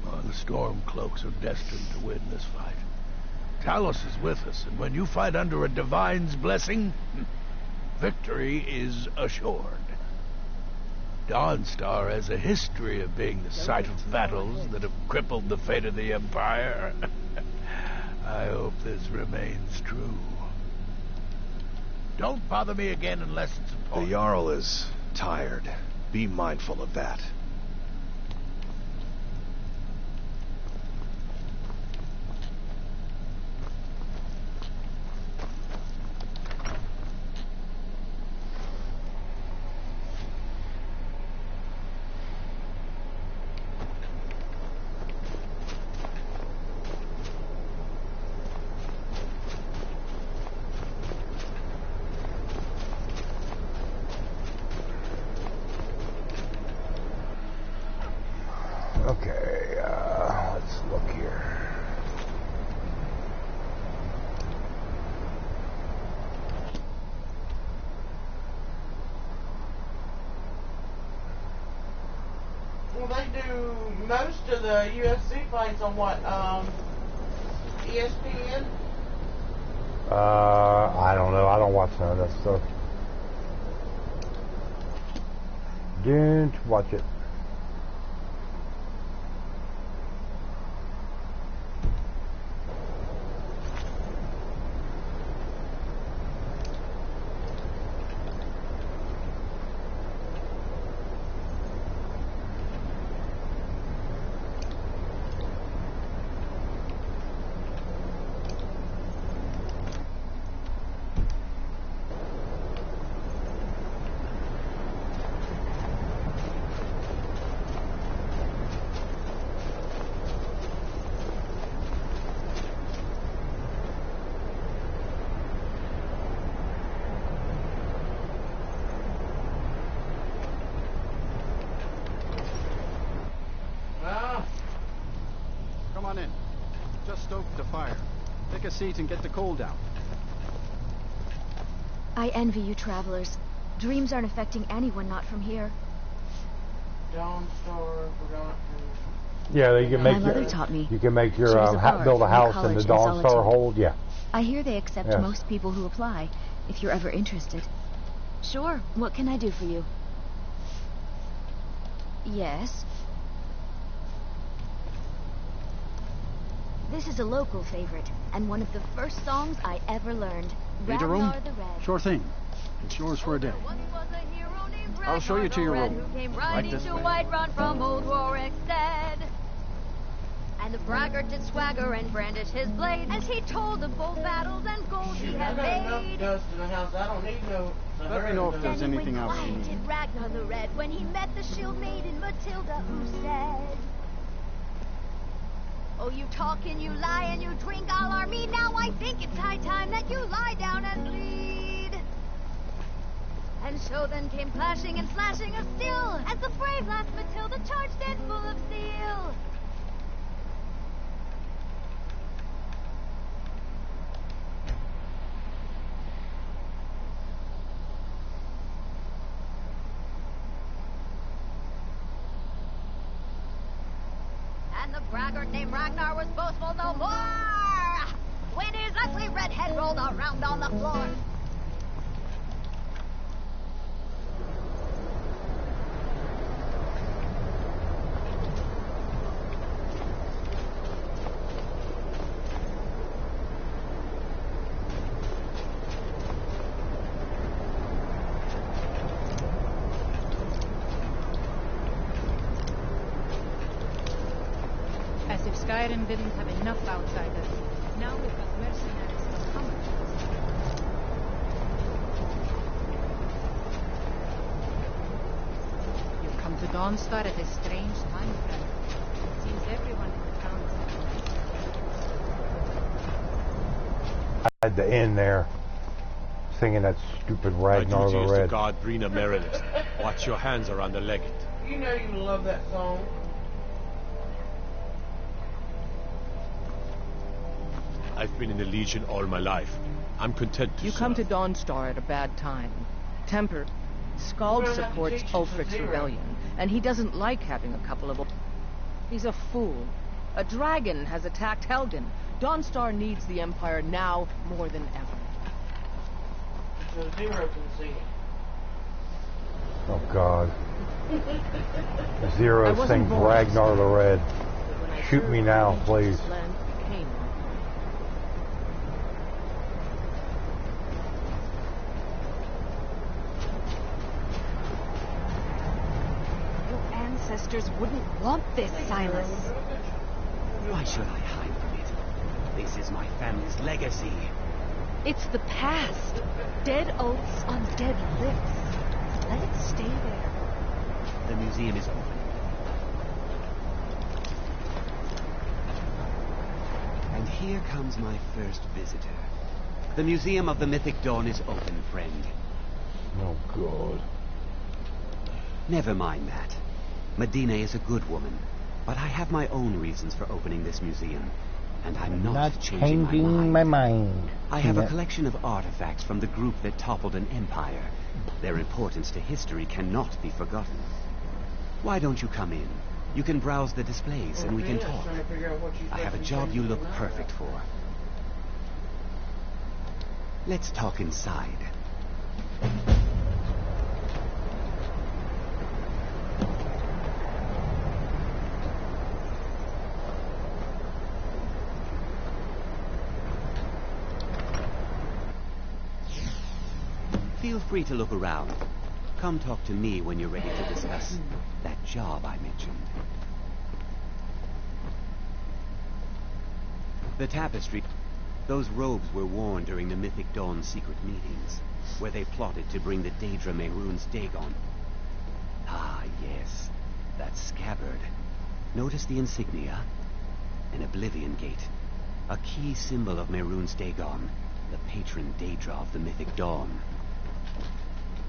Well, the Stormcloaks are destined to win this fight. Talos is with us, and when you fight under a Divine's blessing, victory is assured. Dawnstar has a history of being the site of battles that have crippled the fate of the Empire. I hope this remains true. Don't bother me again unless it's important.
The Jarl is tired. Be mindful of that.
Okay, let's look here.
Well, they do most of the UFC fights on what, ESPN?
I don't know. I don't watch none of that stuff. Don't watch it.
Come on in. Just stoke the fire. Take a seat and get the coal down.
I envy you travelers. Dreams aren't affecting anyone not from here.
Dawnstar forgot to...
Yeah, you can make
My mother taught me.
You can make your
She was a bard
build a
in
house in
college
the
in
Dawnstar
Solitude.
hold. Yeah.
I hear they accept
Yes.
most people who apply, if you're ever interested. Sure, what can I do for you? Yes? This is a local favorite, and one of the first songs I ever learned.
Need a room?
Ragnar the Red.
Sure thing. It's yours for a day. I'll show you to your room. Right this way.
Whiterun from old Warwick's dead. And the braggart did swagger and brandish his blade as he told of bold battles and gold he had made.
Dust in the house. I don't need no...
Let me know if there's anything else you need.
Did Ragnar the Red when he met the shield maiden Matilda, who said, "Oh, you talk and you lie and you drink all our mead. Now I think it's high time that you lie down and bleed." And so then came clashing and slashing of steel as the brave lass Matilda charged in full of zeal. And the braggart named Ragnar was boastful no more when his ugly red head rolled around on the floor.
As if Skyrim didn't have enough outsiders. Now we've got mercenaries from Commonwealth. You've come to Dawnstar at a strange time, friend. It seems everyone in the town is...
I had the inn there. singing that stupid Ragnar
My
the
duty is to
Red.
guard Brina Meredith. Watch your hands around the legate.
You know you love that song.
I've been in the Legion all my life. I'm content to
You come to Dawnstar at a bad time. Temper. Skald supports Ulfric's rebellion, and he doesn't like having a couple of... He's a fool. A dragon has attacked Helgen. Dawnstar needs the Empire now more than ever.
So Zero can see it.
Oh God. Zero sings Ragnar the Red. Shoot me now, please.
Ancestors wouldn't want this, Silas.
Why should I hide from it? This is my family's legacy.
It's the past. Dead oaths on dead lips. Let it stay there.
The museum is open. And here comes my first visitor. The Museum of the Mythic Dawn is open, friend.
Oh, God.
Never mind that. Medina is a good woman, but I have my own reasons for opening this museum, and I'm not changing my mind. I have a collection of artifacts from the group that toppled an empire. Their importance to history cannot be forgotten. Why don't you come in? You can browse the displays and we can talk. I have a job you look perfect for. Let's talk inside. Feel free to look around. Come talk to me when you're ready to discuss that job I mentioned. The tapestry. Those robes were worn during the Mythic Dawn secret meetings, where they plotted to bring the Daedra Mehrunes Dagon. Ah, yes. That scabbard. Notice the insignia? An Oblivion Gate. A key symbol of Mehrunes Dagon, the patron Daedra of the Mythic Dawn.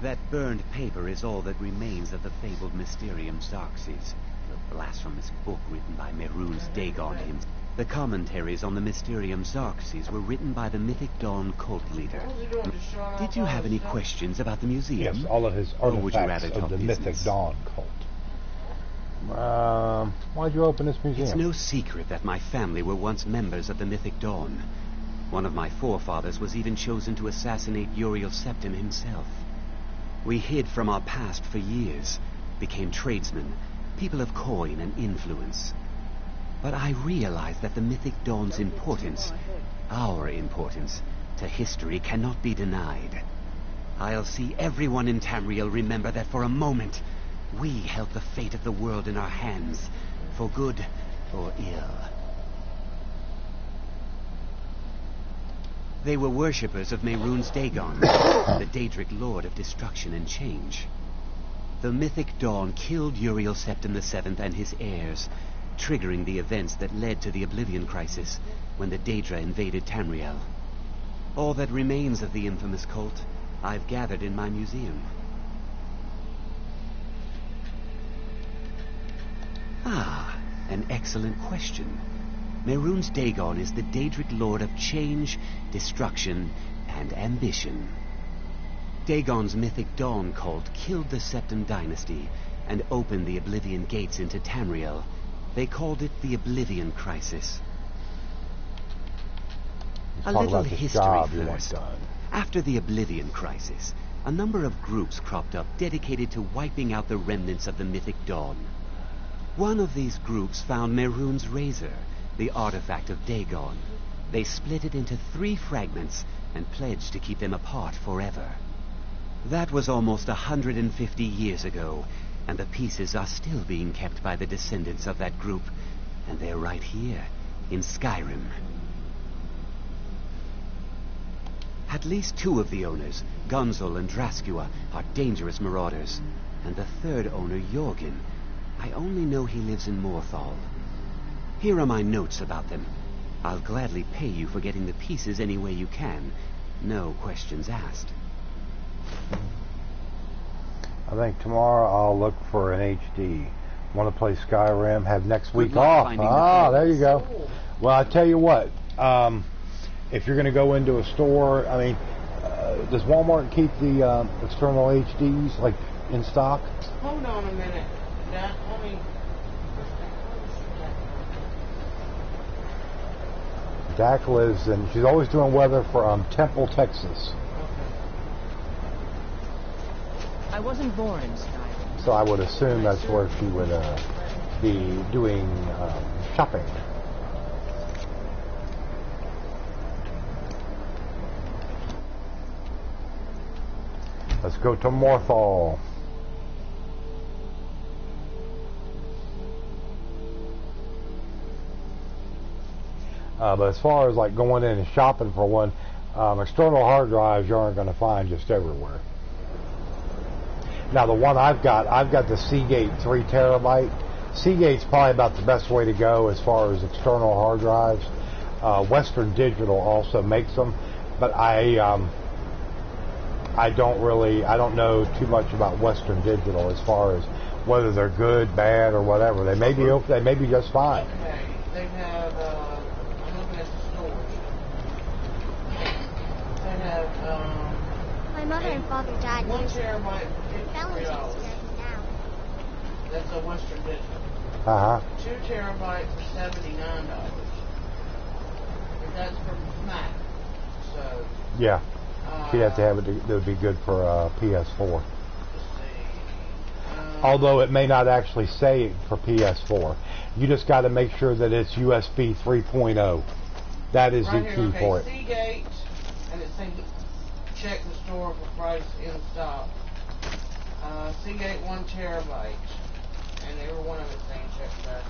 That burned paper is all that remains of the fabled Mysterium Xarxes, the blasphemous book written by Mehrunes Dagon himself. The commentaries on the Mysterium Xarxes were written by the Mythic Dawn cult leader. Did you have any questions about the museum?
Yes, all of his artifacts of the Mythic Dawn cult. Why'd you open this museum?
It's no secret that my family were once members of the Mythic Dawn. One of my forefathers was even chosen to assassinate Uriel Septim himself. We hid from our past for years, became tradesmen, people of coin and influence. But I realized that the Mythic Dawn's importance, our importance, to history cannot be denied. I'll see everyone in Tamriel remember that for a moment, we held the fate of the world in our hands, for good or ill. They were worshippers of Mehrunes Dagon, the Daedric Lord of Destruction and Change. The Mythic Dawn killed Uriel Septim VII and his heirs, triggering the events that led to the Oblivion Crisis when the Daedra invaded Tamriel. All that remains of the infamous cult I've gathered in my museum. Ah, an excellent question. Mehrunes Dagon is the Daedric Lord of Change, Destruction, and Ambition. Dagon's Mythic Dawn cult killed the Septim dynasty and opened the Oblivion Gates into Tamriel. They called it the Oblivion Crisis. A little history first. After the Oblivion Crisis, a number of groups cropped up dedicated to wiping out the remnants of the Mythic Dawn. One of these groups found Mehrunes' razor, the artifact of Dagon. They split it into 3 fragments and pledged to keep them apart forever. That was almost 150 years ago, and the pieces are still being kept by the descendants of that group, and they're right here, in Skyrim. At least 2 of the owners, Gunzel and Draskua, are dangerous marauders, and the 3rd owner, Jorgen, I only know he lives in Morthal. Here are my notes about them. I'll gladly pay you for getting the pieces any way you can, No questions asked.
I think tomorrow I'll look for an HD. Want to play Skyrim, have next week
luck
off.
finding
Ah,
the
there you go. Well, I tell you what, if you're going to go into a store, I mean, does Walmart keep the external HDs, like, in stock?
Hold on a minute. That, I mean...
Dak lives in, she's always doing weather for Temple, Texas.
I wasn't born in Skyrim.
So I would assume that's where she would be doing shopping. Let's go to Morthal. But as far as like going in and shopping for one, external hard drives you aren't going to find just everywhere. Now the one I've got the Seagate 3 terabyte. Seagate's probably about the best way to go as far as external hard drives. Western Digital also makes them, but I don't know too much about Western Digital as far as whether they're good, bad, or whatever. They may be just fine.
Okay, they have, I'm looking at the stores. They have,
My mother and father died.
1 terabyte,
Valentine's
$53.
Day now.
That's a Western Digital.
2
terabytes for $79. But that's for Mac. So.
Yeah. You'd have to have it that would be good for PS4. Although it may not actually say for PS4. You just got to make sure that it's USB 3.0. That is
right
the
here,
key for it.
Seagate, and it says check the store for price in stock. Seagate 1 terabyte, and every one of it's saying check that.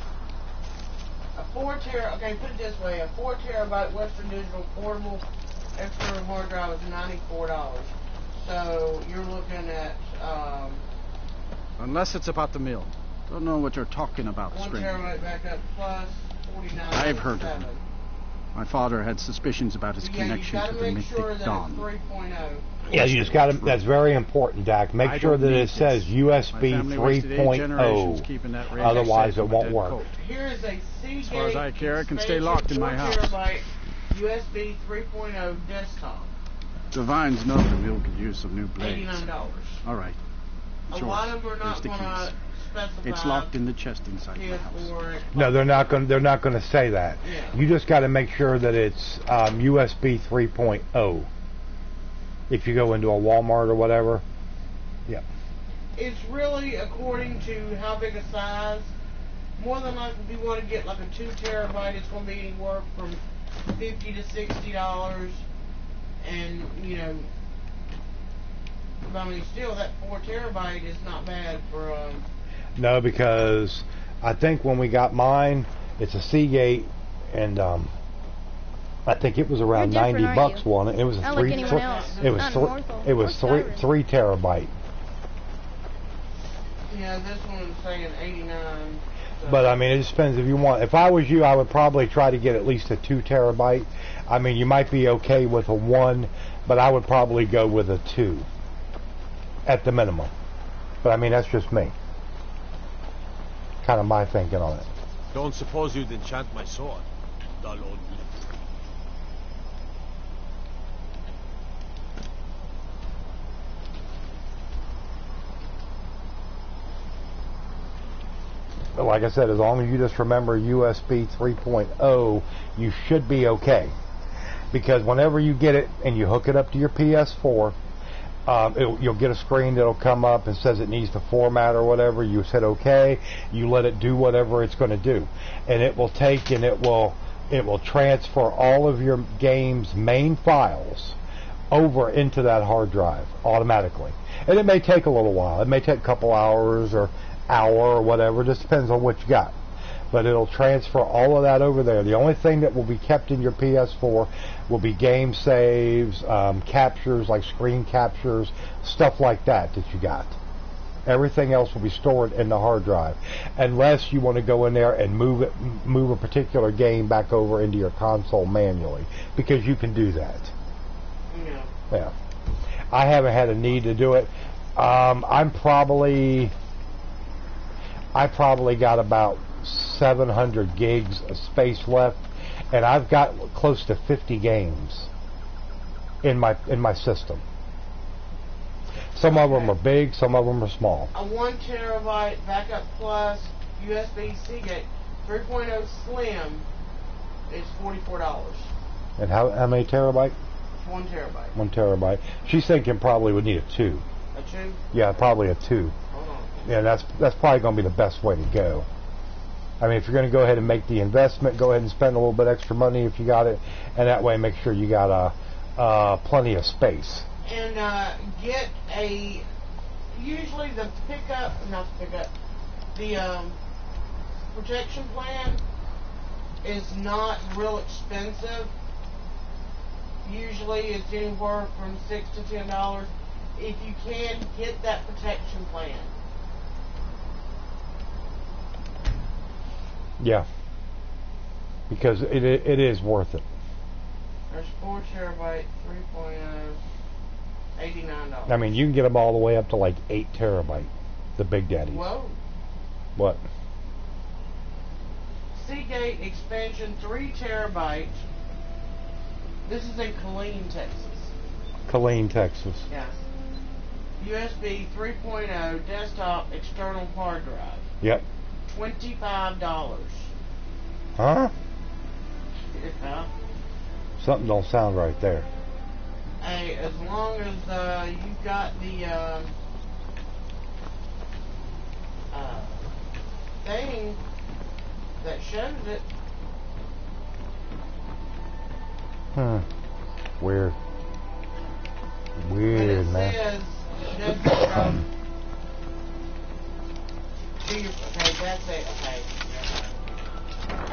Okay, put it this way: a 4 terabyte Western Digital portable external hard drive is $94. So you're looking at
Unless it's about the mill. Don't know what you're talking about,
1
stranger.
terabyte backup plus $49.
I've heard of him. My father had suspicions about his connection to the Mythic Dawn.
3.0.
Yeah, you just got to. That's very important, Dak. Make sure that it says USB 3.0. Otherwise, it won't work.
Here is a Seagate.
As far as I care, it can stay locked in my house.
4 terabyte USB 3.0 desktop.
The Vines know the mill could use some new blades.
$89.
All right.
A lot of them are not going to specify.
It's locked in the chest inside my house.
No, they're not going. They're not going to say that.
Yeah.
You just got to make sure that it's USB 3.0. If you go into a Walmart or whatever. Yeah.
It's really according to how big a size. More than likely, if you want to get like a 2 terabyte, it's going to be anywhere from $50 to $60, and you know, I mean, still that 4 terabyte is not bad for.
No, because I think when we got mine, it's a Seagate, and I think it was around $90, wasn't it? It was a it was three terabyte.
Yeah, this one's saying 89.
But I mean, it just depends if you want. If I was you, I would probably try to get at least a 2 terabyte. I mean, you might be okay with a 1, but I would probably go with a 2 at the minimum. But I mean, that's just me. Kind of my thinking on it.
Don't suppose you'd enchant my sword, dull old leaf.
But like I said, as long as you just remember USB 3.0, you should be okay. Because whenever you get it and you hook it up to your PS4, you'll get a screen that'll come up and says it needs to format or whatever. You said okay. You let it do whatever it's going to do, and it will take and it will transfer all of your game's main files over into that hard drive automatically. And it may take a little while. It may take a couple hours or hour or whatever. It just depends on what you got. But it'll transfer all of that over there. The only thing that will be kept in your PS4 will be game saves, captures like screen captures, stuff like that you got. Everything else will be stored in the hard drive, unless you want to go in there and move a particular game back over into your console manually, because you can do that.
Yeah.
Yeah. I haven't had a need to do it. I probably got about 700 gigs of space left, and I've got close to 50 games in my system. Some of them are big, some of them are small.
A 1 terabyte backup plus USB Seagate 3.0 Slim is $44.
And how many terabyte?
1 terabyte.
1 terabyte. She's thinking probably would need a 2.
A 2?
Yeah, probably a 2.
Hold on.
Yeah, that's probably going to be the best way to go. I mean, if you're going to go ahead and make the investment, go ahead and spend a little bit extra money if you got it, and that way make sure you got plenty of space.
And get usually the protection plan is not real expensive. Usually it's anywhere from $6 to $10. If you can, get that protection plan.
Yeah, because it is worth it.
There's 4 terabyte, 3.0, $89.
I mean, you can get them all the way up to like 8 terabyte, the big daddies.
Whoa.
What?
Seagate expansion 3 terabyte. This is in Killeen, Texas.
Killeen, Texas.
Yes. USB 3.0 desktop external hard drive.
Yep.
$25.
Huh?
Yeah.
Something don't sound right there.
Hey, as long as you got the thing that shows it.
Weird. Weird, man.
Says, okay, that's it.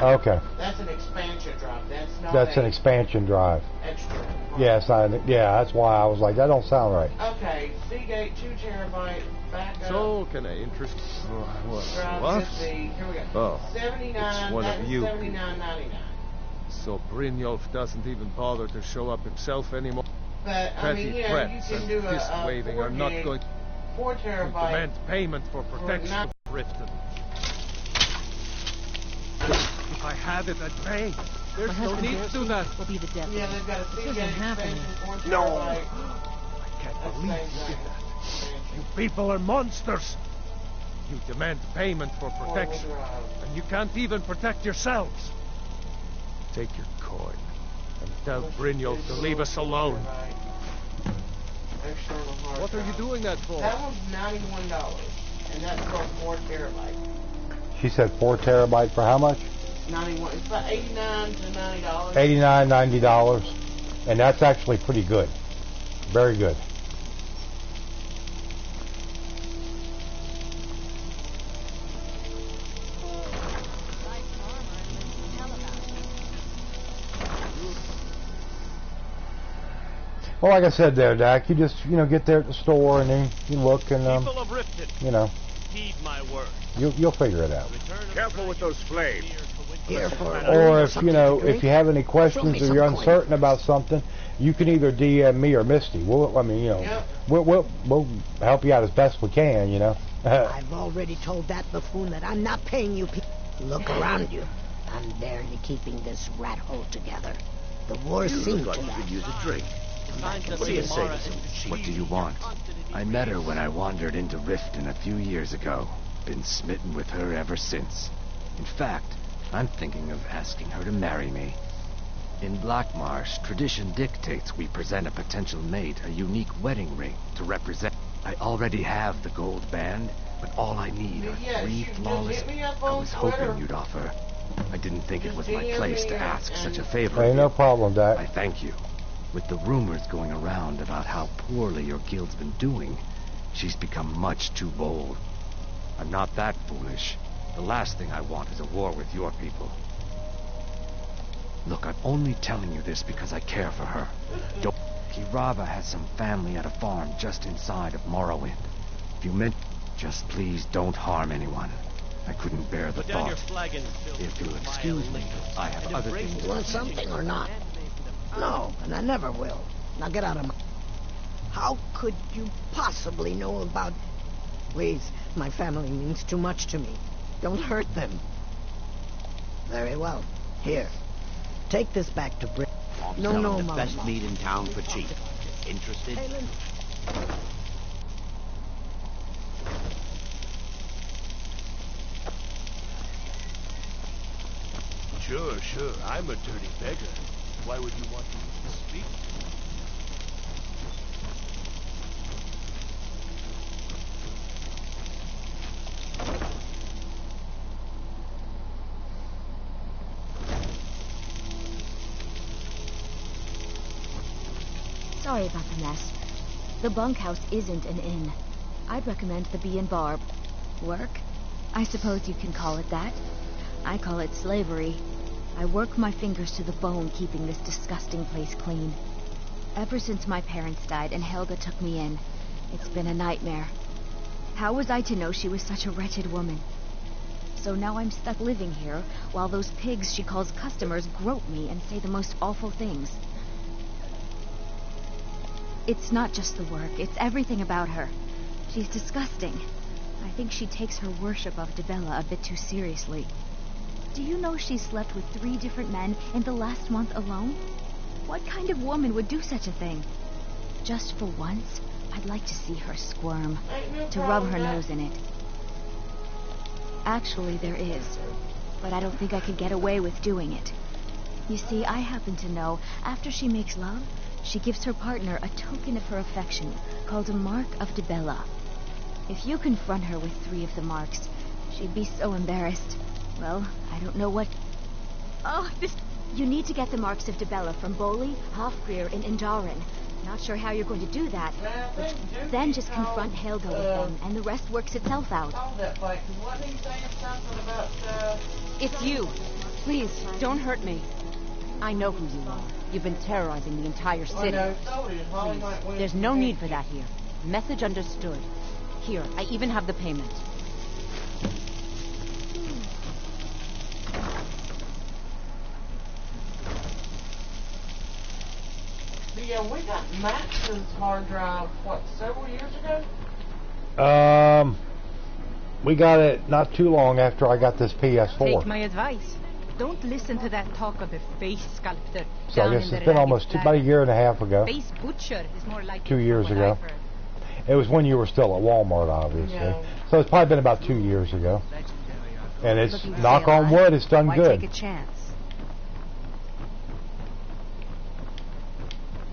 Okay.
That's an expansion drive.
That's an expansion drive.
Extra.
Yeah, that's why I was like, that don't sound right.
Okay, Seagate 2 terabyte backup.
So, can I interest...
Drive
What?
Here we go.
Oh,
79.
it's one of you.
$79.99.
So Brynjolf doesn't even bother to show up himself anymore.
But I mean, you know, you can do
fist waving
4
are not
gig,
going
4
to
terabyte.
demand payment for protection of Riften. If I had it, I'd pay. There's no need to do that.
Will be the death.
Yeah, they've got a Seagate expansion 4 terabyte.
No! I can't believe you did that. You people are monsters. You demand payment for protection, and you can't even protect yourselves. Take your coin and tell Brynjolf to leave us alone. What are you doing that for?
That one's $91, and that's for 4 terabyte.
She said 4 terabyte for how much?
91. It's about $89 to $90.
$89, $90, and that's actually pretty good. Very good. Well, like I said there, Dak, you just, get there at the store and then you look and,
Heed my word.
You'll figure it out.
Careful with those flames.
Or if, if you have any questions or you're uncertain about something, you can either DM me or Misty. We'll help you out as best we can,
I've already told that buffoon that I'm not paying you people. Look around you. I'm barely keeping this rat hole together. The war seems to
You could use a drink.
What
do you say to some
What do you want? I met her when I wandered into Riften a few years ago. Been smitten with her ever since. In fact, I'm thinking of asking her to marry me. In Blackmarsh, tradition dictates we present a potential mate a unique wedding ring to represent. I already have the gold band, but all I need are 3 flawless... I was hoping you'd offer. I didn't think it was my place to ask such a favor.
Hey, no problem, Dak.
I thank you. With the rumors going around about how poorly your guild's been doing, she's become much too bold. I'm not that foolish. The last thing I want is a war with your people. Look, I'm only telling you this because I care for her. Kirava has some family at a farm just inside of Morrowind. If you meant, just please don't harm anyone. I couldn't bear the thought. If you'll excuse me, I have other things.
You want something or not? No, and I never will. Now get out of my... How could you possibly know about... Please, my family means too much to me. Don't hurt them. Very well. Here. Take this back to Britain. No,
the
Mama.
best meat in town for cheap. Interested?
Sure. I'm a dirty beggar. Why would you want me to speak?
Sorry about the mess. The bunkhouse isn't an inn. I'd recommend the Bee and Barb. Work? I suppose you can call it that. I call it slavery. I work my fingers to the bone keeping this disgusting place clean. Ever since my parents died and Helga took me in, it's been a nightmare. How was I to know she was such a wretched woman? So now I'm stuck living here while those pigs she calls customers grope me and say the most awful things. It's not just the work, it's everything about her. She's disgusting. I think she takes her worship of Dibella a bit too seriously. Do you know she slept with 3 different men in the last month alone? What kind of woman would do such a thing? Just for once, I'd like to see her squirm, to rub her nose in it. Actually, there is, but I don't think I could get away with doing it. You see, I happen to know, after she makes love, she gives her partner a token of her affection, called a mark of Dibella. If you confront her with 3 of the marks, she'd be so embarrassed. Well, I don't know what... Oh, this... You need to get the marks of Dibella from Boli, Hofgrir, and Indaren. Not sure how you're going to do that, but then just confront Helga with them, and the rest works itself out.
It's you. Please, don't hurt me. I know who you are. You've been terrorizing the entire city. Please, there's no need for that here. Message understood. Here, I even have the payment.
Yeah, we got Max's hard drive, what, several years ago?
We got it not too long after I got this PS4.
Take my advice. Don't listen to that talk of a face sculptor.
So I guess it's been almost about a year and a half ago.
Face butcher is more like
2 years ago. It was when you were still at Walmart, obviously. Yeah. So it's probably been about 2 years ago. And it's, knock on wood, it's done good.
Take a chance.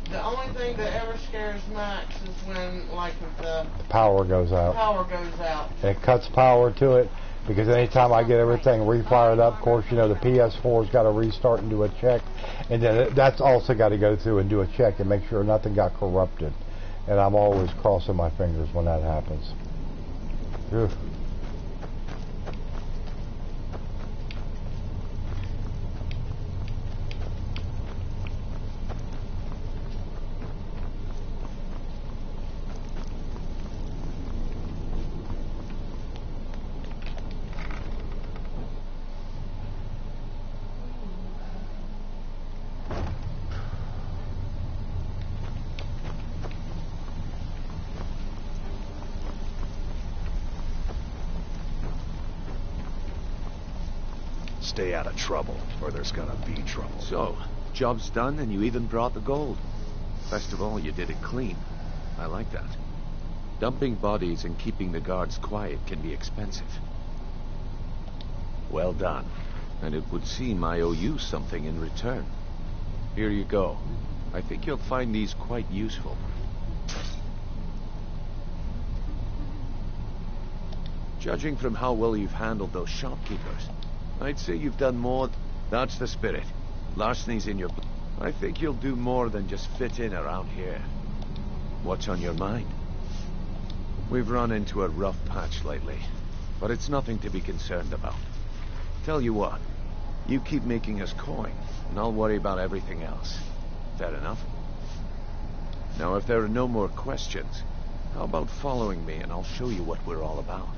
The only thing that ever scares Max is when, like, the
power goes out.
Power goes out.
And it cuts power to it, because anytime I get everything refired up, of course, you know, the PS4's got to restart and do a check, and then that's also got to go through and do a check and make sure nothing got corrupted. And I'm always crossing my fingers when that happens. Ugh.
Stay out of trouble, or there's gonna be trouble.
So, job's done and you even brought the gold. Best of all, you did it clean. I like that. Dumping bodies and keeping the guards quiet can be expensive. Well done. And it would seem I owe you something in return. Here you go. I think you'll find these quite useful. Judging from how well you've handled those shopkeepers, I'd say you've done more. That's the spirit. Larceny's in your blood. I think you'll do more than just fit in around here. What's on your mind? We've run into a rough patch lately, but it's nothing to be concerned about. Tell you what, you keep making us coin, and I'll worry about everything else. Fair enough? Now, if there are no more questions, how about following me and I'll show you what we're all about.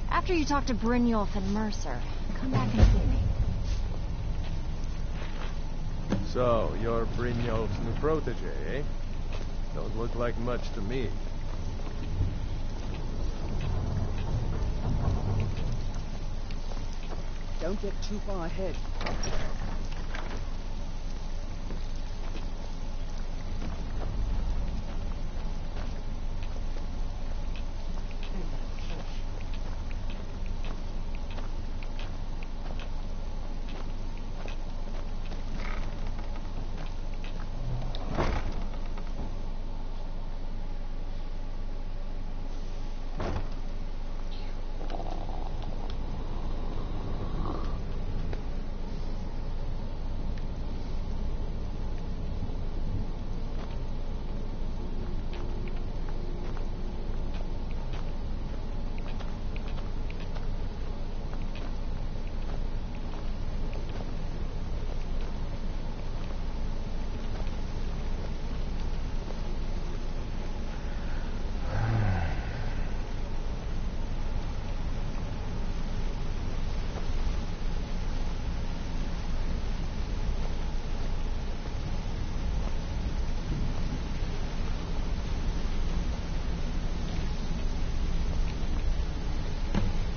After you talk to Brynjolf and Mercer, come back and see me.
So, you're Brynjolf's new protege, eh? Don't look like much to me.
Don't get too far ahead.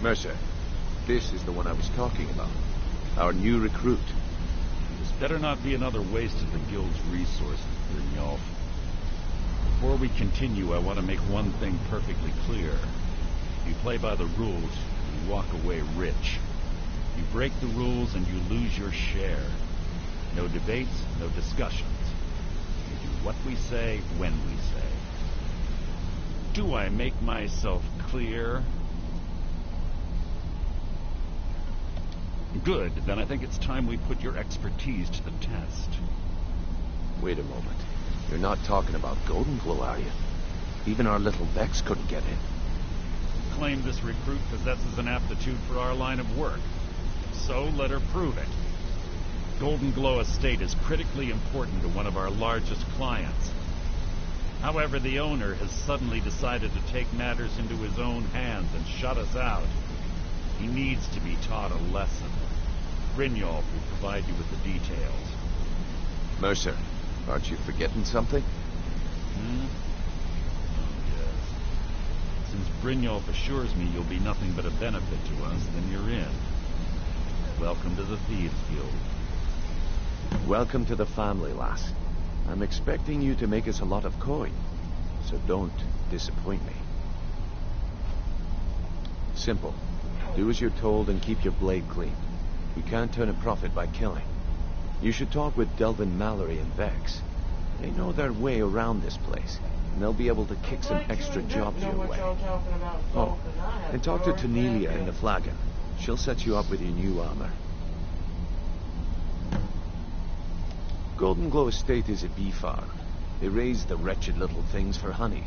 Mercer, this is the one I was talking about. Our new recruit.
This better not be another waste of the Guild's resources, Brynjolf. Before we continue, I want to make one thing perfectly clear. If you play by the rules, you walk away rich. You break the rules and you lose your share. No debates, no discussions. We do what we say, when we say. Do I make myself clear? Good, then I think it's time we put your expertise to the test.
Wait a moment. You're not talking about Golden Glow, are you? Even our little Vex couldn't get in.
Claim this recruit possesses an aptitude for our line of work. So let her prove it. Golden Glow Estate is critically important to one of our largest clients. However, the owner has suddenly decided to take matters into his own hands and shut us out. He needs to be taught a lesson. Brynjolf will provide you with the details.
Mercer, aren't you forgetting something?
Oh, yes. Since Brynjolf assures me you'll be nothing but a benefit to us, then you're in. Welcome to the Thieves Guild.
Welcome to the family, lass. I'm expecting you to make us a lot of coin, so don't disappoint me. Simple. Do as you're told and keep your blade clean. You can't turn a profit by killing. You should talk with Delvin Mallory and Vex. They know their way around this place, and they'll be able to kick some extra jobs your way. Oh, and talk to Tanelia in the Flagon. She'll set you up with your new armor. Golden Glow Estate is a bee farm. They raise the wretched little things for honey.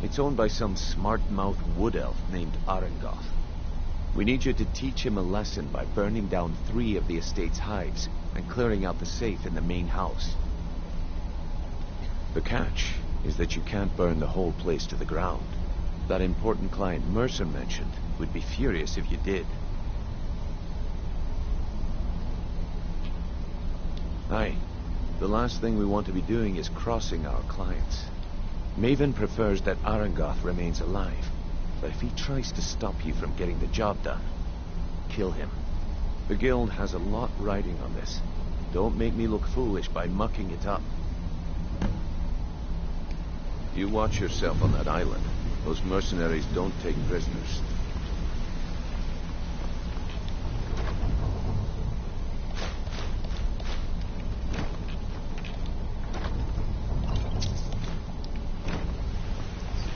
It's owned by some smart-mouthed wood elf named Arangoth. We need you to teach him a lesson by burning down 3 of the estate's hives and clearing out the safe in the main house. The catch is that you can't burn the whole place to the ground. That important client Mercer mentioned would be furious if you did. Aye. The last thing we want to be doing is crossing our clients. Maven prefers that Arangoth remains alive. But if he tries to stop you from getting the job done, kill him. The Guild has a lot riding on this. Don't make me look foolish by mucking it up. You watch yourself on that island. Those mercenaries don't take prisoners.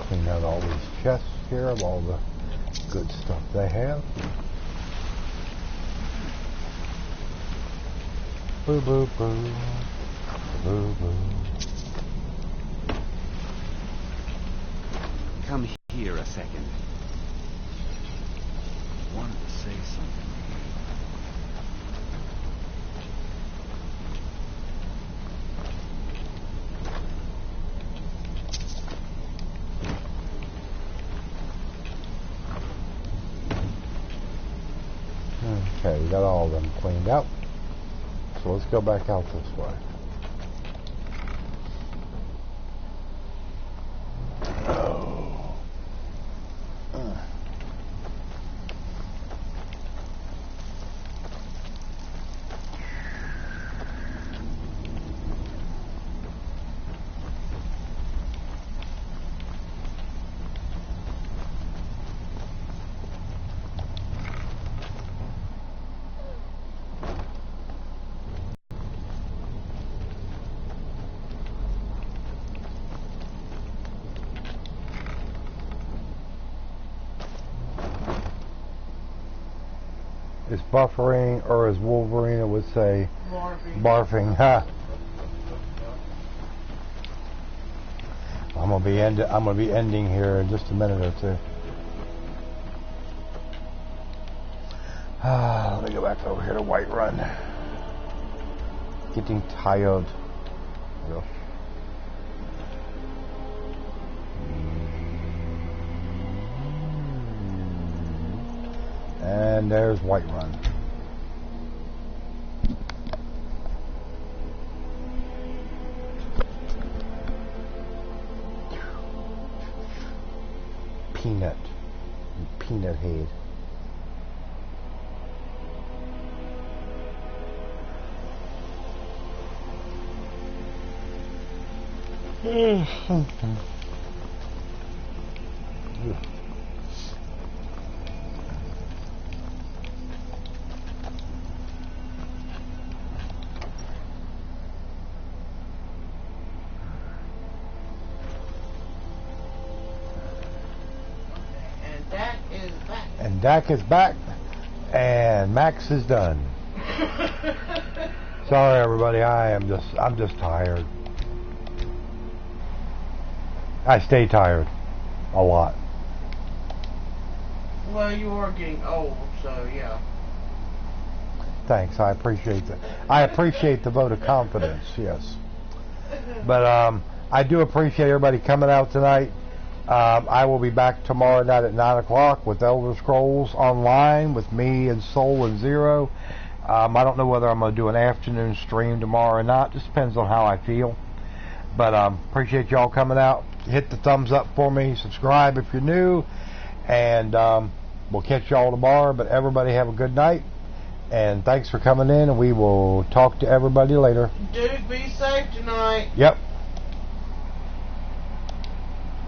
Clean out all these chests here of all the good stuff they have. Boo boo boo. Boo boo.
Come here a second.
I wanted to say something.
Okay, we got all of them cleaned out. So let's go back out this way. It's buffering, or as Wolverine would say,
Barfing.
Barfing. Ha. I'm gonna be ending here in just a minute or two. Let me go back over here to Whiterun. Getting tired. Real. And there's Whiterun. Peanut. Peanut head. And Dak is back, and Max is done. Sorry, everybody. I'm just tired. I stay tired a lot.
Well, you are getting old, so yeah.
Thanks. I appreciate that. I appreciate the vote of confidence. Yes, but I do appreciate everybody coming out tonight. I will be back tomorrow night at 9 o'clock with Elder Scrolls Online with me and Soul and Zero. I don't know whether I'm going to do an afternoon stream tomorrow or not. Just depends on how I feel. But appreciate y'all coming out. Hit the thumbs up for me. Subscribe if you're new. And we'll catch y'all tomorrow. But everybody have a good night. And thanks for coming in. And we will talk to everybody later.
Dude, be safe tonight.
Yep.